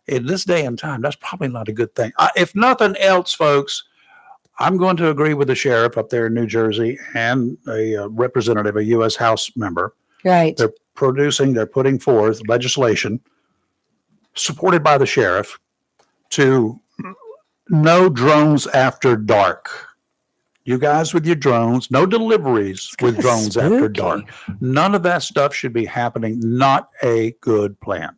in this day and time, that's probably not a good thing. If nothing else, folks, I'm going to agree with the sheriff up there in New Jersey and a representative, a U.S. House member. Right. They're putting forth legislation supported by the sheriff to no drones after dark. You guys with your drones, no deliveries with kinda drones after spooky. dark. None of that stuff should be happening. Not a good plan.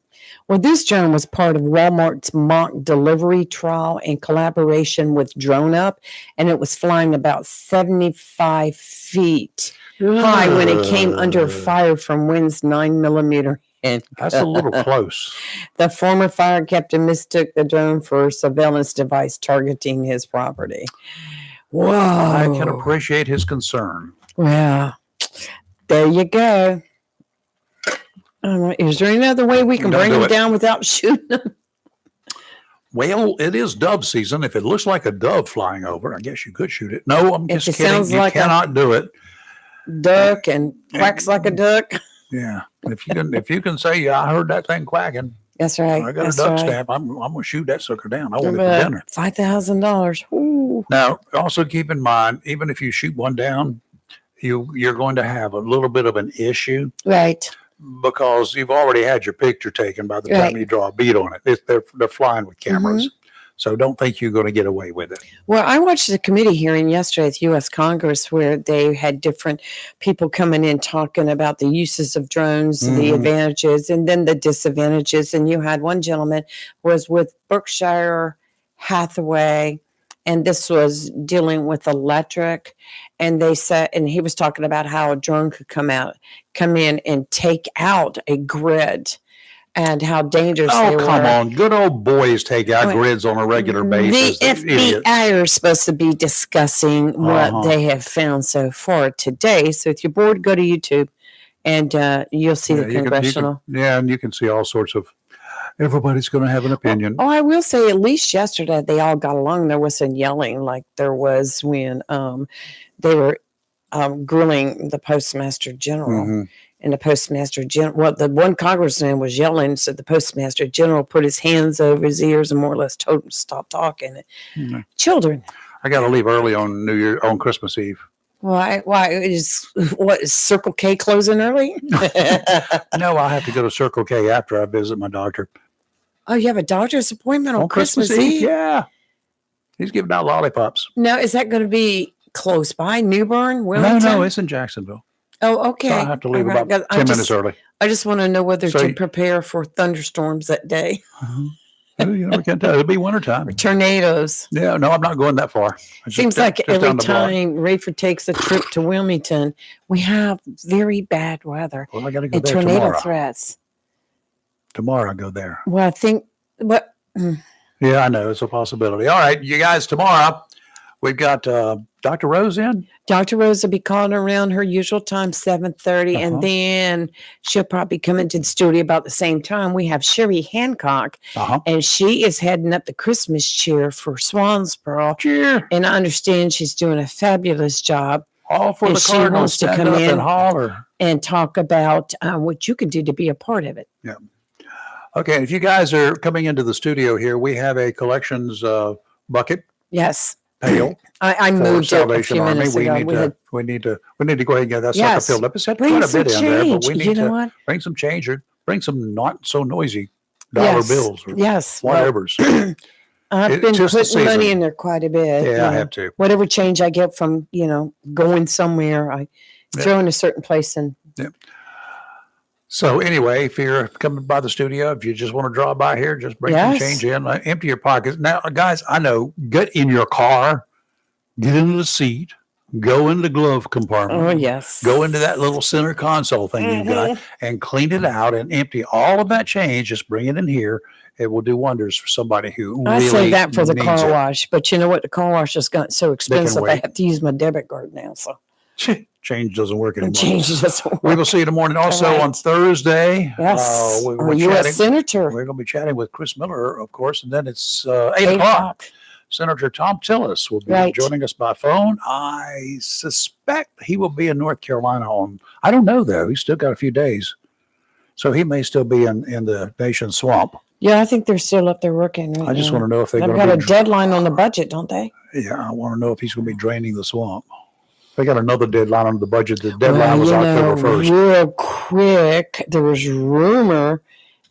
Well, this drone was part of Walmart's mock delivery trial in collaboration with Drone Up, and it was flying about 75 feet high when it came under fire from Wynn's 9mm. And That's a little close. the former fire captain mistook the drone for a surveillance device targeting his property. Whoa. I can appreciate his concern. Well, there you go. Is there any other way we can Don't bring do them it. down without shooting them? Well, it is dove season. If it looks like a dove flying over, I guess you could shoot it. No, I'm If just it kidding. sounds You like a- cannot do it. Duck and quacks like a duck. Yeah. If you can say, yeah, I heard that thing quacking. That's right. I got That's a duck right. stamp. I'm gonna shoot that sucker down. I want it for dinner. $5,000. Ooh. Now, also keep in mind, even if you shoot one down, you're going to have a little bit of an issue Right. because you've already had your picture taken by the time Right. you draw a bead on it. They're flying with cameras. So don't think you're going to get away with it. Well, I watched the committee hearing yesterday at the U.S. Congress where they had different people coming in talking about the uses of drones, the advantages, and then the disadvantages. And you had one gentleman was with Berkshire Hathaway, and this was dealing with electric. And they said, and he was talking about how a drone could come in and take out a grid. And how dangerous they Oh, were. come on. Good old boys take out grids on a regular basis. The FBI are supposed to be discussing what they have found so far today. So if you're bored, go to YouTube and you'll see the congressional. And you can see all sorts of, everybody's going to have an opinion. Oh, I will say at least yesterday they all got along. There was some yelling like there was when they were grilling the Postmaster General. And the Postmaster General, well, the one congressman was yelling, so the Postmaster General put his hands over his ears and more or less told him to stop talking. Children. I got to leave early on Christmas Eve. Why is Circle K closing early? No, I'll have to go to Circle K after I visit my doctor. Oh, you have a doctor's appointment on Christmas Eve? Yeah. He's giving out lollipops. Now, is that going to be close by? Newbern? Wellington? No, it's in Jacksonville. Oh, okay. So I have to leave All about right. 10 minutes early. I just want to know whether So to you- prepare for thunderstorms that day. You never can tell. It'll be wintertime. Tornadoes. Yeah, no, I'm not going that far. It's Seems just- like just every down the block. time Rayford takes a trip to Wilmington, we have very bad weather Well, I got to go and there tornado tomorrow. threats. Tomorrow I go there. Well, I think what Yeah, I know. It's a possibility. All right, you guys, tomorrow we've got Dr. Rose in. Dr. Rose will be calling around her usual time, 7:30, Uh-huh. and then she'll probably come into the studio about the same time. We have Sherry Hancock, and she is heading up the Christmas cheer for Swansboro. Cheer. And I understand she's doing a fabulous job. All for And the she Cardinals. wants to Stand come up in and holler. and talk about what you could do to be a part of it. Yeah. Okay, if you guys are coming into the studio here, we have a collections bucket Yes. pail. I for moved it a Salvation few Army. minutes We ago. need to go ahead and get that Yes. sucker filled up. It's had Bring quite a some bit in there, but change. we need You know to what? bring some change or bring some not so noisy dollar Yes. bills or Yes. Well, whatever's. I've It's been just the putting money season. in there quite a bit. Yeah, you I know. have to. Whatever change I get from, going somewhere, I Yeah. throw in a certain place and So anyway, if you're coming by the studio, if you just want to drop by here, just bring some Yes. change in, empty your pockets. Now, guys, I know, get in your car, get into the seat, go in the glove compartment. oh yes. Go into that little center console thing you've got and clean it out and empty all of that change. Just bring it in here. It will do wonders for somebody who I really say that for the needs car it. wash, but you know what? The car wash has gotten so expensive. I wait. have to use my debit card now. So Change doesn't work anymore. change doesn't We work. will see you in the morning. Also right. on Thursday, Yes. we're Or U.S. chatting. Senator. We're going to be chatting with Chris Miller, of course, and then it's 8 8 o'clock. Senator Tom Tillis will be Right. joining us by phone. I suspect he will be in North Carolina I don't know though. He's still got a few days. So he may still be in the nation's swamp. Yeah, I think they're still up there working. Right I just now. want to know if they're They've going got to a deadline on the budget, don't they? Yeah, I want to know if he's going to be draining the swamp. They got another deadline on the budget. The deadline was October 1st. Real quick, there was rumor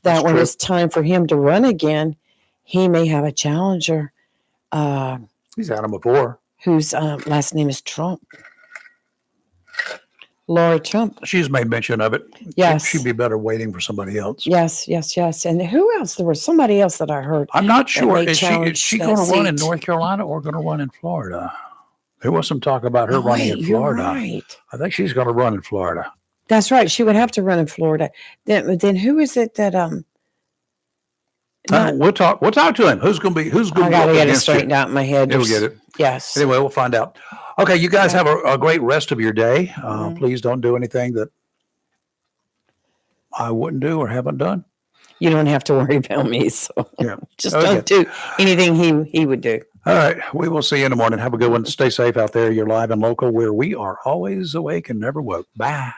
that That's when true. it's time for him to run again, he may have a challenger He's had him before. whose last name is Trump. Laura Trump. She's made mention of it. Yes. She'd be better waiting for somebody else. Yes. And who else? There was somebody else that I heard. I'm not sure. may Is challenge she that going to run in seat. North Carolina or going to run in Florida? There was some talk about her Oh, running wait, in you're Florida. right. I think she's going to run in Florida. That's right. She would have to run in Florida. Then who is it that not- We'll talk to him. Who's going to I go gotta up get it against straightened you? out in my head. You'll get it. Yes. Anyway, we'll find out. Okay, you guys have a great rest of your day. Mhm. Please don't do anything that I wouldn't do or haven't done. You don't have to worry about me. So Yeah. just Okay. don't do anything he would do. All right. We will see you in the morning. Have a good one. Stay safe out there. You're live and local where we are always awake and never woke. Bye.